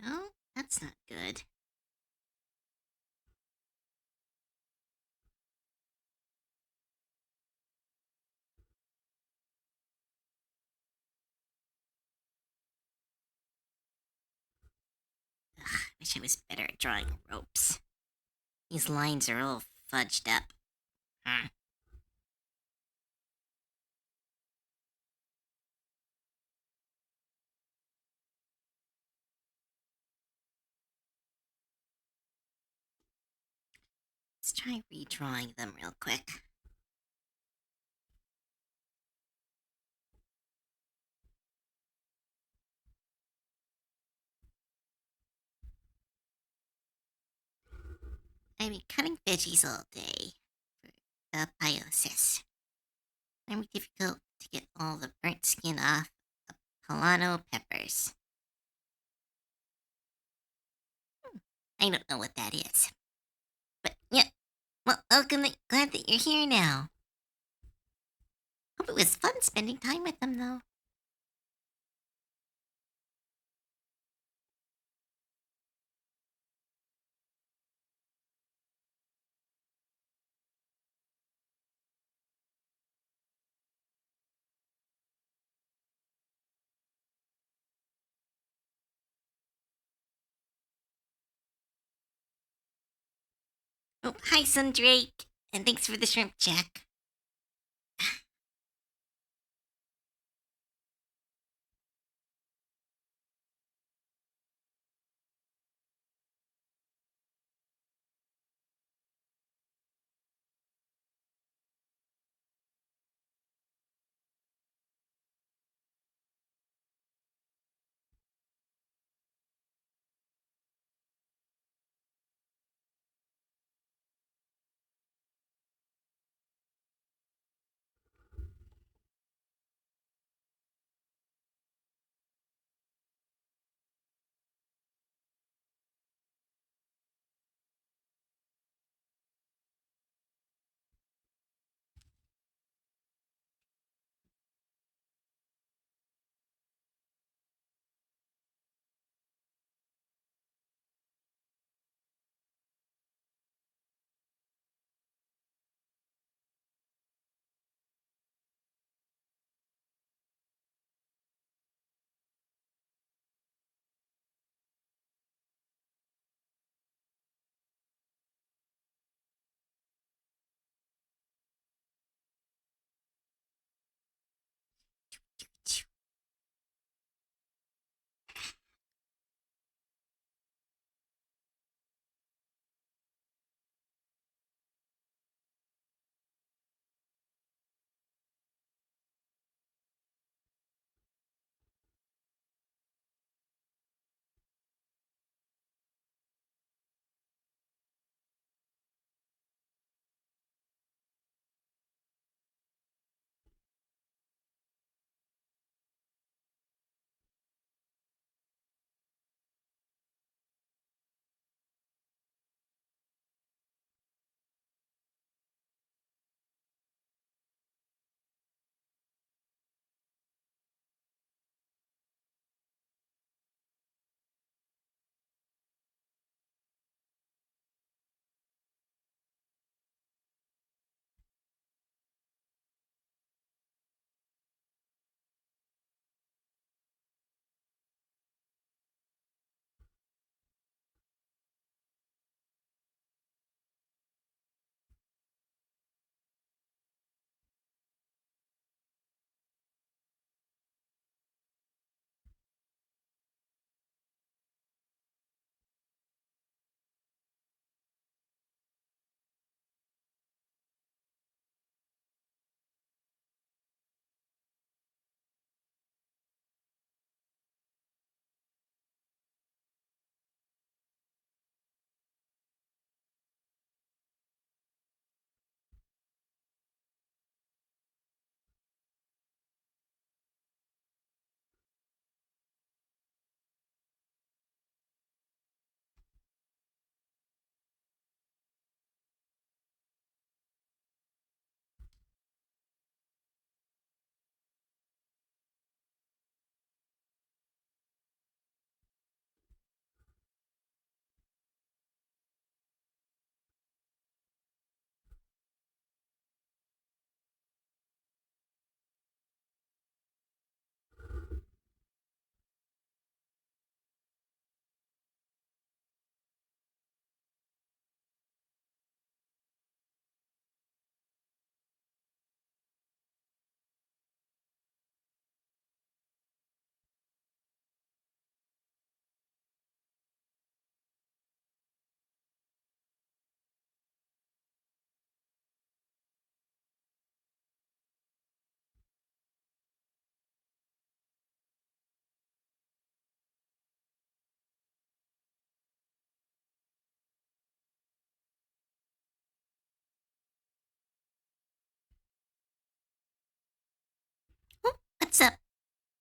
No, that's not good. Ugh, wish I was better at drawing ropes. These lines are all fudged up. Let's try redrawing them real quick. I've been cutting veggies all day for biosis. Very difficult to get all the burnt skin off of Polano peppers. I don't know what that is. But yeah, well, glad that you're here now. Hope it was fun spending time with them, though. Oh, hi, Sundrake. And thanks for the shrimp check.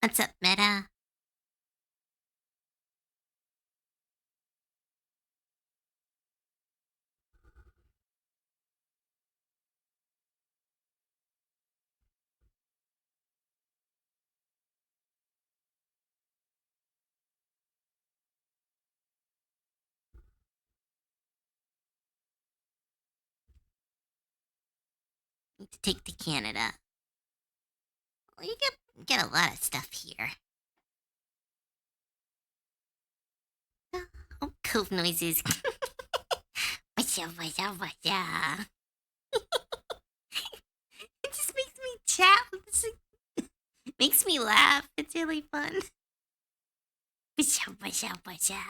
What's up, Meta? Need to take to Canada. Well, you get a lot of stuff here. Oh, cove noises. Washa, washa, washa. It just makes me chat. Makes me laugh. It's really fun. Washa, washa, washa.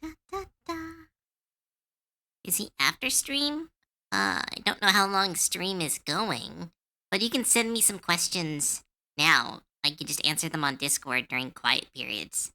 Da, da, da. Is he after stream? I don't know how long stream is going, but you can send me some questions now. I can just answer them on Discord during quiet periods.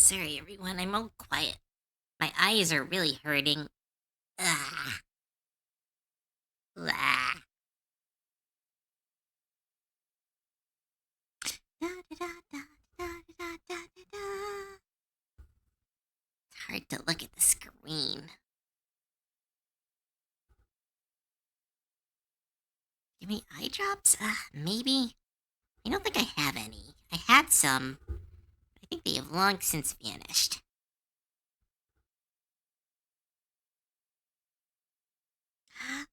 sorry, everyone. I'm all quiet. My eyes are really hurting. Ah, ah. Da, da, da, da, da, da, da, da, da. It's hard to look at the screen. Give me eye drops? Maybe. I don't think I have any. I had some. I think they have long since vanished.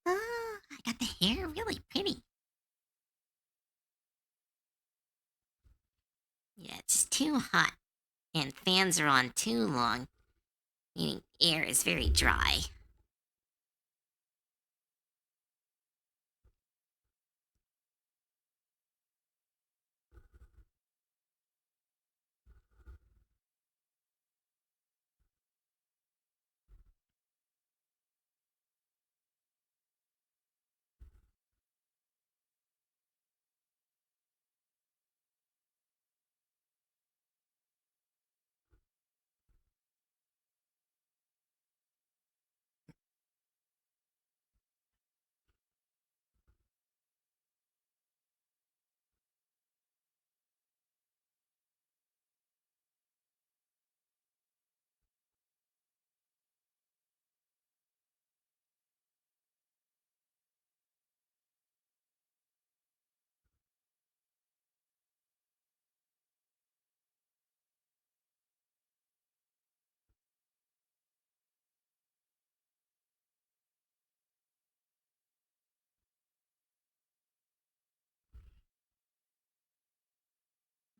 Oh, I got the hair really pretty. Yeah, it's too hot, and fans are on too long, meaning air is very dry.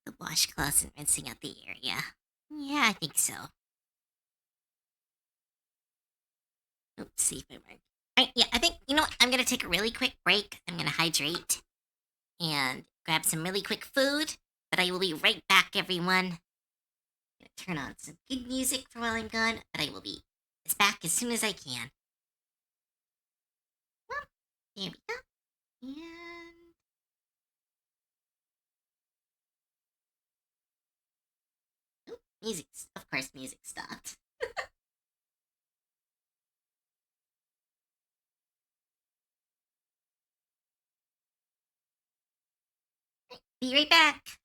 The washcloths and rinsing out the area. Yeah, I think so. Oops, see if it worked. Alright, yeah, I think, you know what? I'm gonna take a really quick break. I'm gonna hydrate and grab some really quick food, but I will be right back, everyone. I'm gonna turn on some good music for while I'm gone, but I will be back as soon as I can. Well, there we go. And oh, music. Of course, music stopped. Be right back.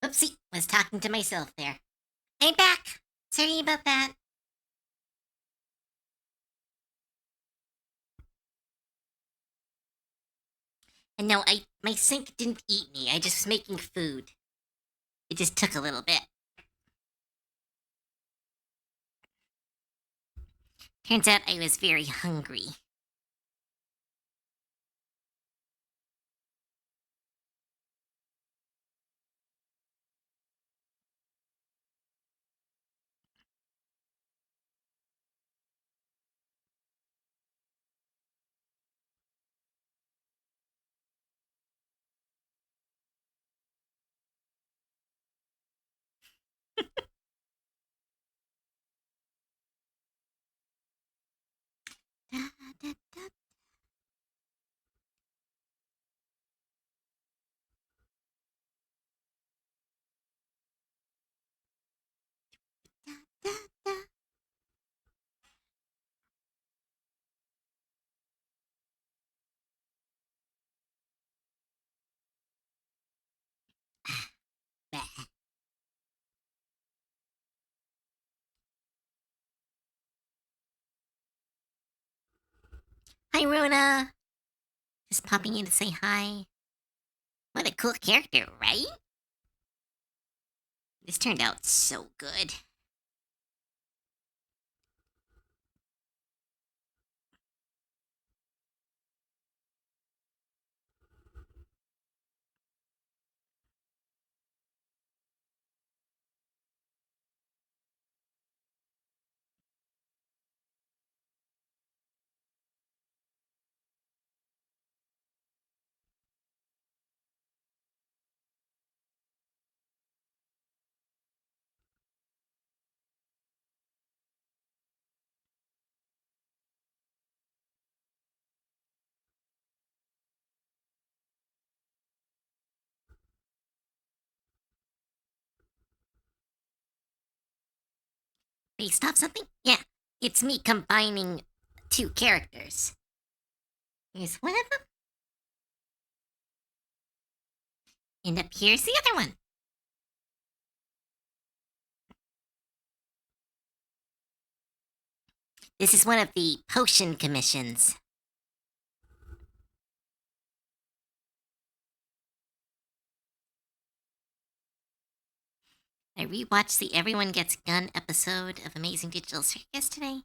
Oopsie, was talking to myself there. I'm back. Sorry about that. And no, my sink didn't eat me. I just was making food. It just took a little bit. Turns out I was very hungry. Da, da, da, da, da, da. Bah. Hi, Runa. Just popping in to say hi. What a cool character, right? This turned out so good. Based off something? Yeah, it's me combining two characters. Here's one of them, and up here's the other one. This is one of the potion commissions. I rewatched the Everyone Gets Gun episode of Amazing Digital Circus today.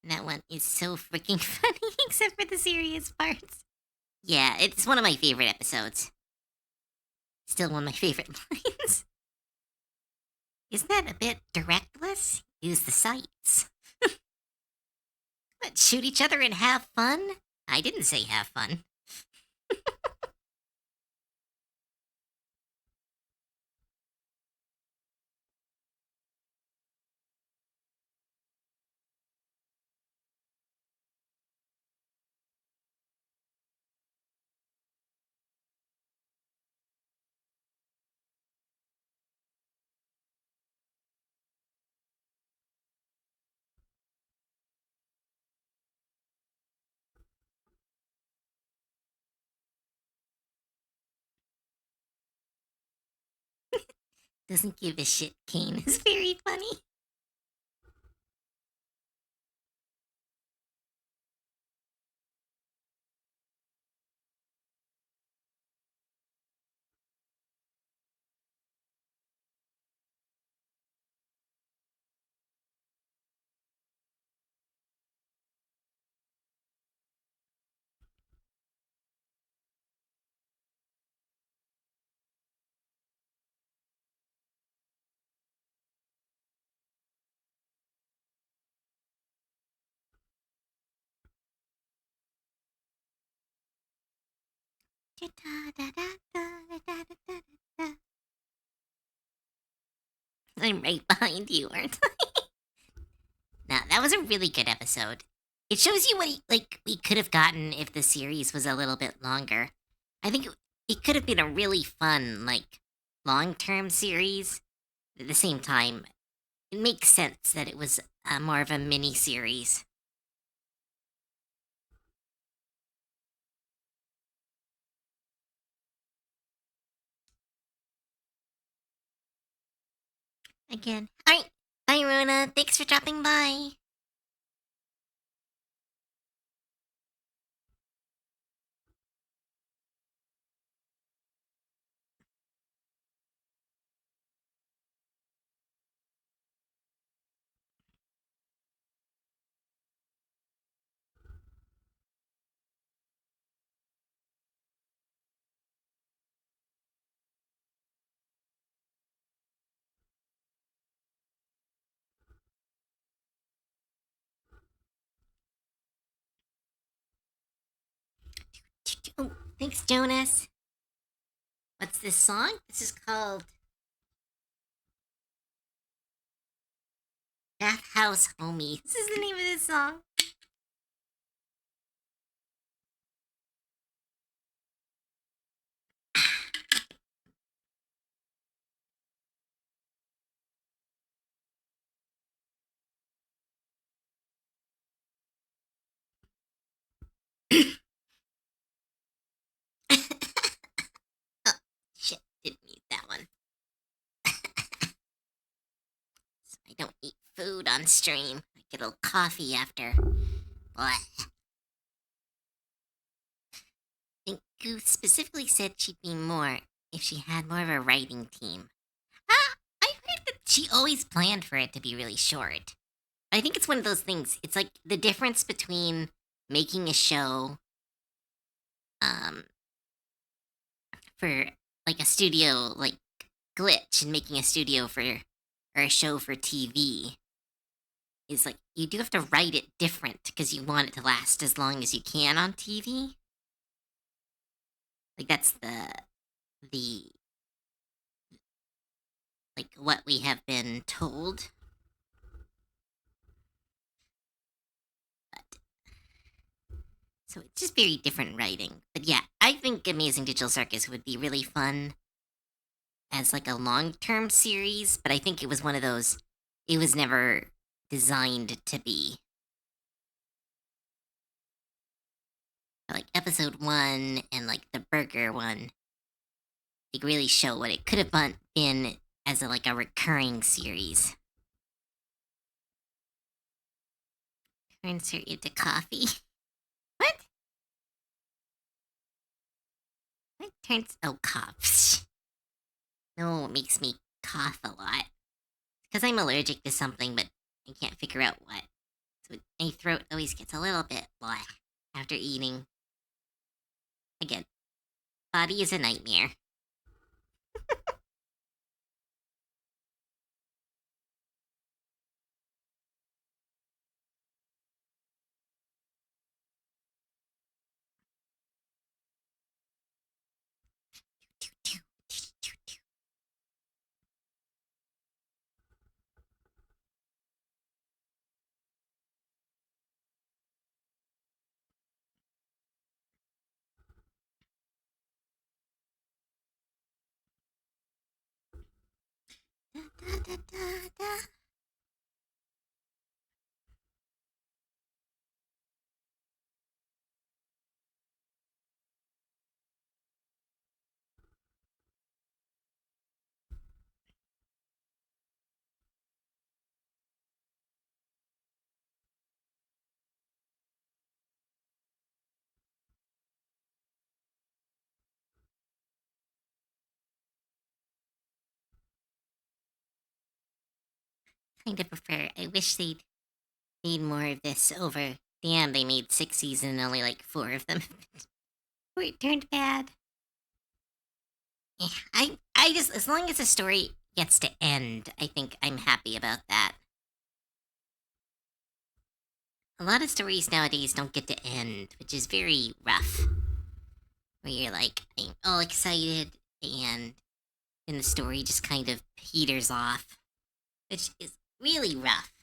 And that one is so freaking funny, except for the serious parts. Yeah, it's one of my favorite episodes. Still one of my favorite lines. Isn't that a bit directless? Use the sights. What, shoot each other and have fun? I didn't say have fun. Doesn't give a shit, Kane is very funny. I'm right behind you, aren't I? Now, that was a really good episode. It shows you what we could have gotten if the series was a little bit longer. I think it could have been a really fun, long-term series. At the same time, it makes sense that it was more of a mini series. again. All right. Bye, Rona. Thanks for dropping by. Oh, thanks, Jonas. What's this song? This is called Bathhouse Homie. This is the name of this song. Oh, shit. Didn't mute that one. So I don't eat food on stream. I get a little coffee after. Blah. I think Goose specifically said she'd be more if she had more of a writing team. I heard that she always planned for it to be really short. I think it's one of those things. It's like the difference between making a show um, for like a studio like Glitch and making a studio for or a show for TV is like you do have to write it different because you want it to last as long as you can on TV. Like that's the like what we have been told. But so it's just very different writing. But yeah, I think Amazing Digital Circus would be really fun as like a long-term series, but I think it was one of those it was never designed to be. Like episode 1 and like the burger one, they really show what it could have been as like a recurring series. Turns her into coffee. What? What turns coughs? No, it makes me cough a lot. Because I'm allergic to something, but I can't figure out what. So my throat always gets a little bit blah after eating. Again, body is a nightmare. Da, da, da, da, da. Kind of prefer. I wish they'd made more of this over. Damn, they made 6 seasons and only like 4 of them. Where it turned bad. Yeah, I just as long as the story gets to end, I think I'm happy about that. A lot of stories nowadays don't get to end, which is very rough. Where you're like, I'm all excited, and then the story just kind of peters off, which is really rough.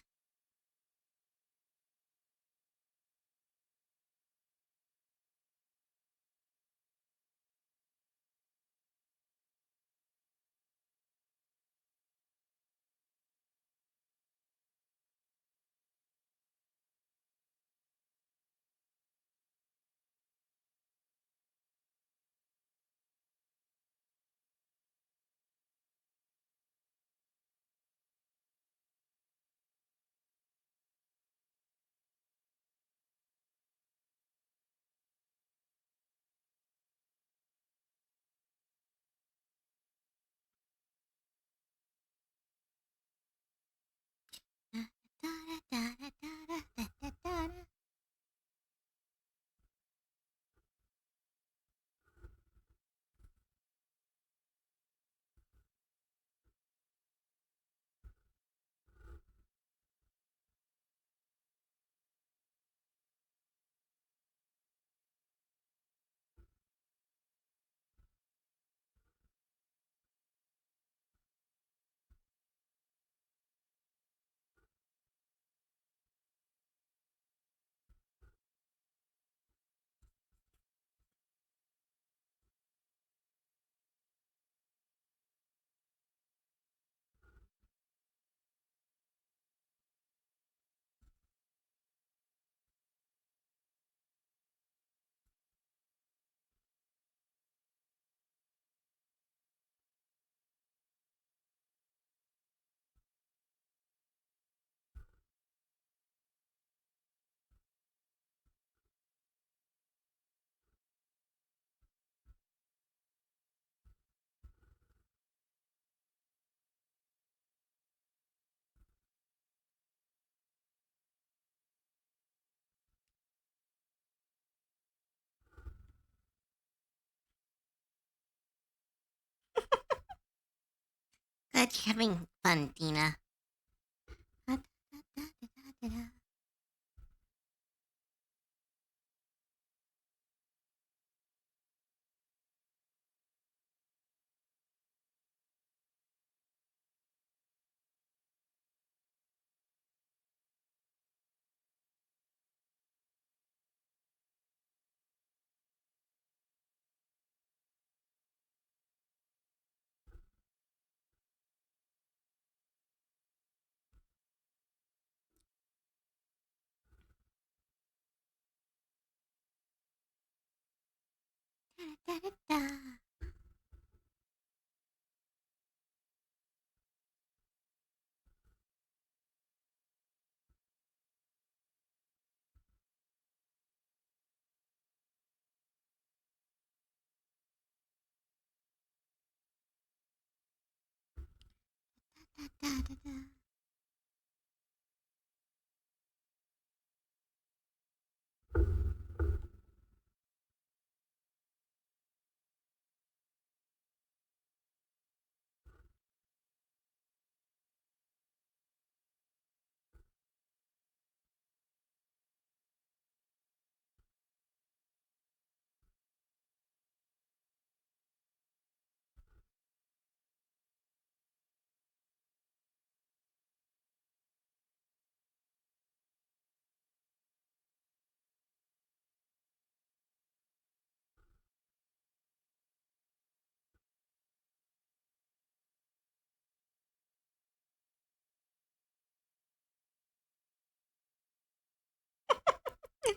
Glad you're having fun, Dina.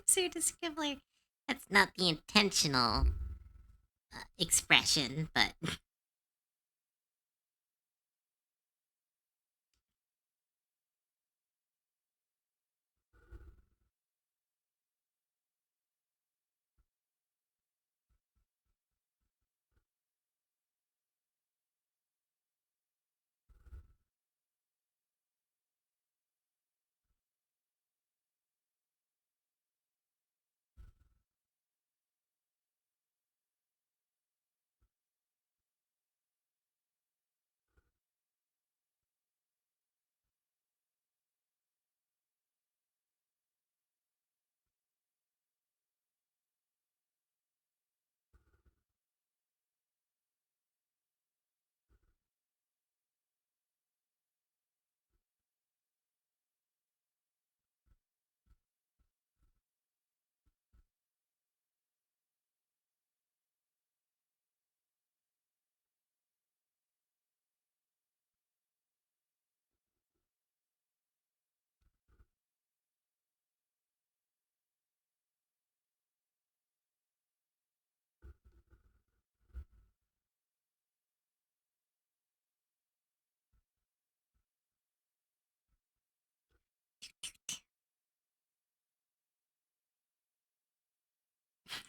Sue to Scribbler. That's not the intentional expression, but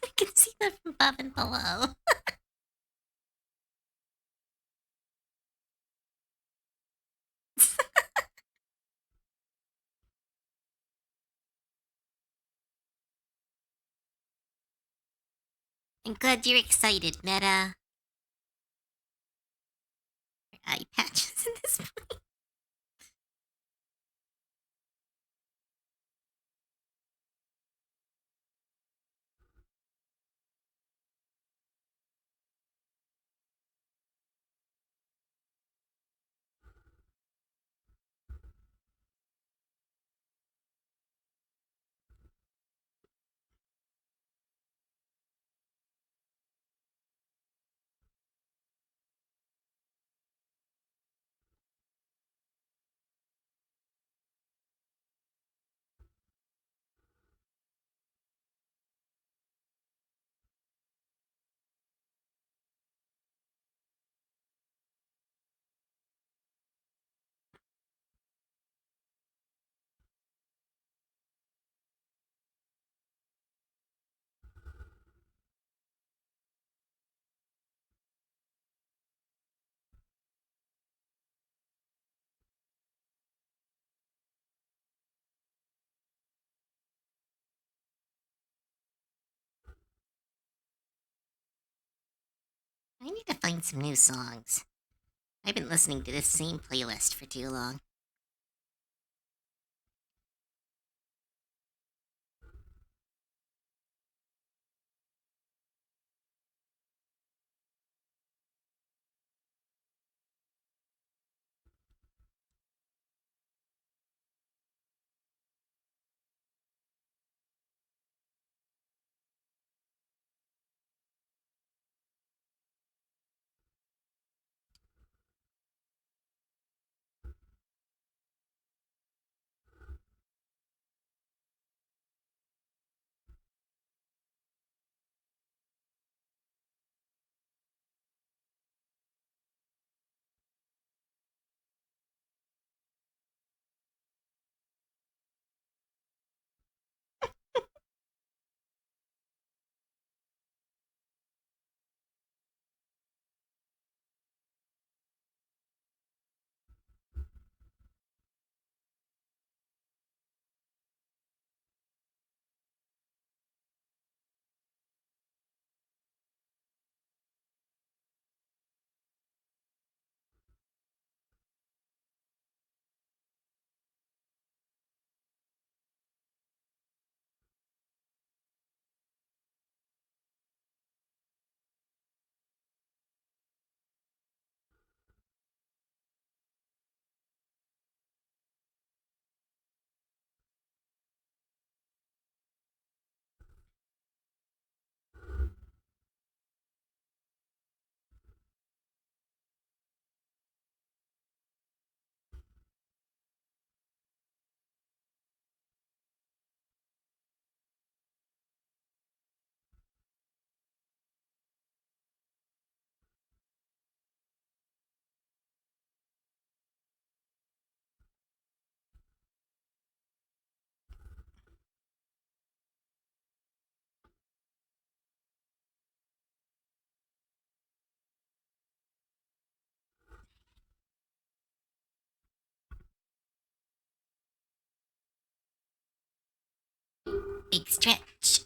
I can see that from above and below. I'm glad you're excited, Meta. Your eye patches in this. I need to find some new songs. I've been listening to this same playlist for too long. Big stretch.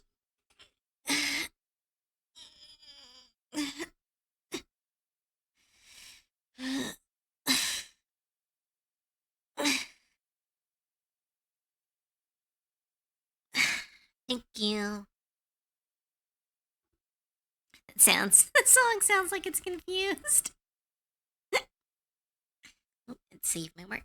Thank you. The song sounds like it's confused. Let's see if my work.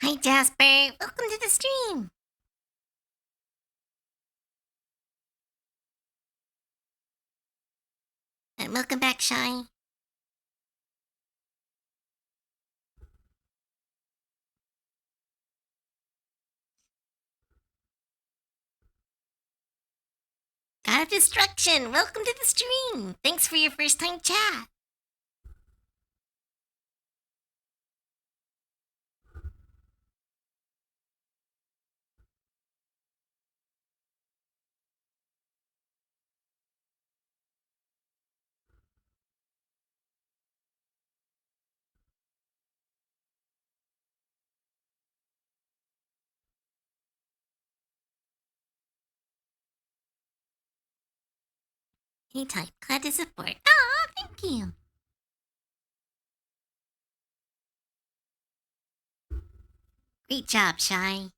Hi, Jasper. Welcome to the stream. And welcome back, Shy. God of Destruction, welcome to the stream. Thanks for your first time chat. Anytime, glad to support. Aw, thank you. Great job, Shy.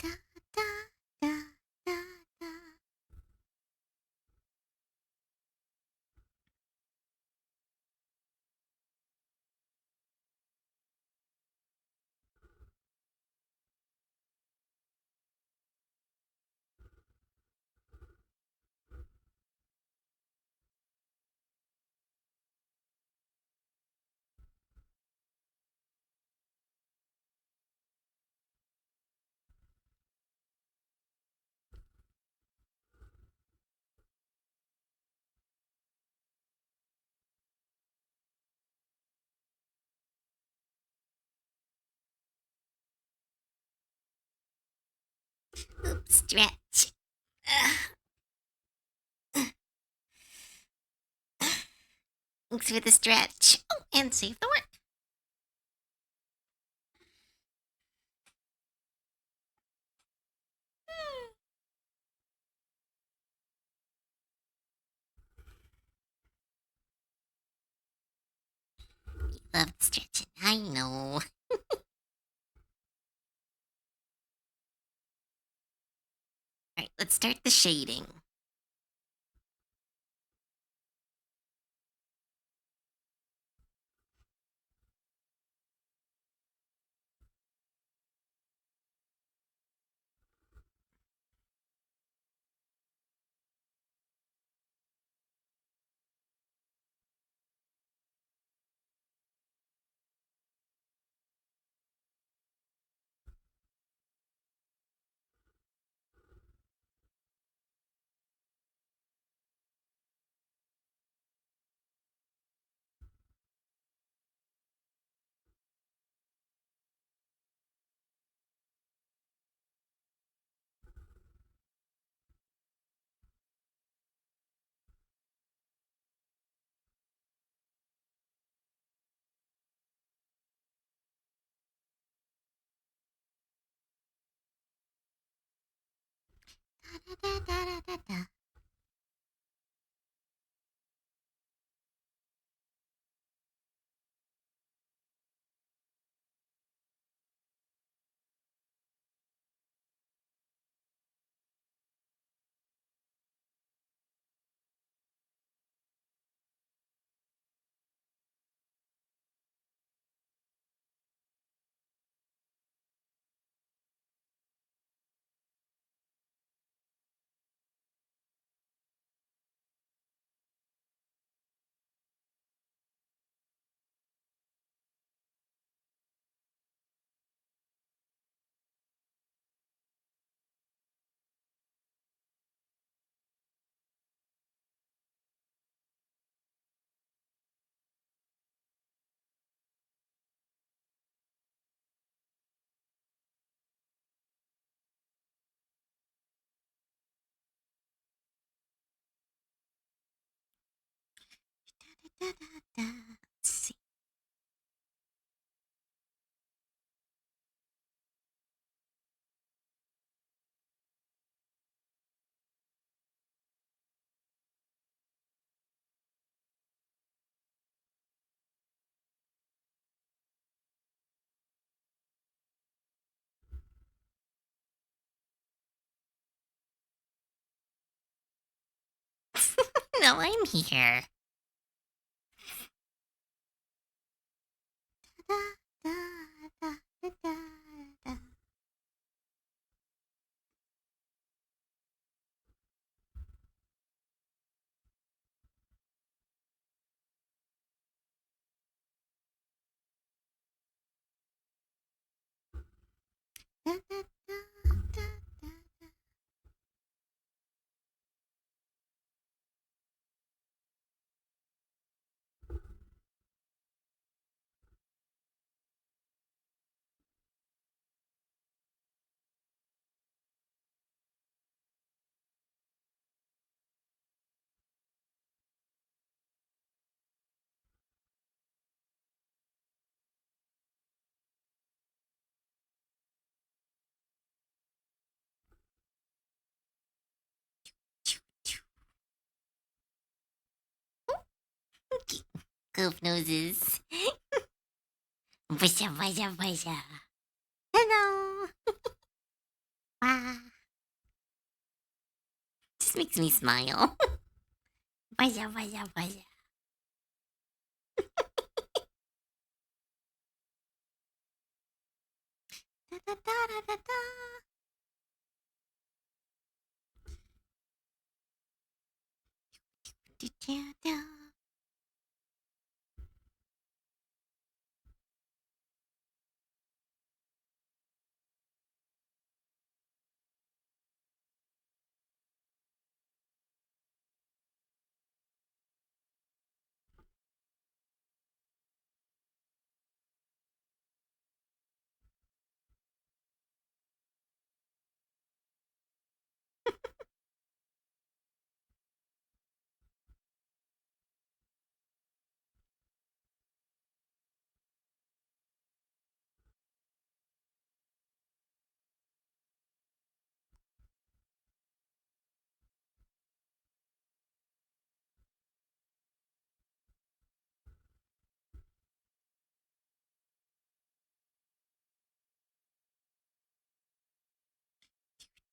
Da, da, da, da, da. Oops, stretch. Thanks for the stretch. Oh, and save the work. Love stretching, I know. Alright, let's start the shading. Let's see. No, I'm here. Da, da, da, da, da, da. Da, da, da, da, da. Goof noses. Visha, visha, visha. Hello. Wow. Just makes me smile. Visha, visha, visha. Da, da, da, da, da, da. Da, da, da.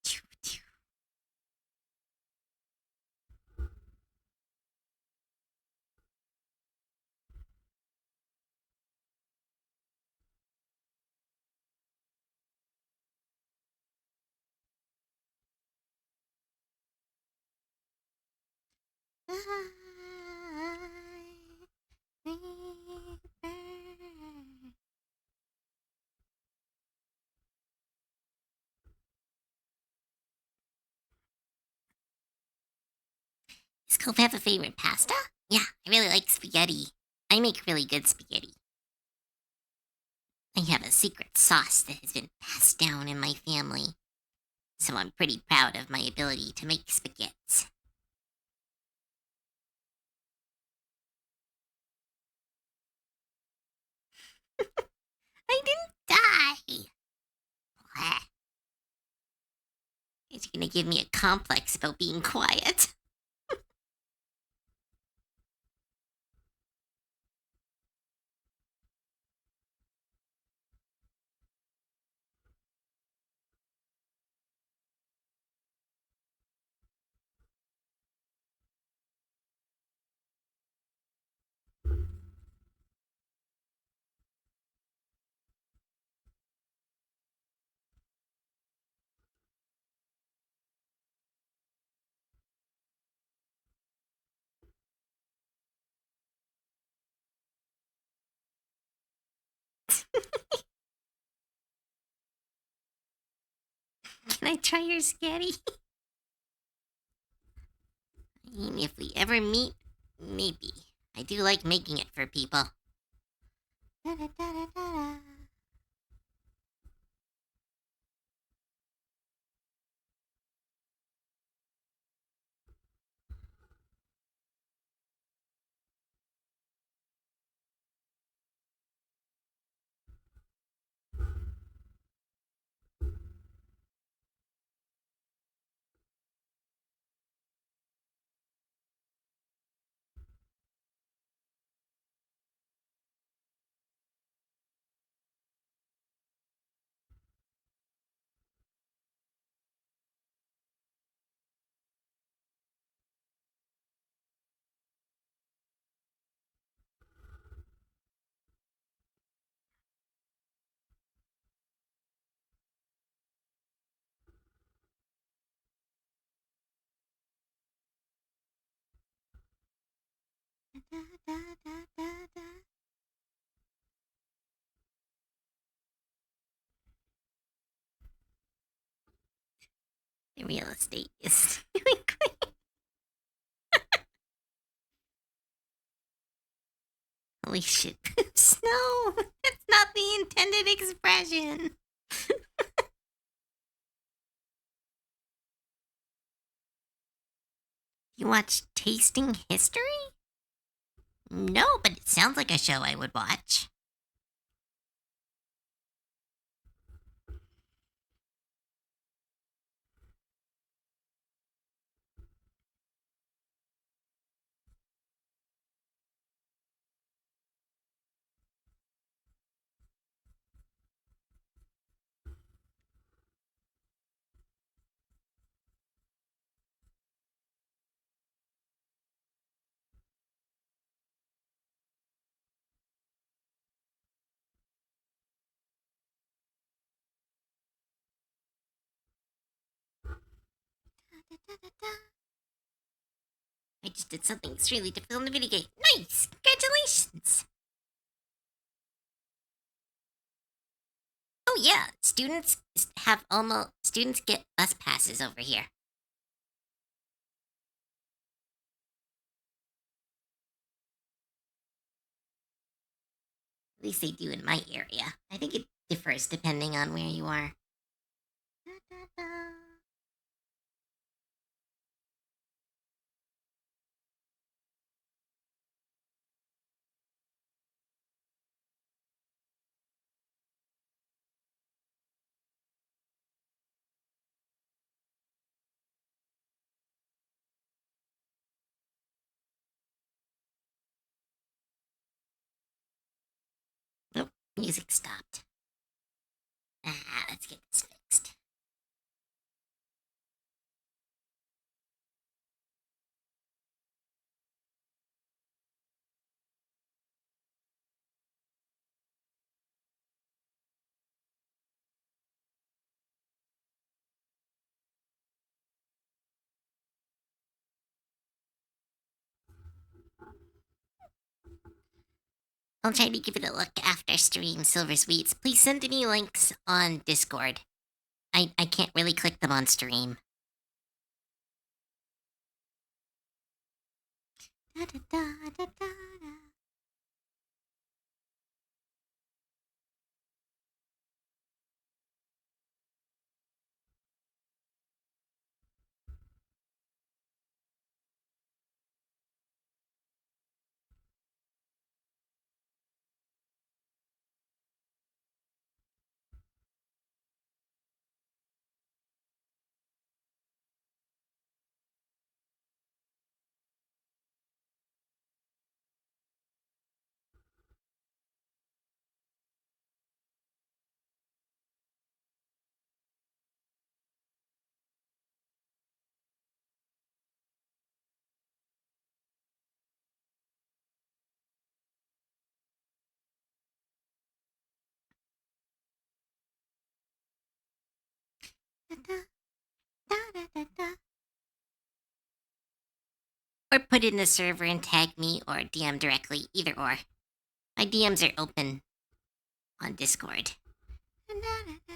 Choo, choo. Does Cope have a favorite pasta? Yeah, I really like spaghetti. I make really good spaghetti. I have a secret sauce that has been passed down in my family, so I'm pretty proud of my ability to make spaghettis. I didn't die! Blah. It's gonna give me a complex about being quiet. Can I try your spaghetti? I mean, if we ever meet, maybe. I do like making it for people. Da, da, da, da, da. The real estate is doing great. Holy shit. Snow! That's not the intended expression. You watch Tasting History? No, but it sounds like a show I would watch. I just did something extremely difficult in the video game. Nice! Congratulations! Oh yeah, students get bus passes over here. At least they do in my area. I think it differs depending on where you are. Da, da, da. Nope, music stopped. Let's get this fixed. I'll try to give it a look after stream, Silver Sweets. Please send me links on Discord. I can't really click them on stream. Da, da, da, da, da, da. Da, da, da, da, da. Or put it in the server and tag me or DM directly, either or. My DMs are open on Discord. Da, da, da, da.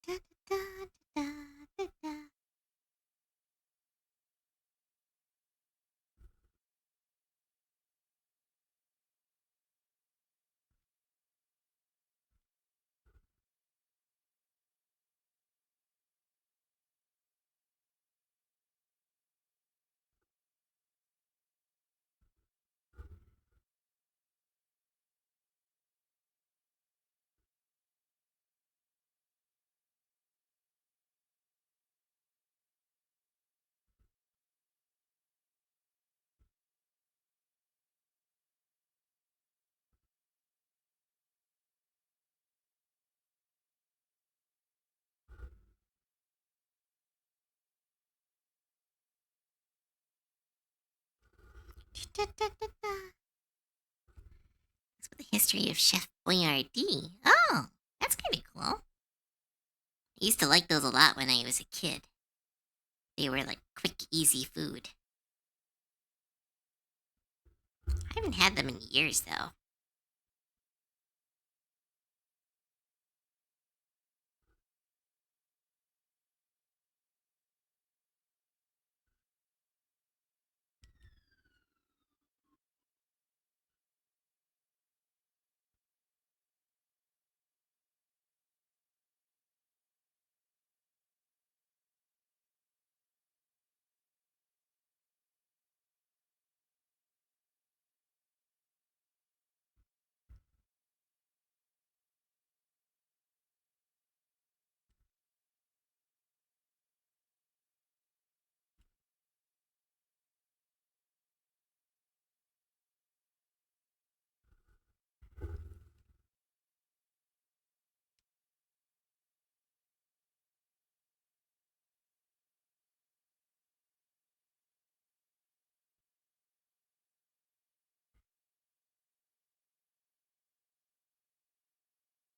Da, da, da, da, da, da. That's the history of Chef Boyardee. Oh, that's kind of cool. I used to like those a lot when I was a kid. They were like quick, easy food. I haven't had them in years, though.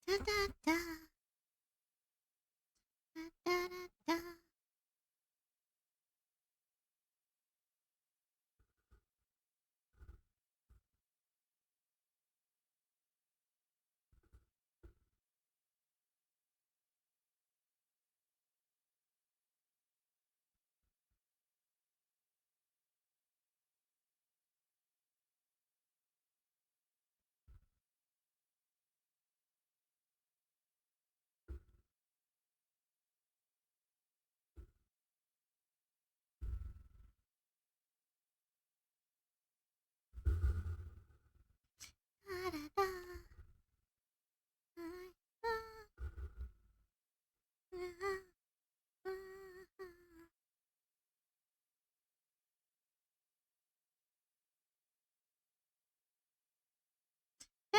Da da da. Da da da da. Da da da.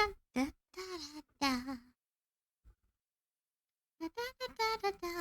Da da da da da. Da da da da da.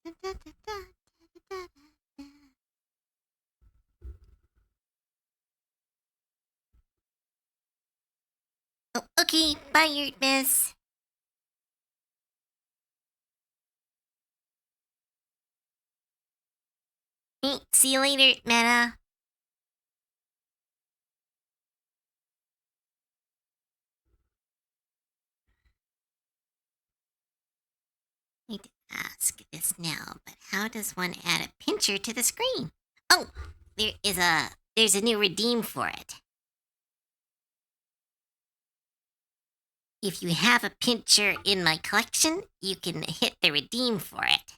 Da da da da da da da. Oh, okay. Bye, Miss. Hey, see you later, Meta. I need to ask this now, but how does one add a pincher to the screen? Oh, there's a new redeem for it. If you have a pincher in my collection, you can hit the redeem for it.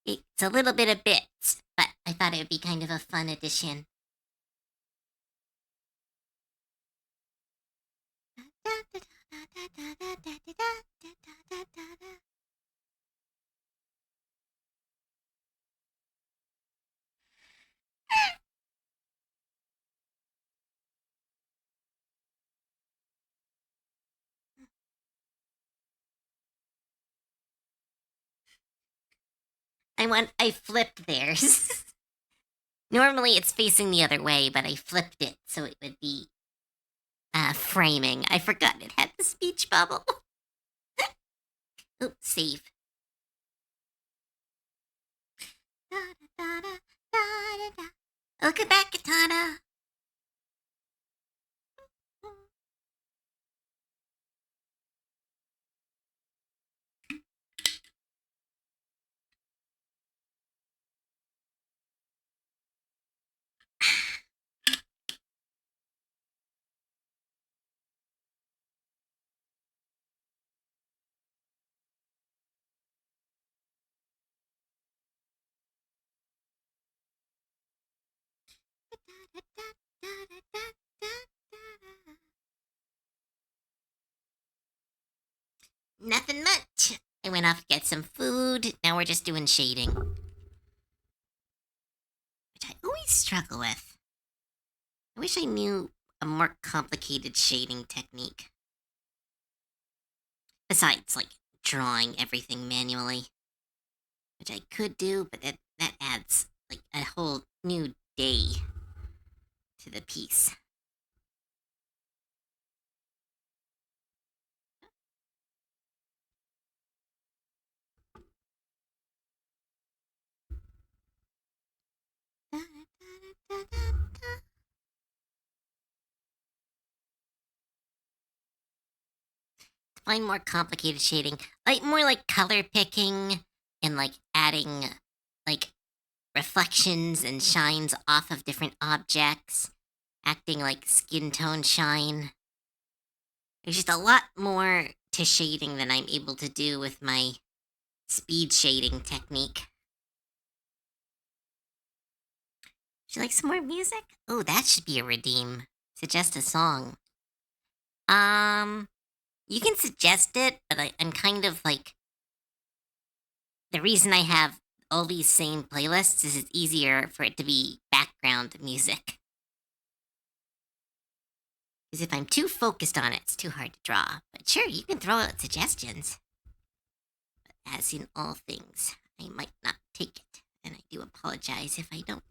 It's a little bit of bits, but I thought it would be kind of a fun addition. I flipped theirs. Normally it's facing the other way, but I flipped it so it would be framing. I forgot it had the speech bubble. Oops, save. Look at that, Katana. Nothing much. I went off to get some food. Now we're just doing shading, which I always struggle with. I wish I knew a more complicated shading technique. Besides, like, drawing everything manually, which I could do, but that adds, like, a whole new day to the piece. Find more complicated shading, like more like color picking and like adding like reflections and shines off of different objects, acting like skin tone shine. There's just a lot more to shading than I'm able to do with my speed shading technique. Would you like some more music? Oh, that should be a redeem. Suggest a song. You can suggest it, but I'm kind of like, the reason I have all these same playlists is it's easier for it to be background music. Because if I'm too focused on it, it's too hard to draw. But sure, you can throw out suggestions. But as in all things, I might not take it, and I do apologize if I don't.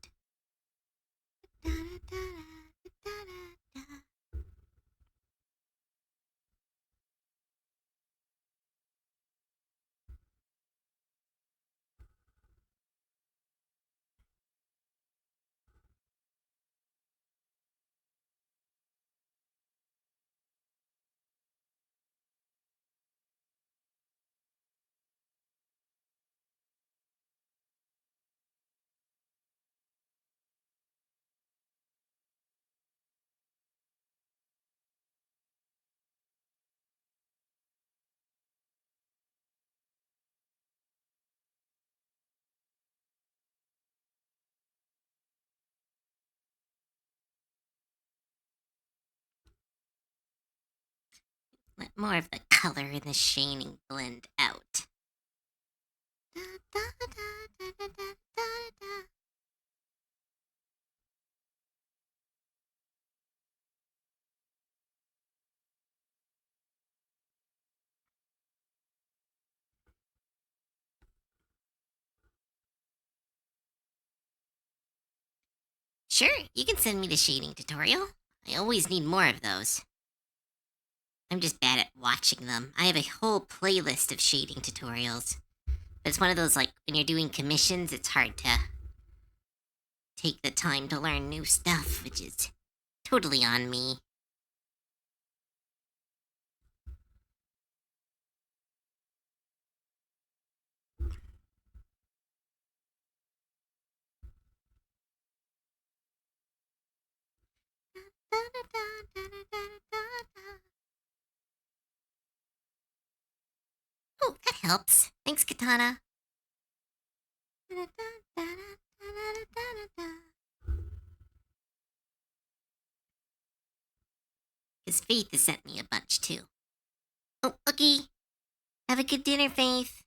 Let more of the color in the shading blend out. Sure, you can send me the shading tutorial. I always need more of those. I'm just bad at watching them. I have a whole playlist of shading tutorials. But it's one of those, like, when you're doing commissions, it's hard to take the time to learn new stuff, which is totally on me. Oh, that helps. Thanks, Katana. Because Faith has sent me a bunch, too. Oh, okay. Have a good dinner, Faith.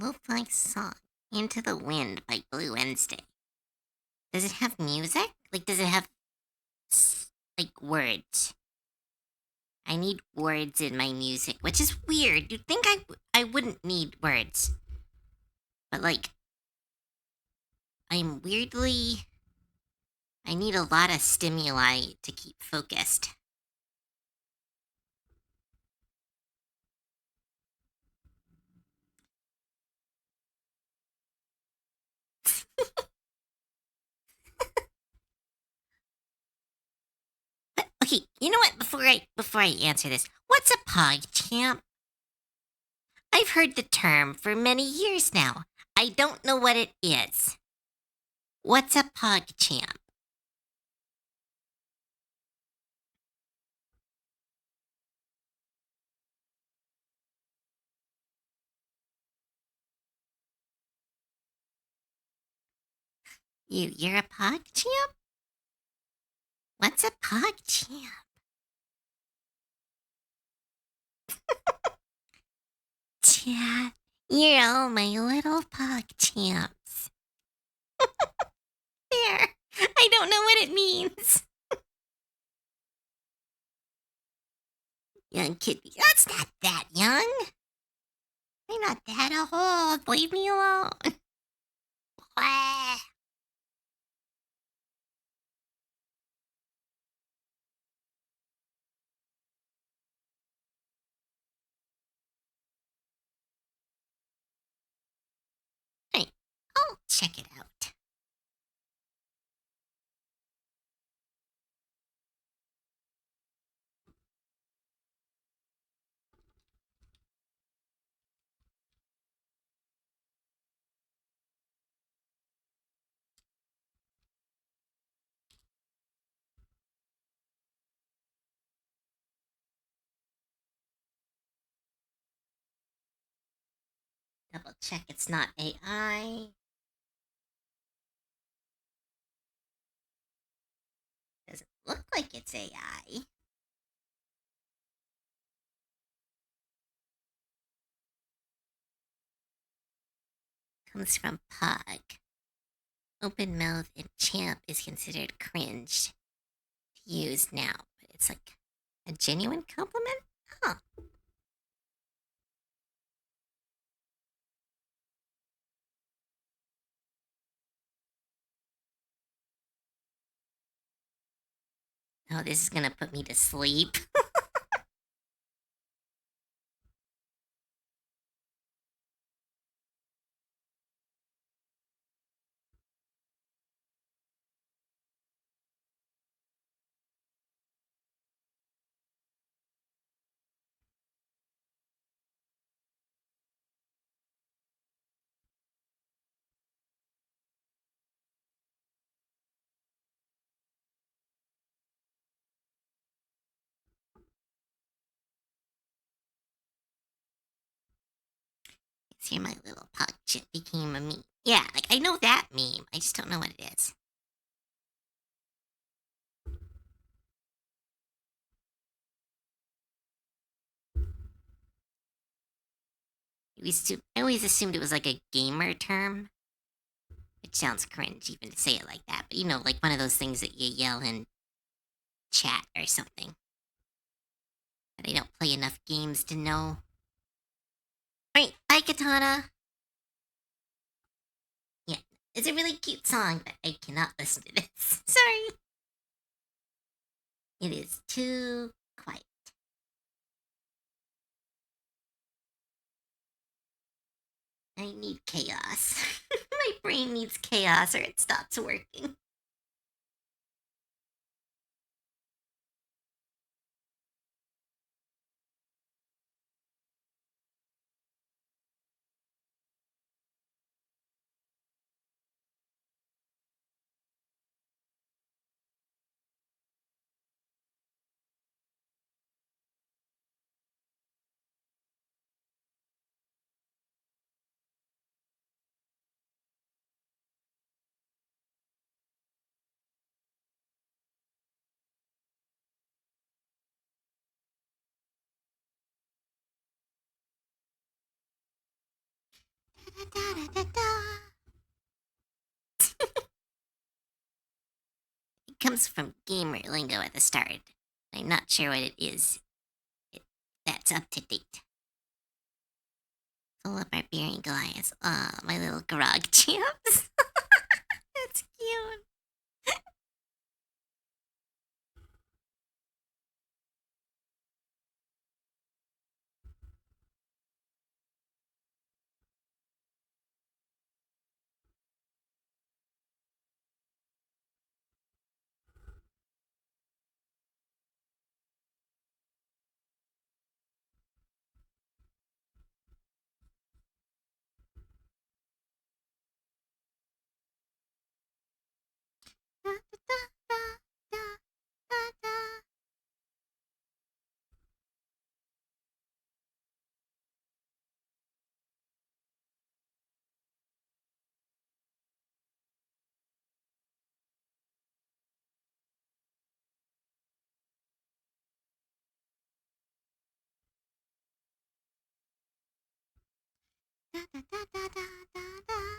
lo-fi song, Into the Wind by Blue Wednesday. Does it have music? Like, does it have, like, words? I need words in my music, which is weird. You'd think I wouldn't need words. But, like, I'm weirdly... I need a lot of stimuli to keep focused. But, okay, you know what? Before I answer this, what's a PogChamp? I've heard the term for many years now. I don't know what it is. What's a PogChamp? You're a PogChamp? What's a PogChamp? Chat, you're all my little PogChamps. There. I don't know what it means. Young kid. That's not that young. I'm not that old. Leave me alone. Wah. Hey, I'll check it out. Double check it's not AI. Doesn't look like it's AI. Comes from Pog. Open mouth and champ is considered cringe to use now, but it's like a genuine compliment? Huh. Oh, this is gonna put me to sleep. See, my little pug chip became a meme. Yeah, like I know that meme. I just don't know what it is. I always assumed it was like a gamer term. It sounds cringe even to say it like that, but you know, like one of those things that you yell in chat or something. But I don't play enough games to know. Alright, bye, Katana. Yeah, it's a really cute song, but I cannot listen to this. Sorry. It is too quiet. I need chaos. My brain needs chaos or it stops working. comes from gamer lingo at the start. I'm not sure what it is. That's up to date. Full of barbarian Goliaths. Aw, my little grog champs. That's cute. Da, da, da, da, da, da. Da, da, da, da, da, da, da.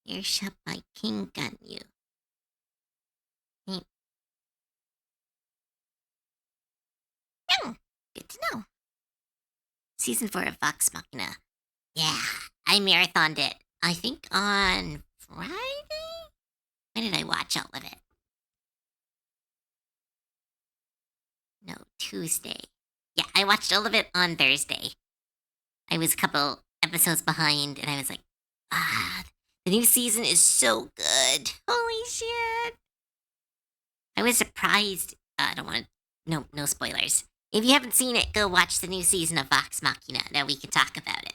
Earshot my king gun you. Hmm. Hmm, good to know. Season 4 of Vox Machina. Yeah, I marathoned it. I think on Friday? When did I watch all of it? No, Tuesday. Yeah, I watched all of it on Thursday. I was a couple episodes behind, and I was like, ah, the new season is so good. Holy shit. I was surprised. I don't want to. No spoilers. If you haven't seen it, go watch the new season of Vox Machina. Now we can talk about it.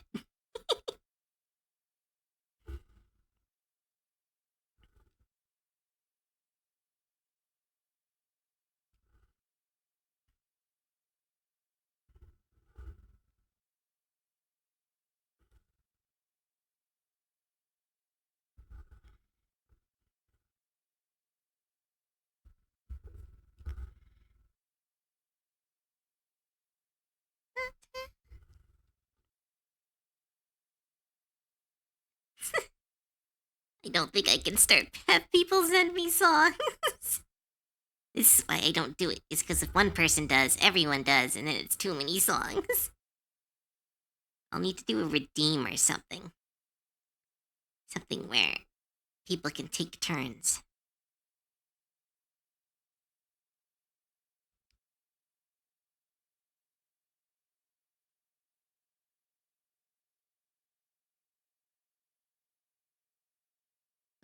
I don't think I can start have people send me songs. This is why I don't do it. It's because if one person does, everyone does, and then it's too many songs. I'll need to do a redeem or something. Something where people can take turns.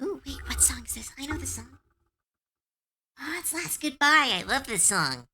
Ooh, wait, what song is this? I know this song. Oh, it's Last Goodbye. I love this song.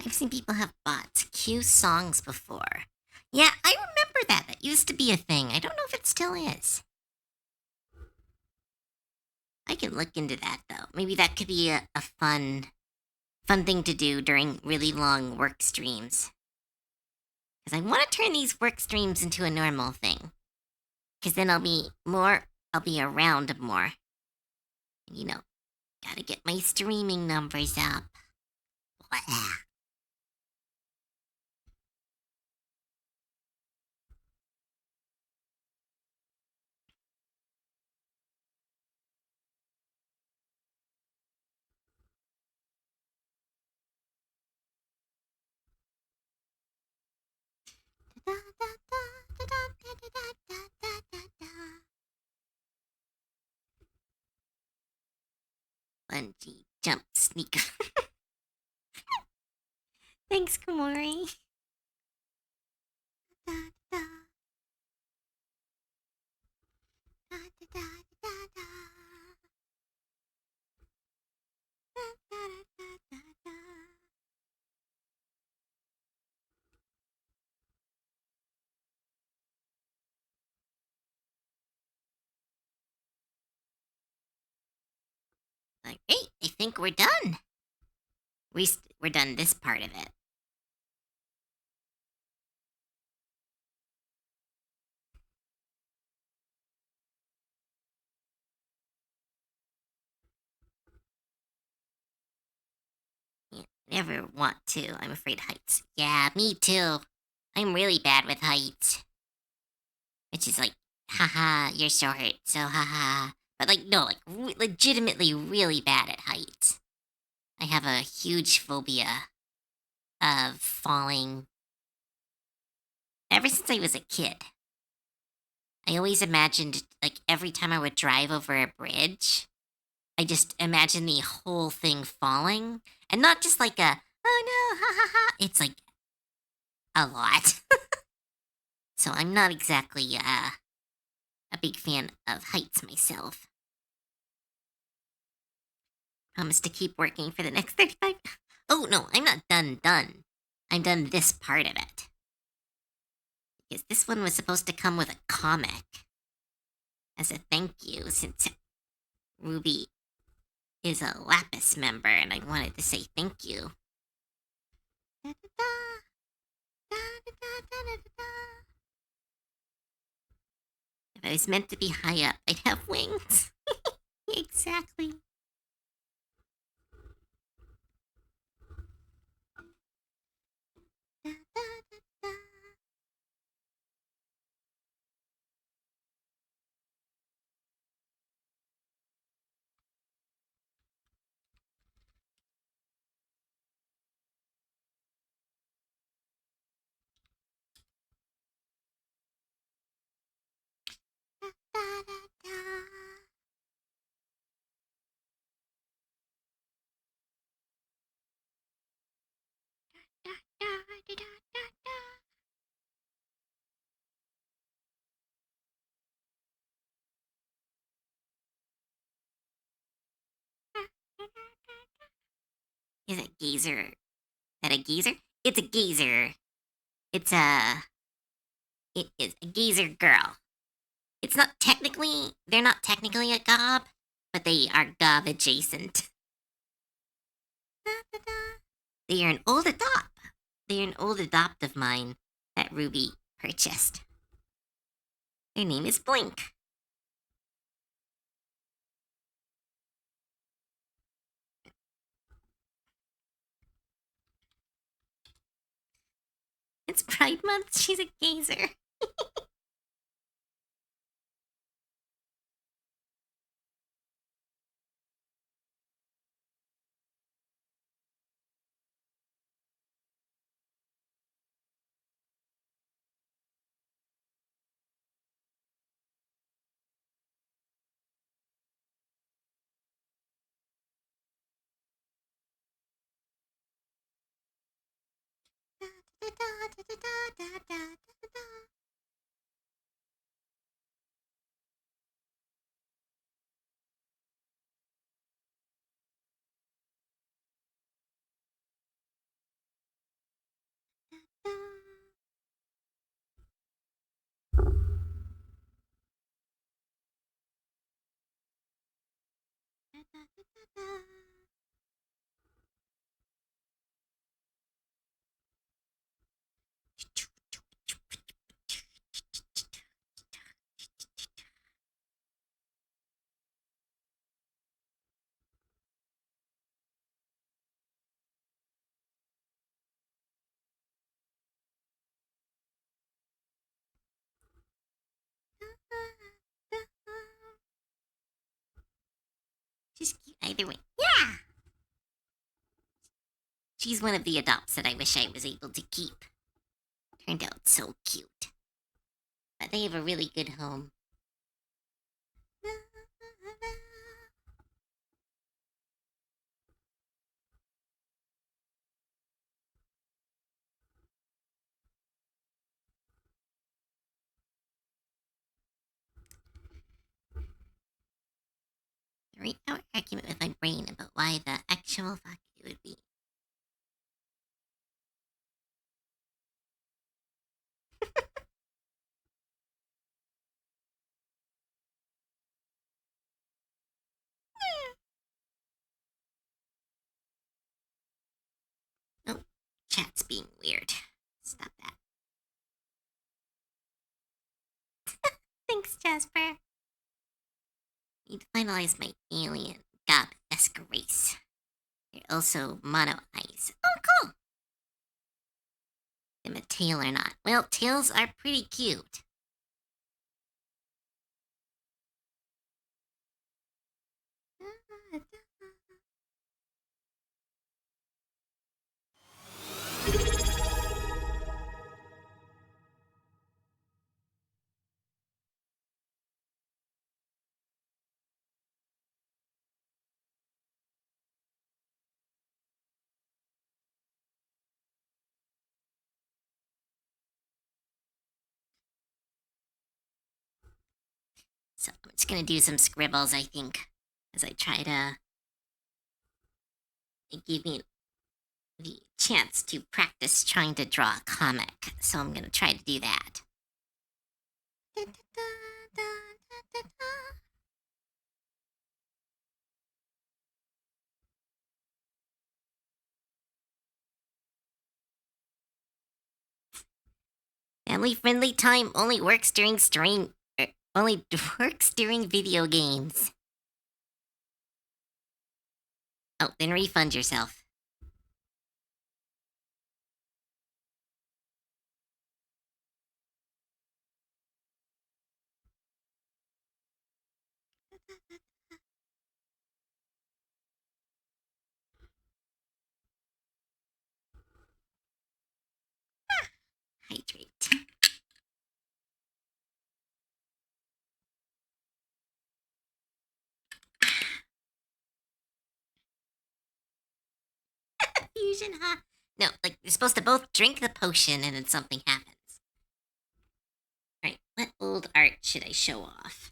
I've seen people have bots cue songs before. Yeah, I remember that. That used to be a thing. I don't know if it still is. I can look into that though. Maybe that could be a fun thing to do during really long work streams. Because I want to turn these work streams into a normal thing. Because then I'll be around more. You know, gotta get my streaming numbers up. Blah. Bungee jump sneak. Thanks, Komori. Like, hey, I think we're done. We're done this part of it. Yeah, never want to. I'm afraid of heights. Yeah, me too. I'm really bad with heights. It's just like, haha, you're short, so haha. But like, no, like legitimately really bad at heights. I have a huge phobia of falling ever since I was a kid. I always imagined, like, every time I would drive over a bridge, I just imagined the whole thing falling. And not just like a, oh no, ha ha ha. It's like a lot. So I'm not exactly a big fan of heights myself. Promise to keep working for the next 35. Oh no, I'm not done. I'm done this part of it. Because this one was supposed to come with a comic as a thank you, since Ruby is a Lapis member and I wanted to say thank you. If I was meant to be high up, I'd have wings. Exactly. Is it gazer? Is that a geezer? It's a geezer. It is a geezer girl. It's not technically, they're not technically a gob, but they are gob adjacent. They are an old adopt. They are an old adopt of mine that Ruby purchased. Their name is Blink. It's Pride Month. She's a gazer. She's cute either way. Yeah! She's one of the adopts that I wish I was able to keep. Turned out so cute. But they have a really good home. A 3-hour argument with my brain about why the actual fuck it would be. Oh, chat's being weird. Stop that. Thanks, Jasper. Need to finalize my alien gob-esque race. They're also mono eyes. Oh, cool! Them a tail or not? Well, tails are pretty cute. So I'm just gonna do some scribbles, I think, as I try to give me the chance to practice trying to draw a comic. So I'm gonna try to do that. Family-friendly time only works during stream. Only works during video games. Oh, then refund yourself. Hydrate. Fusion, huh? No, like, you're supposed to both drink the potion and then something happens. Alright, what old art should I show off?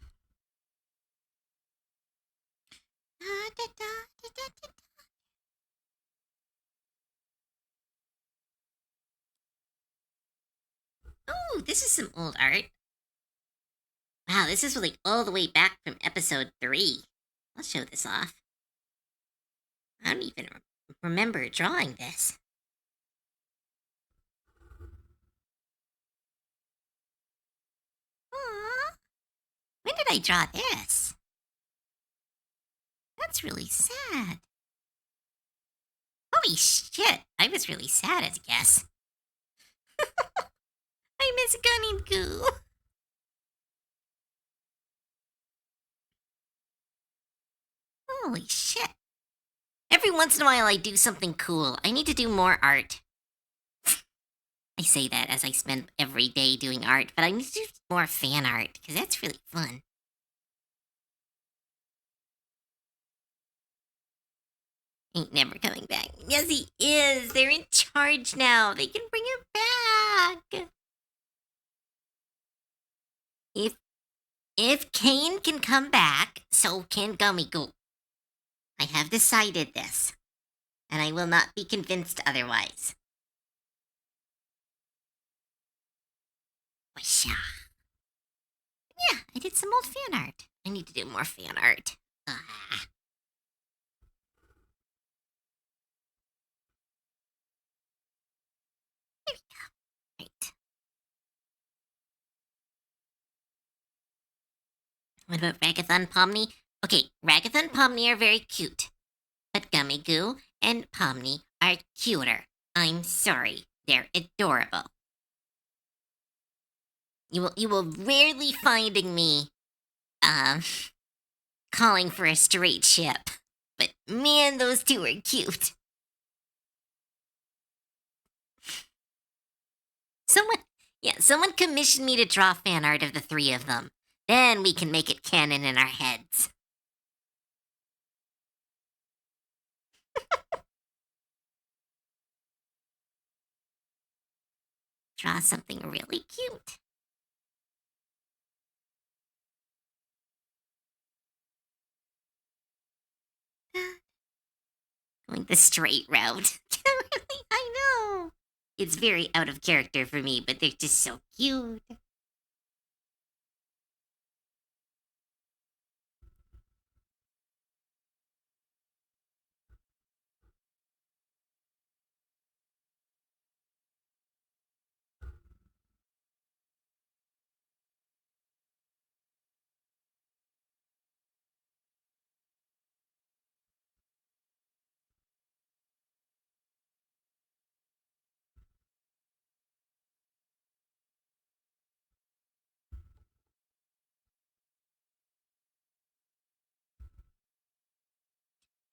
Oh, this is some old art. Wow, this is like all the way back from episode 3. I'll show this off. I don't even remember drawing this. Aww. When did I draw this? That's really sad. Holy shit, I was really sad as a guess. I miss Gunning Goo. Holy shit. Every once in a while I do something cool. I need to do more art. I say that as I spend every day doing art, but I need to do more fan art, because that's really fun. Ain't never coming back. Yes, he is. They're in charge now. They can bring him back. If Kane can come back, so can Gummy Goo. I have decided this, and I will not be convinced otherwise. Whisha. Yeah, I did some old fan art. I need to do more fan art. Ah. What about Ragathon Pomni? Okay, Ragathon Pomni are very cute, but Gummy Goo and Pomni are cuter. I'm sorry, they're adorable. You will rarely finding me um calling for a straight ship. But man, those two are cute. Someone someone commissioned me to draw fan art of the three of them. Then we can make it canon in our heads. Draw something really cute. Going the straight route. Really, I know. It's very out of character for me, but they're just so cute.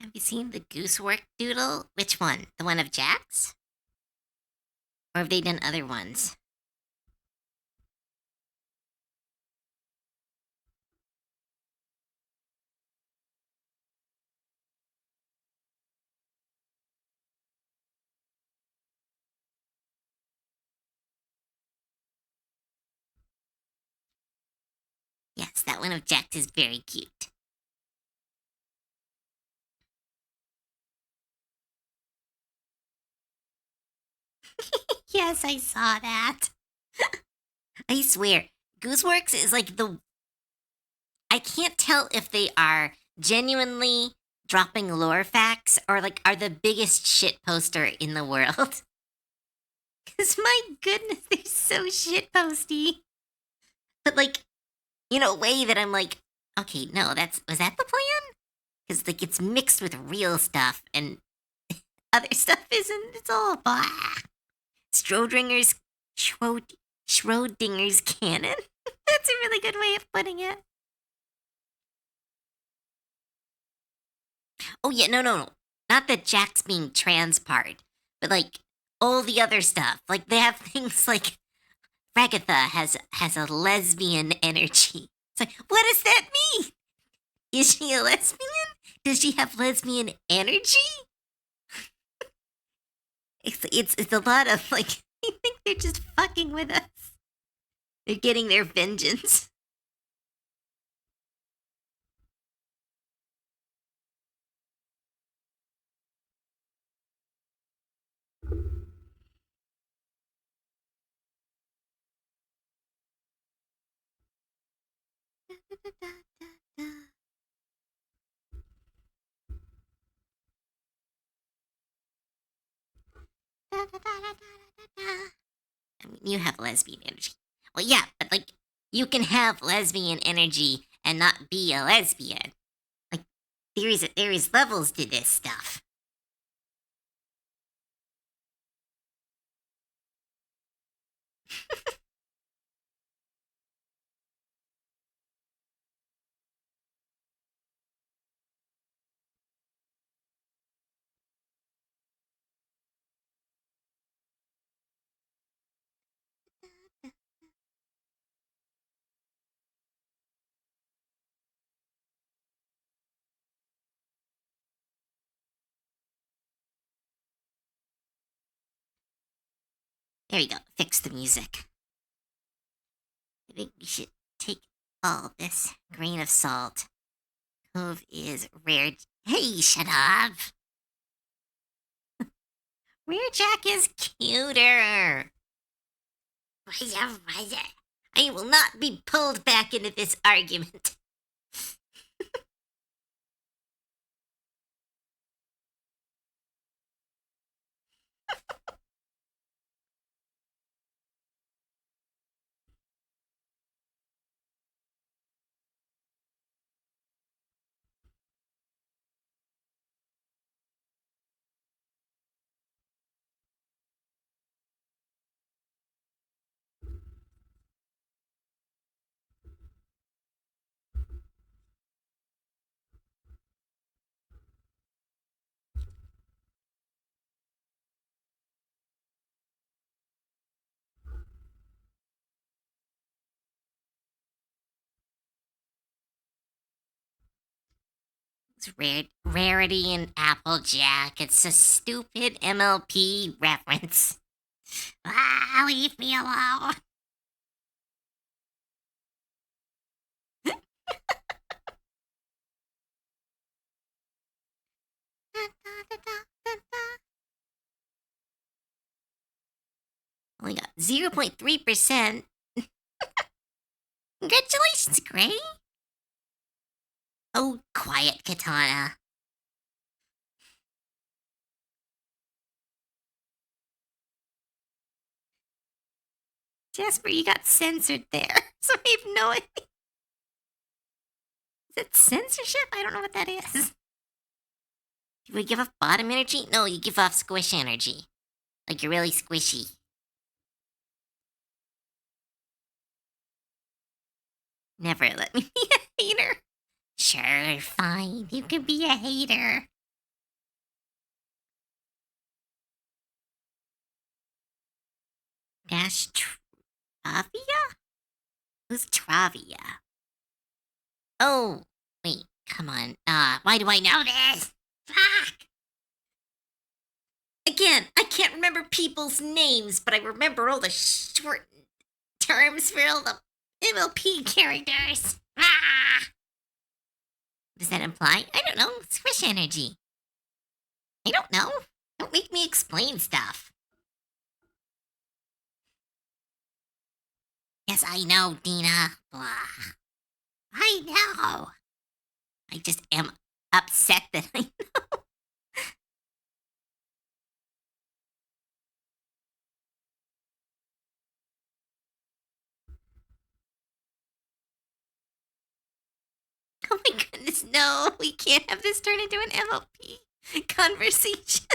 Have you seen the goosework doodle? Which one? The one of Jack's? Or have they done other ones? Yes, that one of Jack's is very cute. Yes, I saw that. I swear, Gooseworks is like the. I can't tell if they are genuinely dropping lore facts or like are the biggest shit poster in the world. Because my goodness, they're so shit posty. But like, in a way that I'm like, okay, no, was that the plan? Because like it's mixed with real stuff and other stuff isn't. It's all blah. Schrodinger's Schrodinger's canon. That's a really good way of putting it. Oh yeah, no. Not that Jack's being trans part, but like all the other stuff. Like they have things like Ragatha has a lesbian energy. It's like, what does that mean? Is she a lesbian? Does she have lesbian energy? It's a lot of like I think they're just fucking with us. They're getting their vengeance. I mean, you have lesbian energy. Well, yeah, but like you can have lesbian energy and not be a lesbian. Like there is levels to this stuff. There you go. Fix the music. I think we should take all this grain of salt. Cove is rare. Hey, shut up. Rare Jack is cuter. I will not be pulled back into this argument. It's Rarity and Applejack. It's a stupid MLP reference. Leave me alone. Only got 0.3%. Congratulations, Gray. Oh, quiet, Katana. Jasper, you got censored there, so I have no idea. Is it censorship? I don't know what that is. Do we give off bottom energy? No, you give off squish energy. Like you're really squishy. Never let me be a hater. Sure, fine. You can be a hater. Dash Travia? Who's Travia? Oh, wait, come on. Why do I know this? Fuck! Again, I can't remember people's names, but I remember all the short terms for all the MLP characters. Ah! Does that imply? I don't know. Squish energy. I don't know. Don't make me explain stuff. Yes, I know, Dina. Blah. I know. I just am upset that I know. Oh my goodness, no. We can't have this turn into an MLP conversation.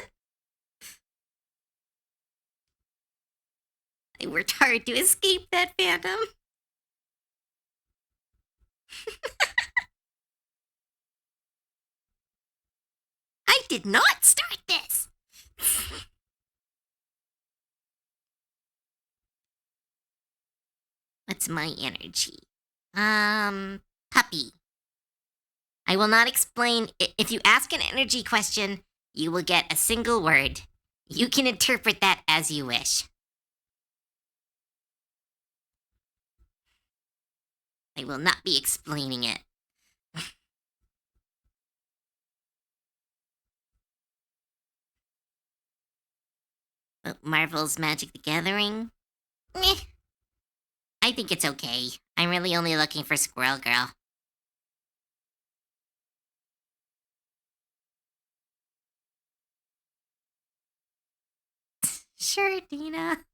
I worked hard to escape that fandom. I did not start this. What's my energy? Puppy. I will not explain. If you ask an energy question, you will get a single word. You can interpret that as you wish. I will not be explaining it. Marvel's Magic the Gathering? Meh. I think it's okay. I'm really only looking for Squirrel Girl. Sure, Dina.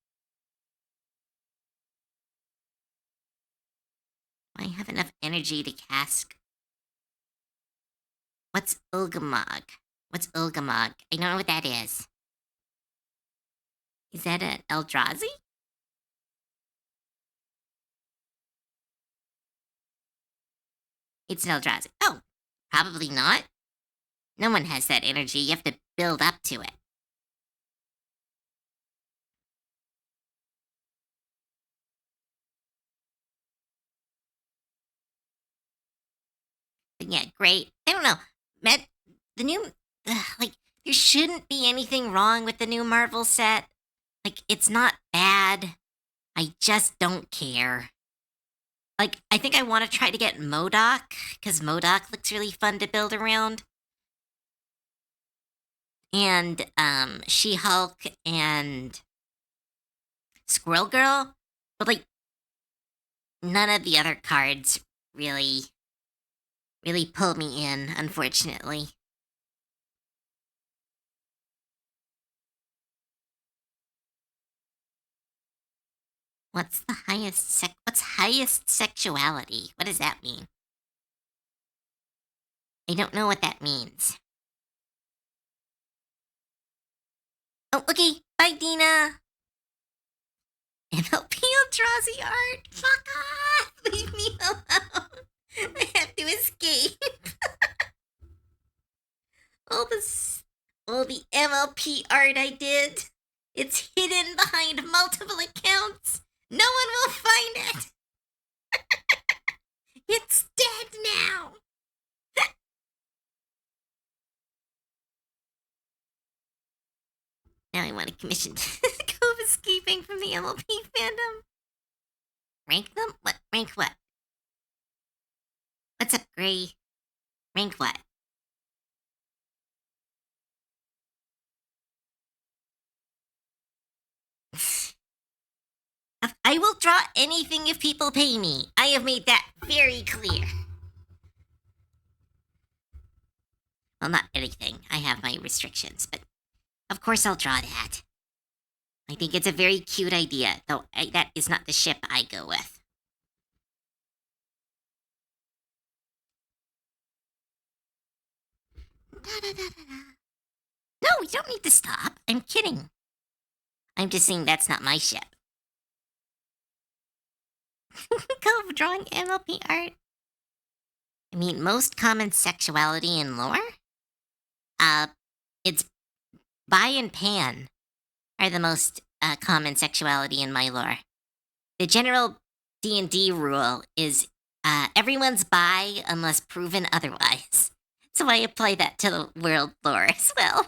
I have enough energy to cast. What's Ulgamog? What's Ulgamog? I don't know what that is. Is that an Eldrazi? It's an Eldrazi. Oh, probably not. No one has that energy. You have to build up to it. But yeah, great. I don't know. The new, like, there shouldn't be anything wrong with the new Marvel set. Like, it's not bad. I just don't care. Like, I think I want to try to get MODOK, because MODOK looks really fun to build around. And, She-Hulk and Squirrel Girl. But, like, none of the other cards really pull me in, unfortunately. What's highest sexuality? What does that mean? I don't know what that means. Oh, okay. Bye, Dina. MLP Eldrazi art. Fuck off. Leave me alone. I have to escape. all the MLP art I did. It's hidden behind multiple accounts. No one will find it. It's dead now. Now I want to commission Cove escaping from the MLP fandom. Rank them? What? Rank what? What's up, Gray? Rank what? I will draw anything if people pay me. I have made that very clear. Well, not anything. I have my restrictions, but of course I'll draw that. I think it's a very cute idea, though that is not the ship I go with. No, you don't need to stop. I'm kidding. I'm just saying that's not my ship. Cove drawing MLP art. I mean, most common sexuality in lore? It's bi and pan are the most common sexuality in my lore. The general D&D rule is everyone's bi unless proven otherwise. So I apply that to the world lore as well.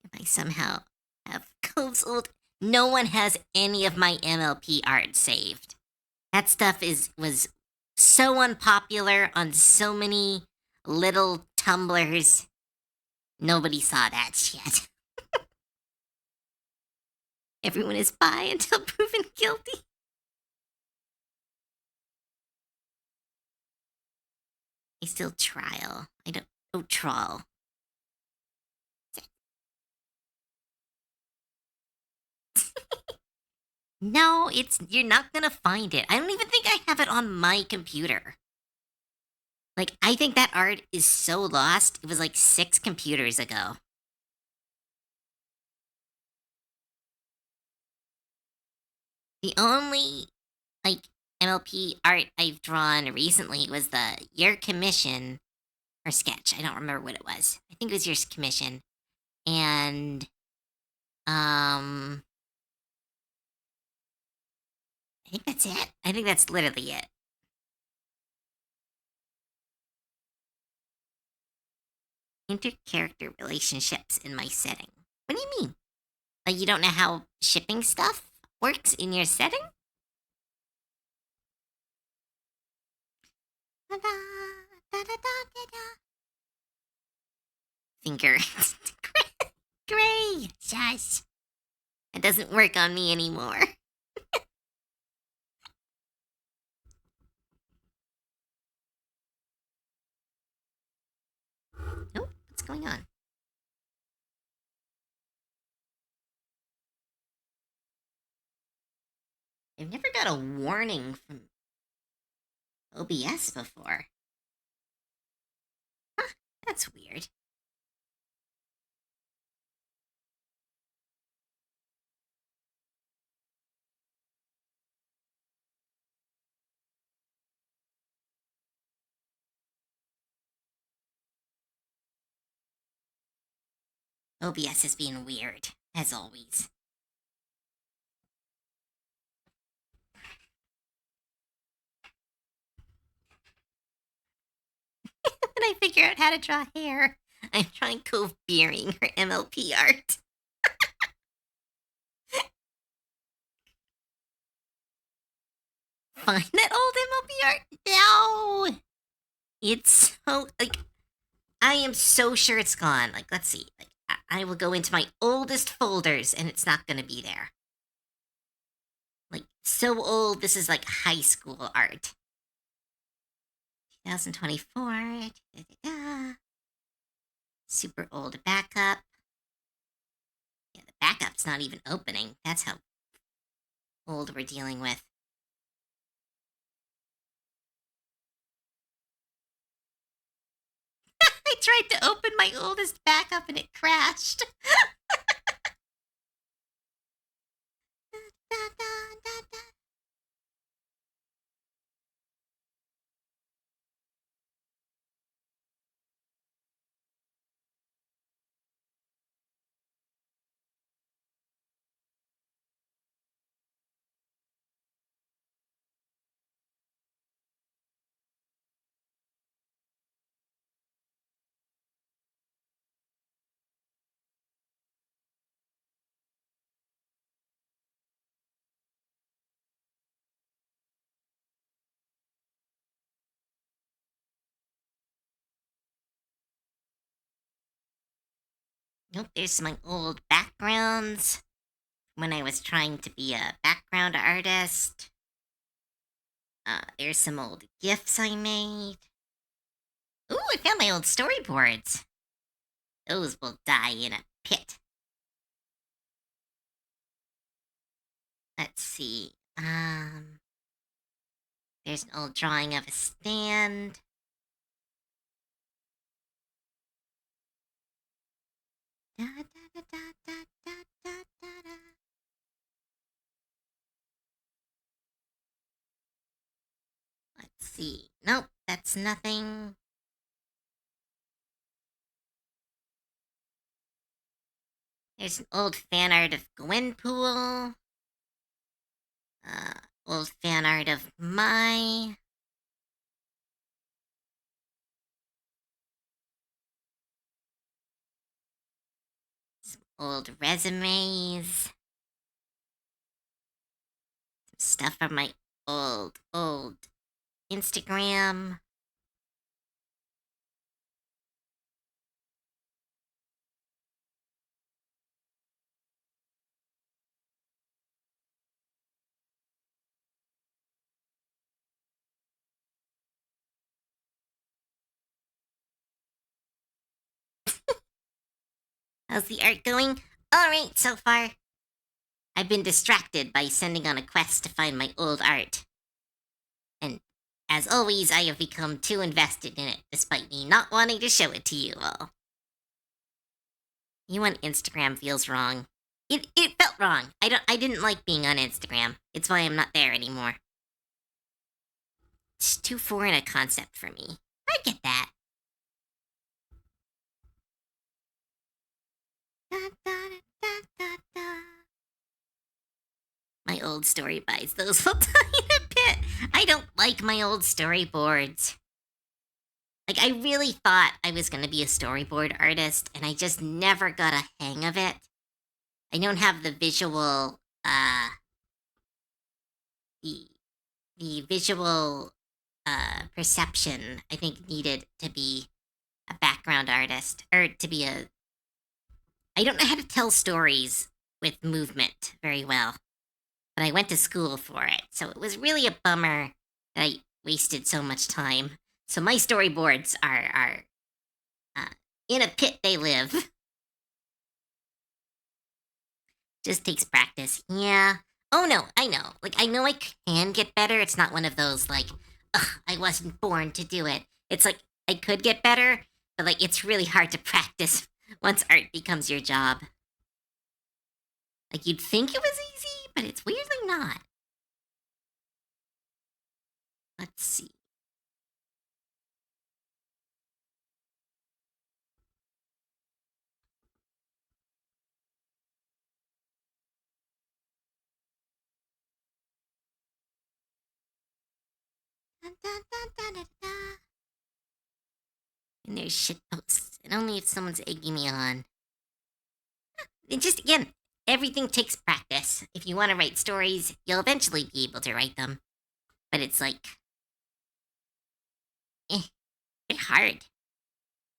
If I somehow have Cove's old... No one has any of my MLP art saved. That stuff was so unpopular on so many little tumblers. Nobody saw that shit. Everyone is bi until proven guilty. I still trial. I don't... Oh, trawl. No, you're not gonna find it. I don't even think I have it on my computer. Like, I think that art is so lost. It was like 6 computers ago. The only, like, MLP art I've drawn recently was your commission or sketch. I don't remember what it was. I think it was your commission. And, I think that's it. I think that's literally it. Inter-character relationships in my setting. What do you mean? Like, you don't know how shipping stuff works in your setting? Finger. Gray. Shush. It doesn't work on me anymore. Oh, what's going on? I've never got a warning from OBS before. Huh, that's weird. OBS is being weird, as always. When I figure out how to draw hair, I'm trying Cove beering her MLP art. Find that old MLP art? No! It's so, like, I am so sure it's gone. Like, let's see. Like, I will go into my oldest folders and it's not going to be there. Like, so old, this is like high school art. 2024. Da-da-da. Super old backup. Yeah, the backup's not even opening. That's how old we're dealing with. I tried to open my oldest backup and it crashed. Nope, there's my old backgrounds when I was trying to be a background artist. There's some old GIFs I made. Ooh, I found my old storyboards. Those will die in a pit. Let's see. There's an old drawing of a stand. Da, da, da, da, da, da, da, da, da. Let's see. Nope, that's nothing. There's an old fan art of Gwenpool. Uh, Old fan art of my. Some old resumes. Some stuff from my old Instagram. How's the art going? Alright so far. I've been distracted by sending on a quest to find my old art. And as always, I have become too invested in it, despite me not wanting to show it to you all. You on Instagram feels wrong. It felt wrong. I didn't like being on Instagram. It's why I'm not there anymore. It's too foreign a concept for me. I get that. Da, da, da, da, da. My old story buys those will die in a pit. I don't like my old storyboards. Like, I really thought I was going to be a storyboard artist, and I just never got a hang of it. I don't have the visual, the, the visual, perception I think needed to be a background artist, or to be a. I don't know how to tell stories with movement very well, but I went to school for it, so it was really a bummer that I wasted so much time. So my storyboards are uh, in a pit they live. Just takes practice. Yeah. Oh no, I know. Like, I know I can get better. It's not one of those like, ugh, I wasn't born to do it. It's like I could get better, but like it's really hard to practice once art becomes your job. Like, you'd think it was easy, but it's weirdly not. Let's see. Dun, dun, dun, dun, dun, dun. And there's shit posts, and only if someone's egging me on. And just again, everything takes practice. If you want to write stories, you'll eventually be able to write them. But it's like, they're hard.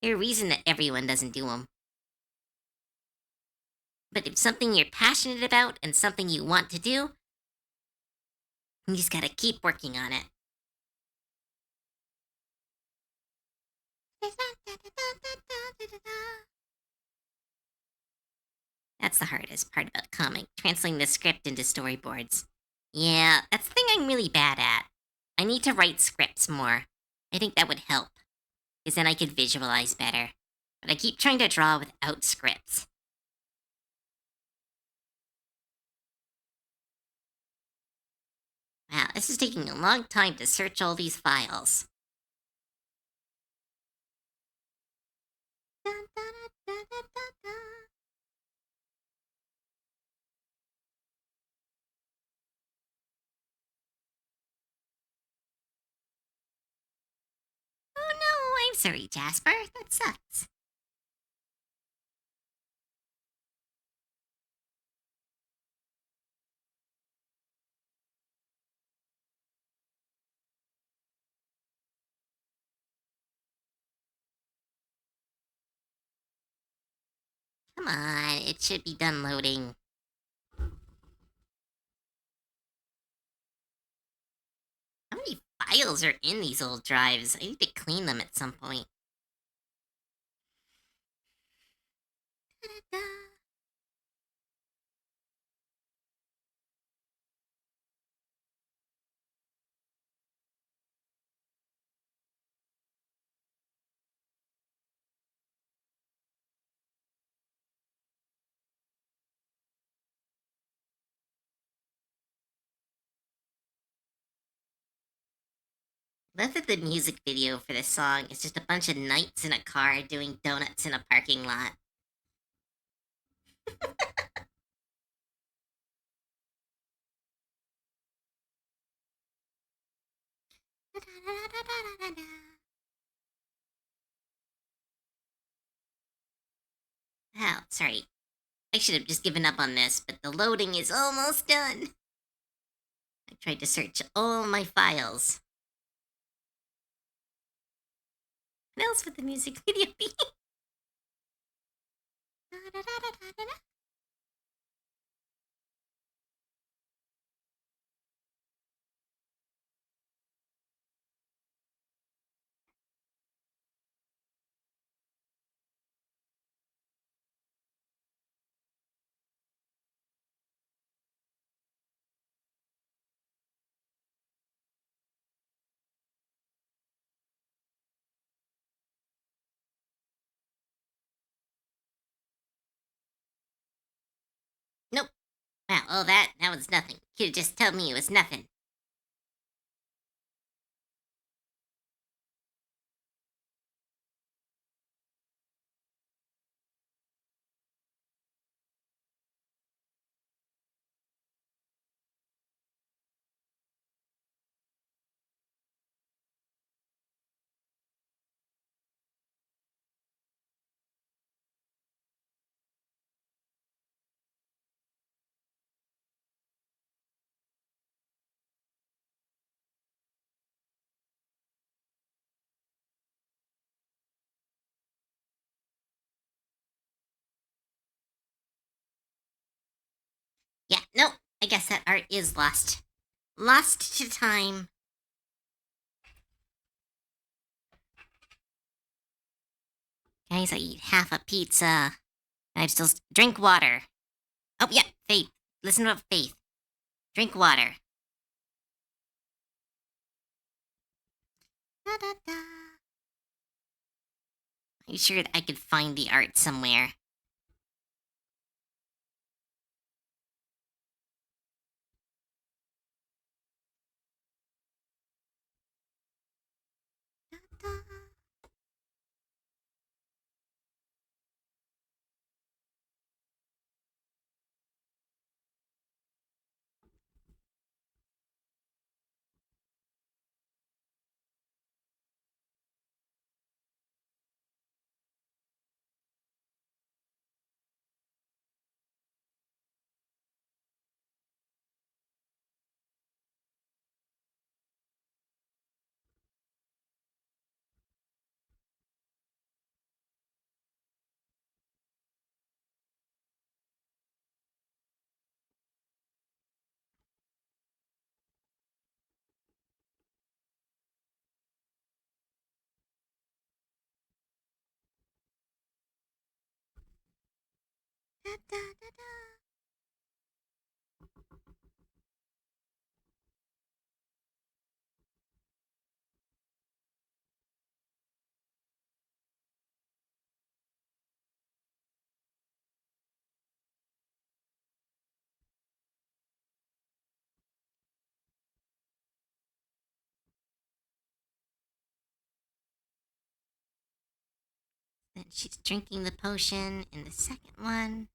There's a reason that everyone doesn't do them. But if something you're passionate about and something you want to do, you just gotta keep working on it. That's the hardest part about comic, translating the script into storyboards. Yeah, that's the thing I'm really bad at. I need to write scripts more. I think that would help, because then I could visualize better. But I keep trying to draw without scripts. Wow, this is taking a long time to search all these files. Dun, dun, dun, dun, dun, dun. Oh no, I'm sorry, Jasper. That sucks. Come on, it should be done loading. How many files are in these old drives? I need to clean them at some point. Da-da-da. Love that the music video for this song is just a bunch of knights in a car doing donuts in a parking lot. Da-da-da-da-da-da-da. Oh, sorry. I should have just given up on this, but the loading is almost done. I tried to search all my files. What else would the music video be? Da-da-da-da-da-da. Nope. Wow, all that was nothing. You could just tell me it was nothing. Yeah, nope. I guess that art is lost. Lost to time. Guys, I eat half a pizza. And I still drink water. Oh, yeah, Faith. Listen to Faith. Drink water. Da, da, da. I'm sure I could find the art somewhere. Da, da. Da, da, da, da. Then she's drinking the potion in the second one.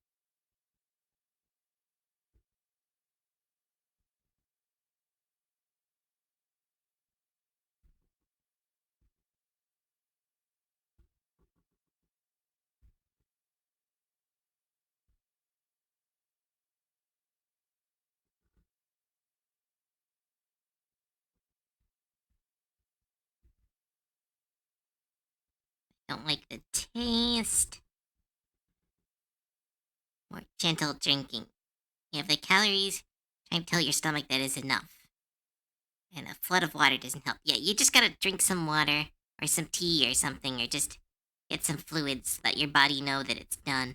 Don't like the taste. More gentle drinking. You have the calories, trying to tell your stomach that is enough. And a flood of water doesn't help. Yeah, you just gotta drink some water or some tea or something, or just get some fluids. Let your body know that it's done.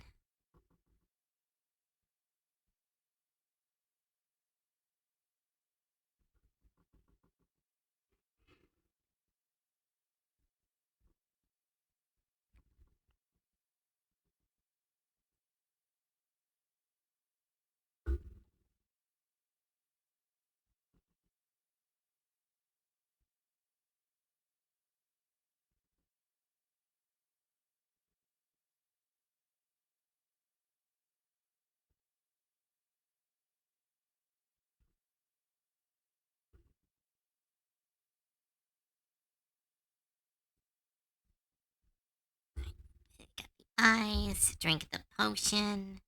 Got the eyes, drink the potion.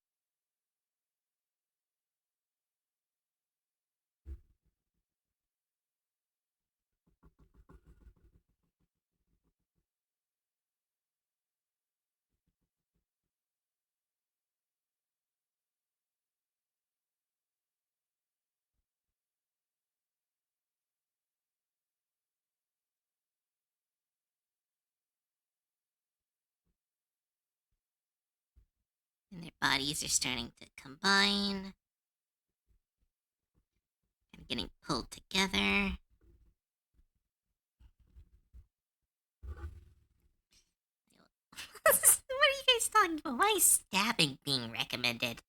And their bodies are starting to combine and getting pulled together. What are you guys talking about? Why is stabbing being recommended?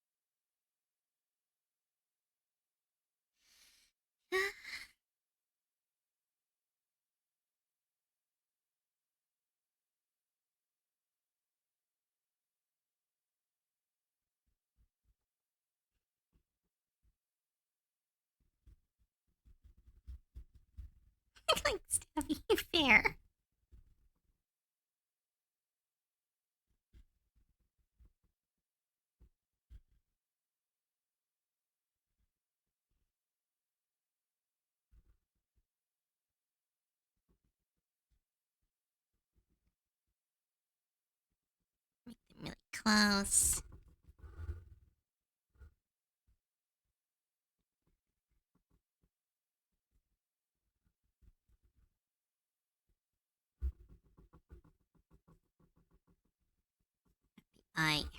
Like stabbing you fair. Make them really close.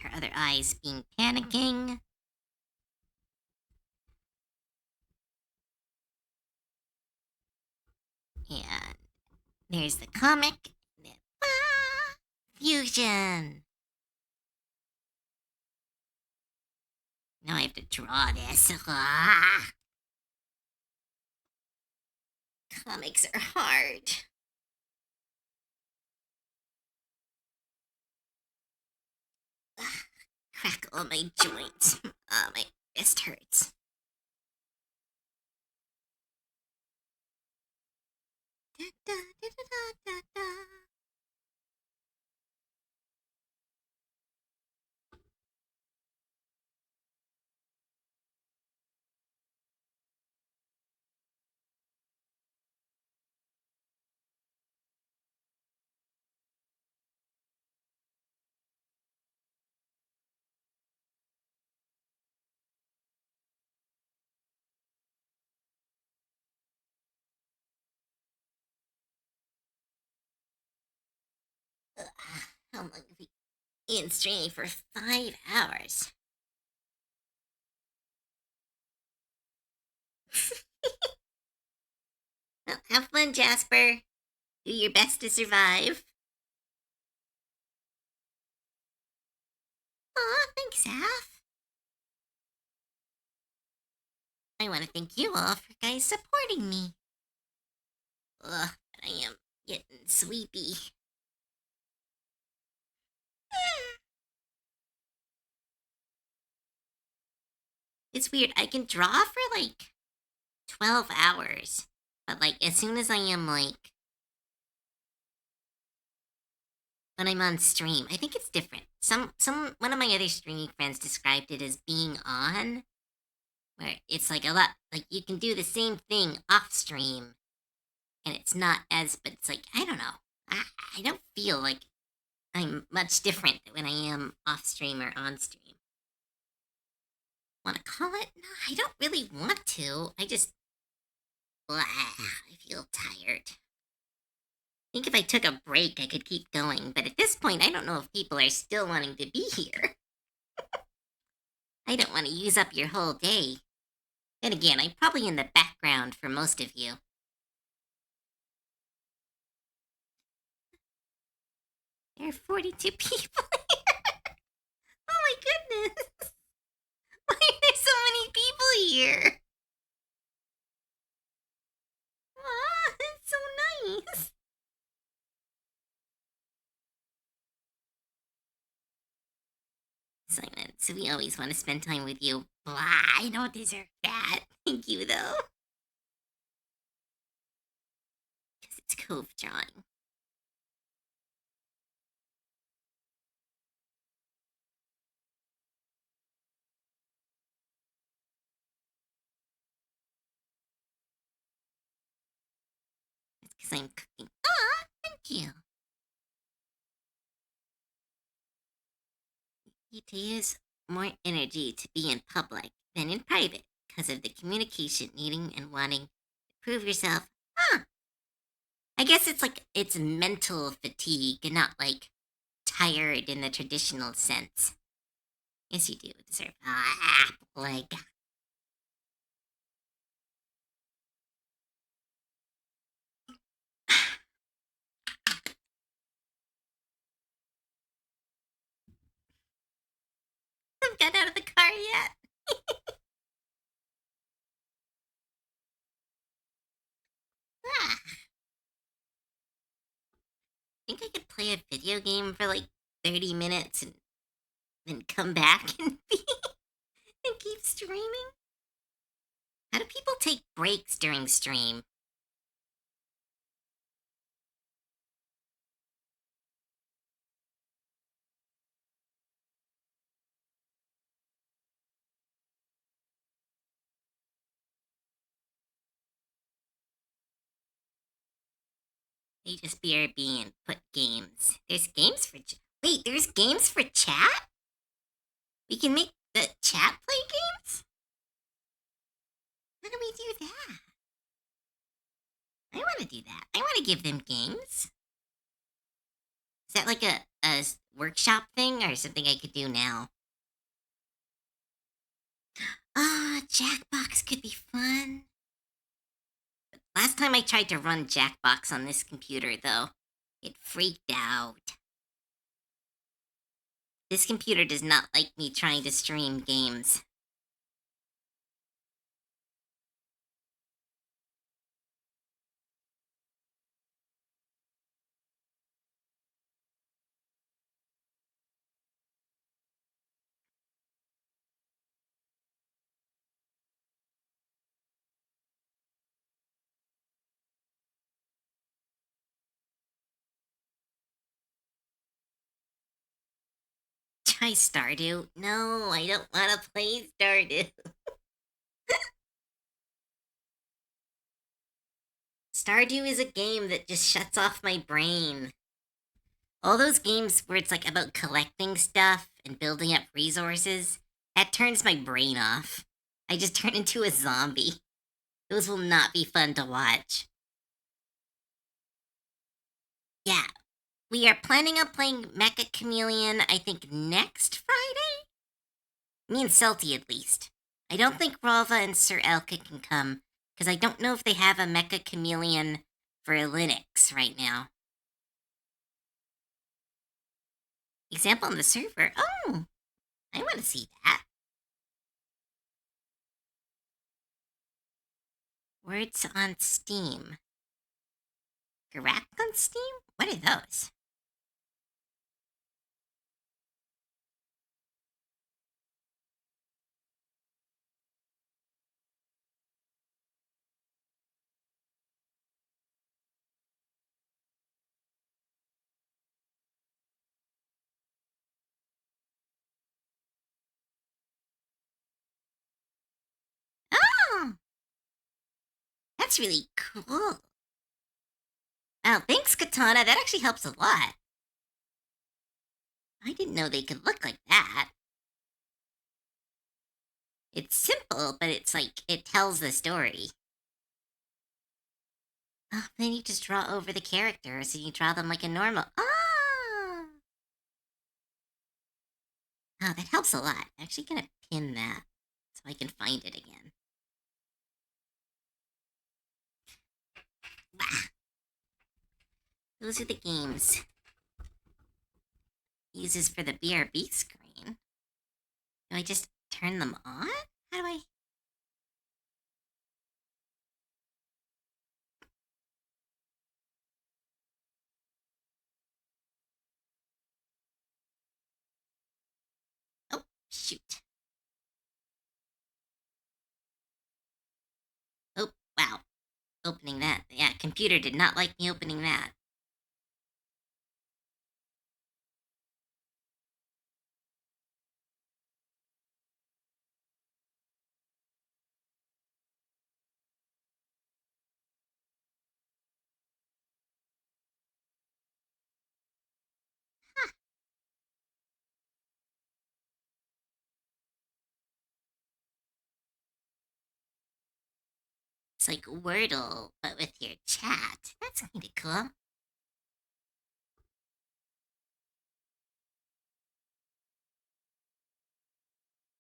Her other eyes being panicking. And there's the comic. Fusion. Now I have to draw this. Comics are hard. Crack all my joints. My wrist hurts. Da, da, da, da, da, da. How long have we been streaming for 5 hours? Well, have fun, Jasper. Do your best to survive. Aw, thanks, Af. I want to thank you all for guys supporting me. Ugh, but I am getting sleepy. It's weird. I can draw for like 12 hours. But like as soon as I am like when I'm on stream, I think it's different. Some one of my other streaming friends described it as being on, where it's like a lot like you can do the same thing off stream and it's not as but it's like I don't know. I don't feel like I'm much different when I am off stream or on stream. Want to call it? No, I don't really want to. I just, I feel tired. I think if I took a break, I could keep going, but at this point, I don't know if people are still wanting to be here. I don't want to use up your whole day. And again, I'm probably in the background for most of you. There are 42 people here. Oh my goodness. Why are there so many people here? Ah, it's so nice. Simon, so we always want to spend time with you. Blah, I don't deserve that. Thank you, though. Because it's cove drawing. It's because I'm cooking. Ah, thank you. You to use more energy to be in public than in private because of the communication needing and wanting to prove yourself. Huh. I guess it's like it's mental fatigue and not like tired in the traditional sense. Yes, you do deserve leg. Haven't got out of the car yet. Ah, I think I could play a video game for like 30 minutes and then come back and and keep streaming. How do people take breaks during stream? They just BRB and put games. There's games for wait. There's games for chat. We can make the chat play games. How do we do that? I want to do that. I want to give them games. Is that like a workshop thing or something I could do now? Ah, Jackbox could be fun. Last time I tried to run Jackbox on this computer, though, it freaked out. This computer does not like me trying to stream games. Try Stardew? No, I don't want to play Stardew. Stardew is a game that just shuts off my brain. All those games where it's like about collecting stuff and building up resources, that turns my brain off. I just turn into a zombie. Those will not be fun to watch. Yeah, we are planning on playing Mecha Chameleon, I think, next Friday? Me and Celty, at least. I don't think Ralva and Sir Elka can come, because I don't know if they have a Mecha Chameleon for Linux right now. Example on the server. Oh, I want to see that. Words on Steam. Garak on Steam? What are those? Oh, that's really cool. Oh, thanks, Katana. That actually helps a lot. I didn't know they could look like that. It's simple, but it's like it tells the story. Oh, then you just draw over the characters and you draw them like a normal. Oh, oh, that helps a lot. I'm actually gonna pin that so I can find it again. Ah, those are the games uses for the BRB screen. Do I just turn them on? How do I? Oh, shoot. Oh, wow. Opening that. Yeah, computer did not like me opening that. Huh. It's like Wordle, but with your chat. That's kind of cool.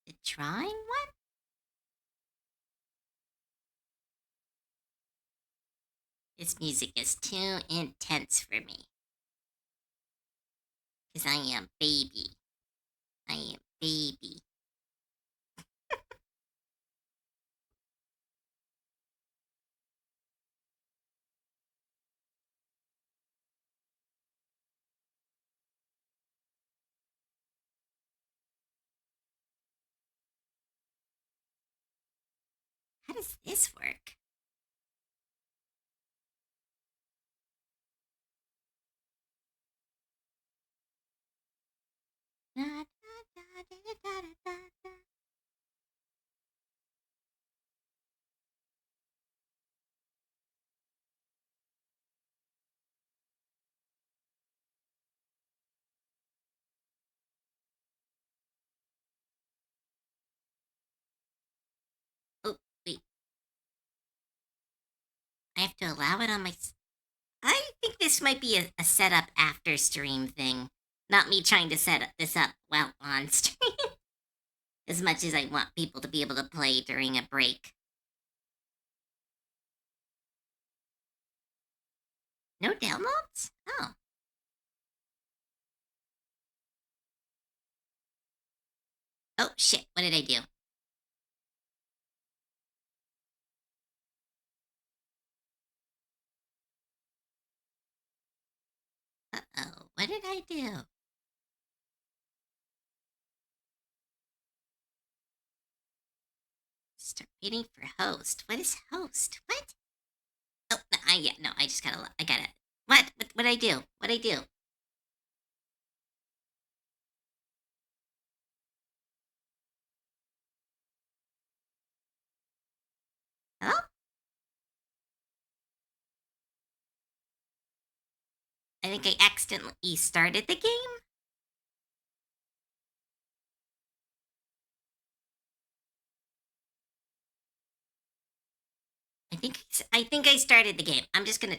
The drawing one? This music is too intense for me. Because I am baby. I am baby. How does this work? Oh, wait. I have to allow it on my. I think this might be a setup after stream thing. Not me trying to set this up while on stream. As much as I want people to be able to play during a break. No downloads? Oh. Oh, shit. What did I do? Uh-oh. What did I do? Start waiting for host. What is host? What? Oh, no, no, I just gotta, I gotta, what I do? What I do? Hello? I think I accidentally started the game. I think I started the game. I'm just gonna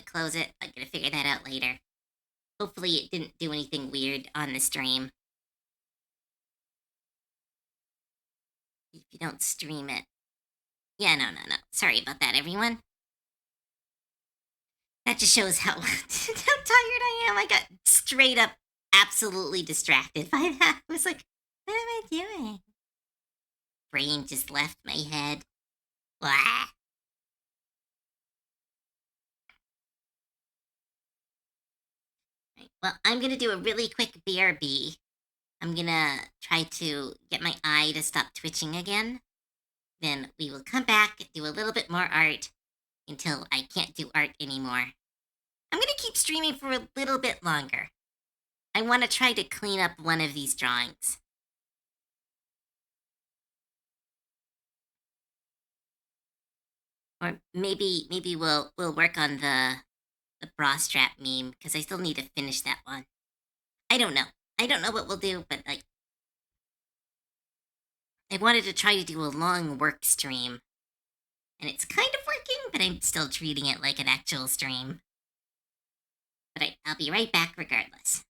close it. I'm gonna figure that out later. Hopefully it didn't do anything weird on the stream. If you don't stream it. Yeah, no, no, no. Sorry about that, everyone. That just shows how, how tired I am. I got straight up absolutely distracted by that. I was like, what am I doing? Brain just left my head. Blah. Right, well, I'm going to do a really quick BRB. I'm going to try to get my eye to stop twitching again. Then we will come back, do a little bit more art until I can't do art anymore. I'm going to keep streaming for a little bit longer. I want to try to clean up one of these drawings. Or maybe we'll work on the bra strap meme because I still need to finish that one. I don't know. I don't know what we'll do, but like I wanted to try to do a long work stream, and it's kind of working, but I'm still treating it like an actual stream. But I'll be right back regardless.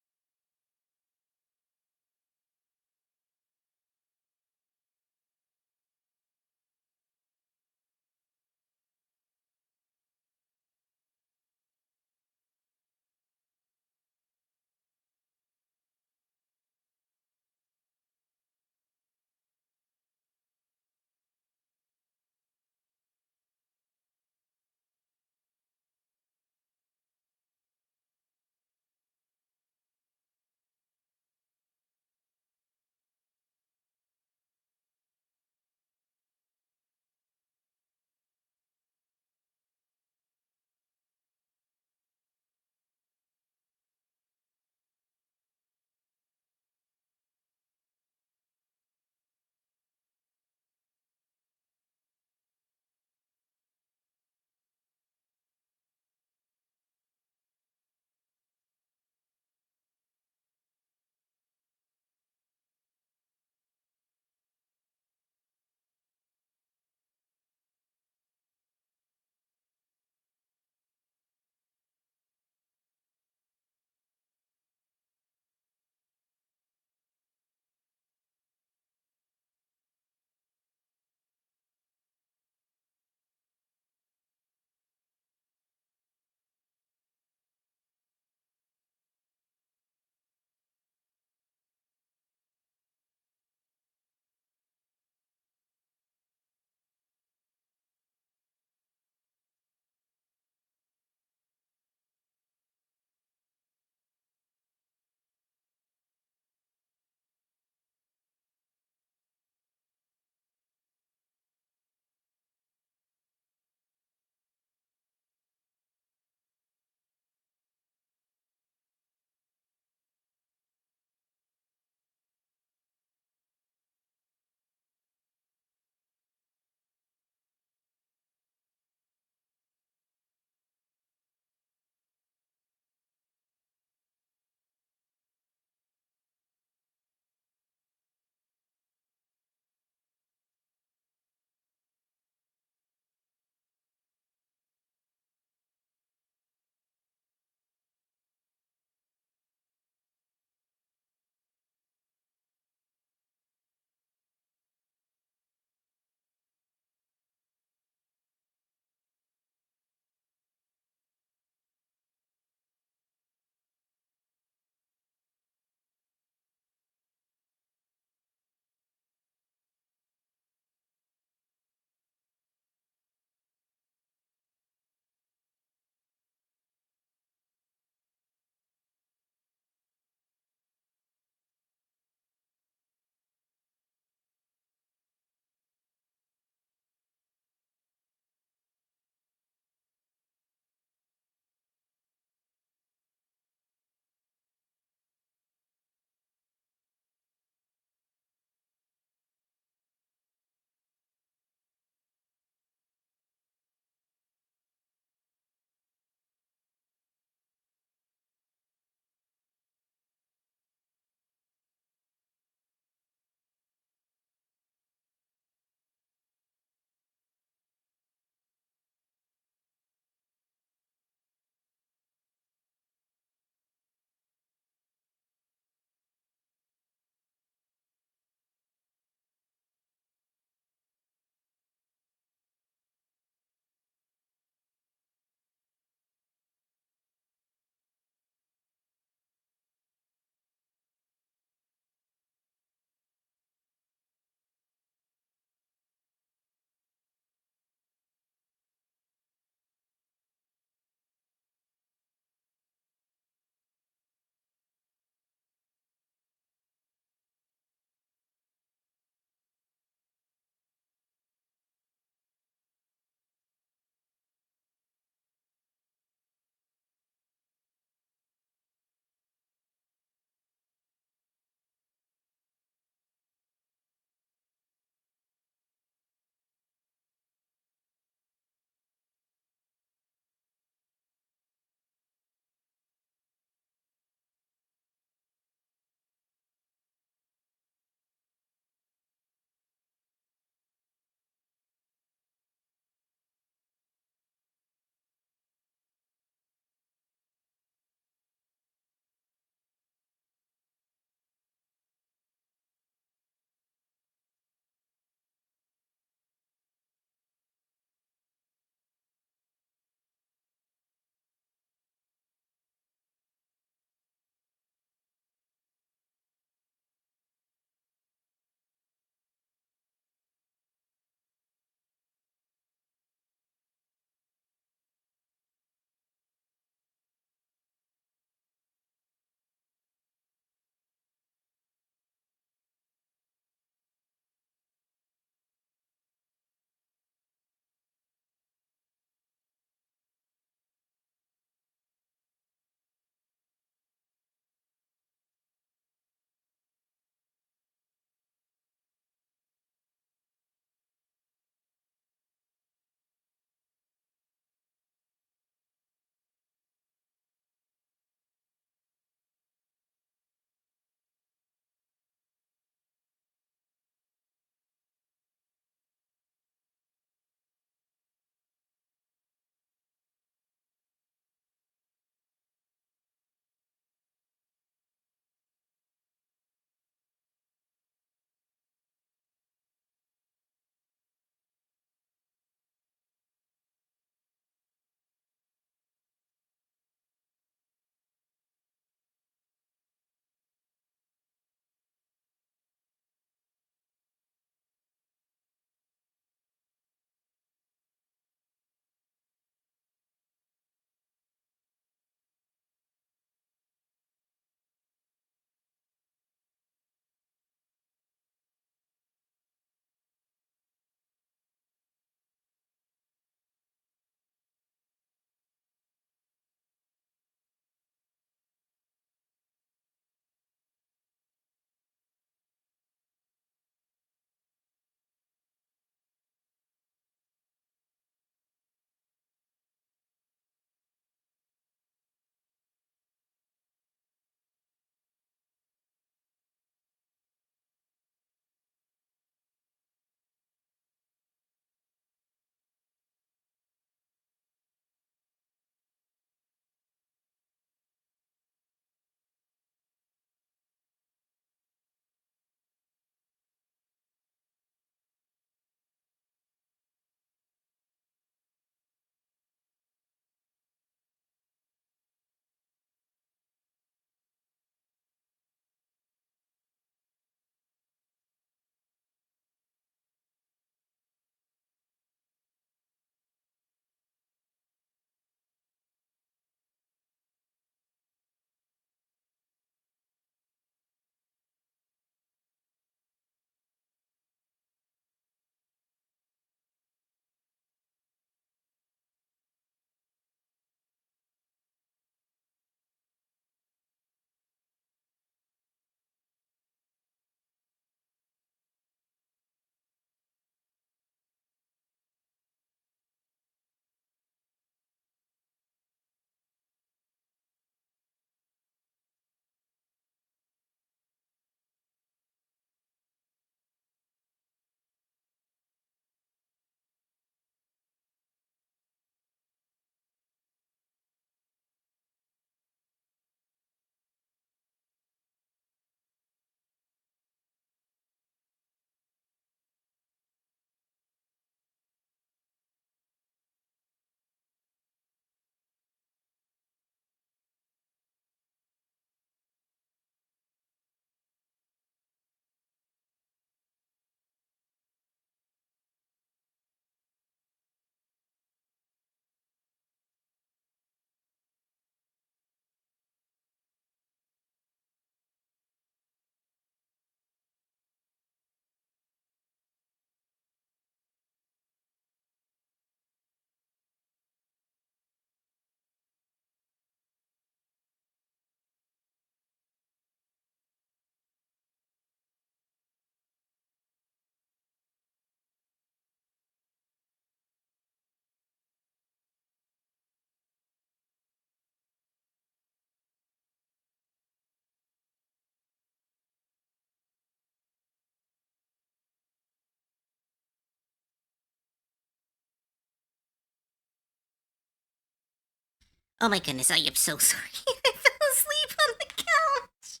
Oh my goodness, I am so sorry. I fell asleep on the couch.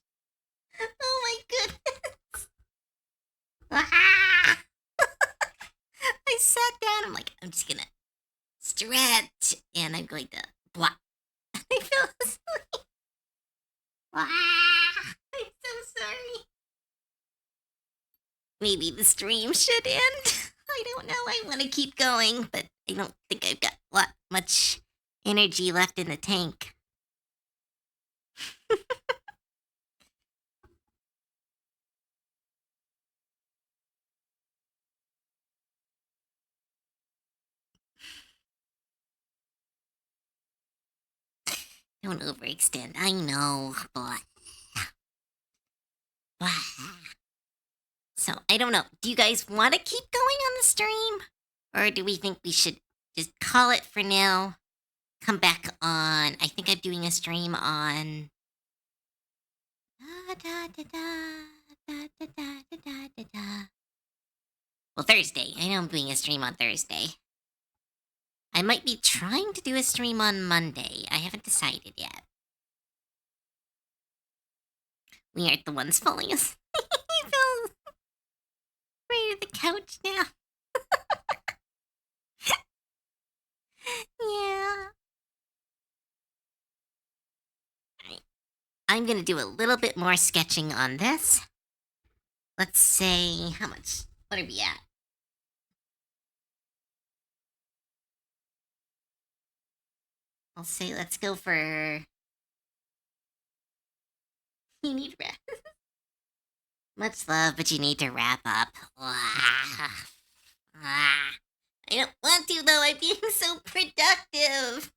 Oh my goodness. Ah! I sat down. I'm like, I'm just gonna stretch, and I'm going to block. I fell asleep. Ah! I'm so sorry. Maybe the stream should end. I don't know. I want to keep going, but I don't think I've got much energy left in the tank. Don't overextend. I know, but so I don't know. Do you guys want to keep going on the stream, or do we think we should just call it for now? Come back on. I think I'm doing a stream on. Well, Thursday. I know I'm doing a stream on Thursday. I might be trying to do a stream on Monday. I haven't decided yet. We aren't the ones falling asleep. I fell right at the couch now. Yeah. Alright. I'm gonna do a little bit more sketching on this. Let's say, how much? What are we at? I'll say let's go for... You need rest. Much love, but you need to wrap up. I don't want to, though. I'm being so productive.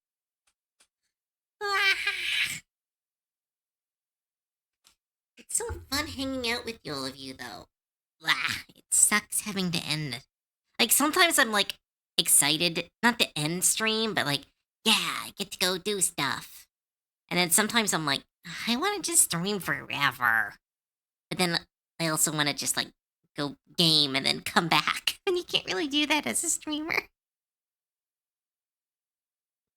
It's so fun hanging out with all of you, though. It sucks having to end. Like, sometimes I'm, like, excited, not to end stream, but, like, yeah, I get to go do stuff. And then sometimes I'm like, I want to just stream forever. But then I also want to just, like, go game and then come back. And you can't really do that as a streamer.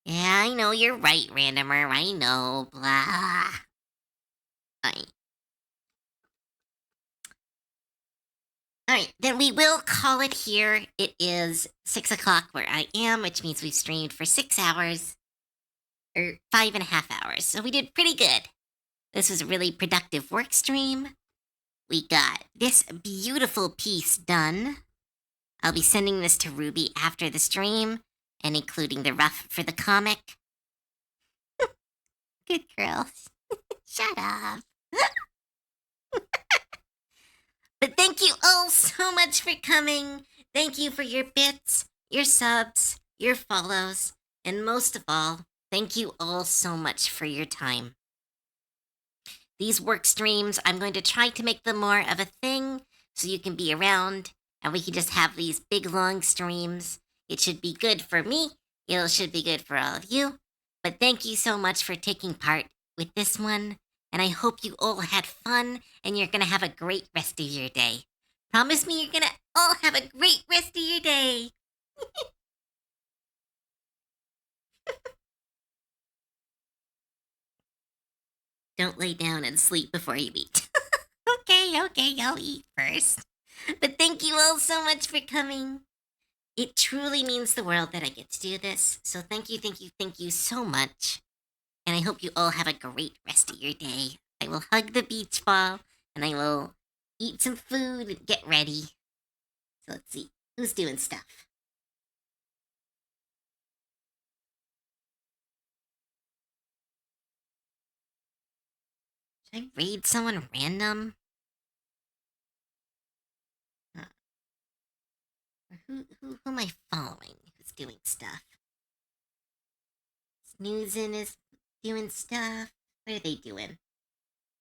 Yeah, I know, you're right, Randomer. I know, blah. Alright, then we will call it here. It is 6 o'clock where I am, which means we've streamed for 6 hours. Or 5.5 hours. So we did pretty good. This was a really productive work stream. We got this beautiful piece done. I'll be sending this to Ruby after the stream and including the rough for the comic. Good girls. Shut up. But thank you all so much for coming. Thank you for your bits, your subs, your follows, and most of all, thank you all so much for your time. These work streams, I'm going to try to make them more of a thing so you can be around and we can just have these big long streams. It should be good for me. It should be good for all of you. But thank you so much for taking part with this one. And I hope you all had fun and you're going to have a great rest of your day. Promise me you're going to all have a great rest of your day. Don't lay down and sleep before you eat. Okay, I'll eat first. But thank you all so much for coming. It truly means the world that I get to do this. So thank you so much. And I hope you all have a great rest of your day. I will hug the beach ball and I will eat some food and get ready. So let's see. Who's doing stuff? Should I raid someone random? Or who am I following who's doing stuff? Snoozin is doing stuff. What are they doing?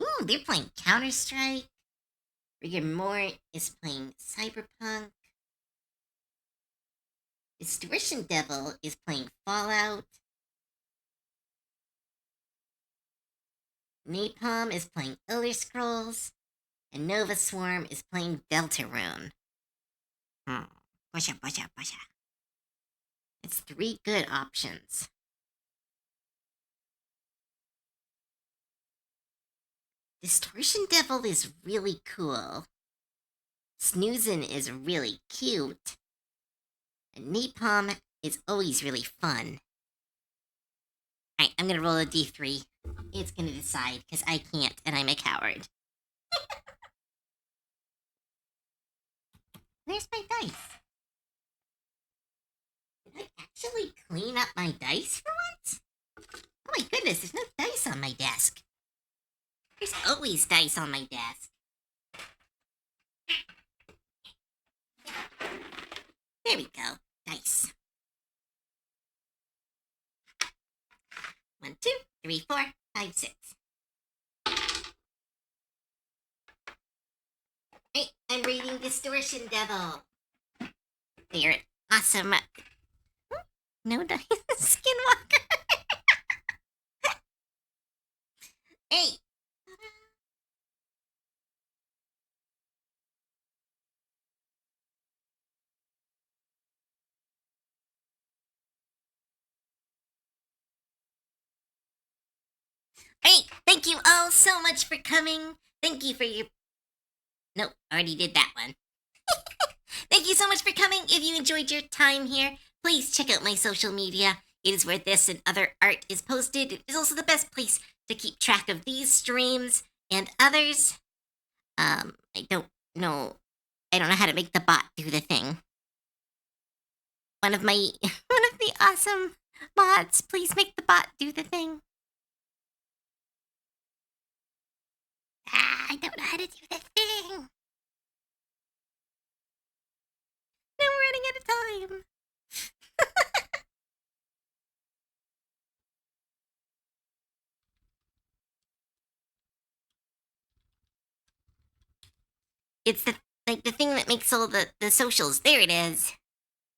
Ooh, they're playing Counter-Strike. Rigor Mort is playing Cyberpunk. Distortion Devil is playing Fallout. Napalm is playing Elder Scrolls. And Nova Swarm is playing Deltarune. Push up. It's 3 good options. Distortion Devil is really cool. Snoozin' is really cute. And Napalm is always really fun. Alright, I'm gonna roll a d3. It's gonna decide, because I can't, and I'm a coward. Where's my dice? Did I actually clean up my dice for once? Oh my goodness, there's no dice on my desk. There's always dice on my desk. There we go. Dice. 1, 2, 3, 4, 5, 6. Hey, I'm reading Distortion Devil. They're an awesome. No dice, Skinwalker. Hey. Hey, thank you all so much for coming. Thank you for your. Nope, already did that one. Thank you so much for coming. If you enjoyed your time here, please check out my social media. It is where this and other art is posted. It is also the best place to keep track of these streams and others. I don't know. I don't know how to make the bot do the thing. One of the awesome mods, please make the bot do the thing. I don't know how to do the thing. Now we're running out of time. It's the thing that makes all the socials. There it is.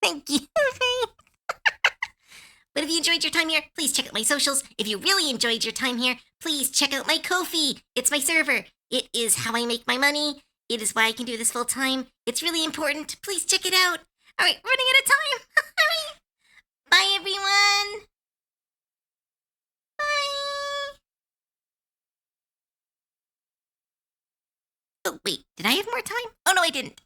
Thank you. But if you enjoyed your time here, please check out my socials. If you really enjoyed your time here, please check out my Ko-fi. It's my server. It is how I make my money. It is why I can do this full time. It's really important. Please check it out. All right, running out of time. All right. Bye, everyone. Bye. Oh, wait. Did I have more time? Oh, no, I didn't.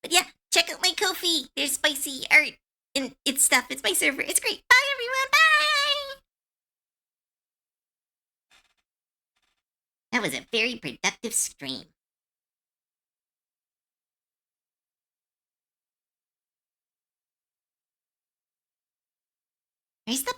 But yeah, check out my Ko-fi. There's spicy art and it's stuff. It's my server. It's great. Bye, everyone. Bye. That was a very productive stream. Where's the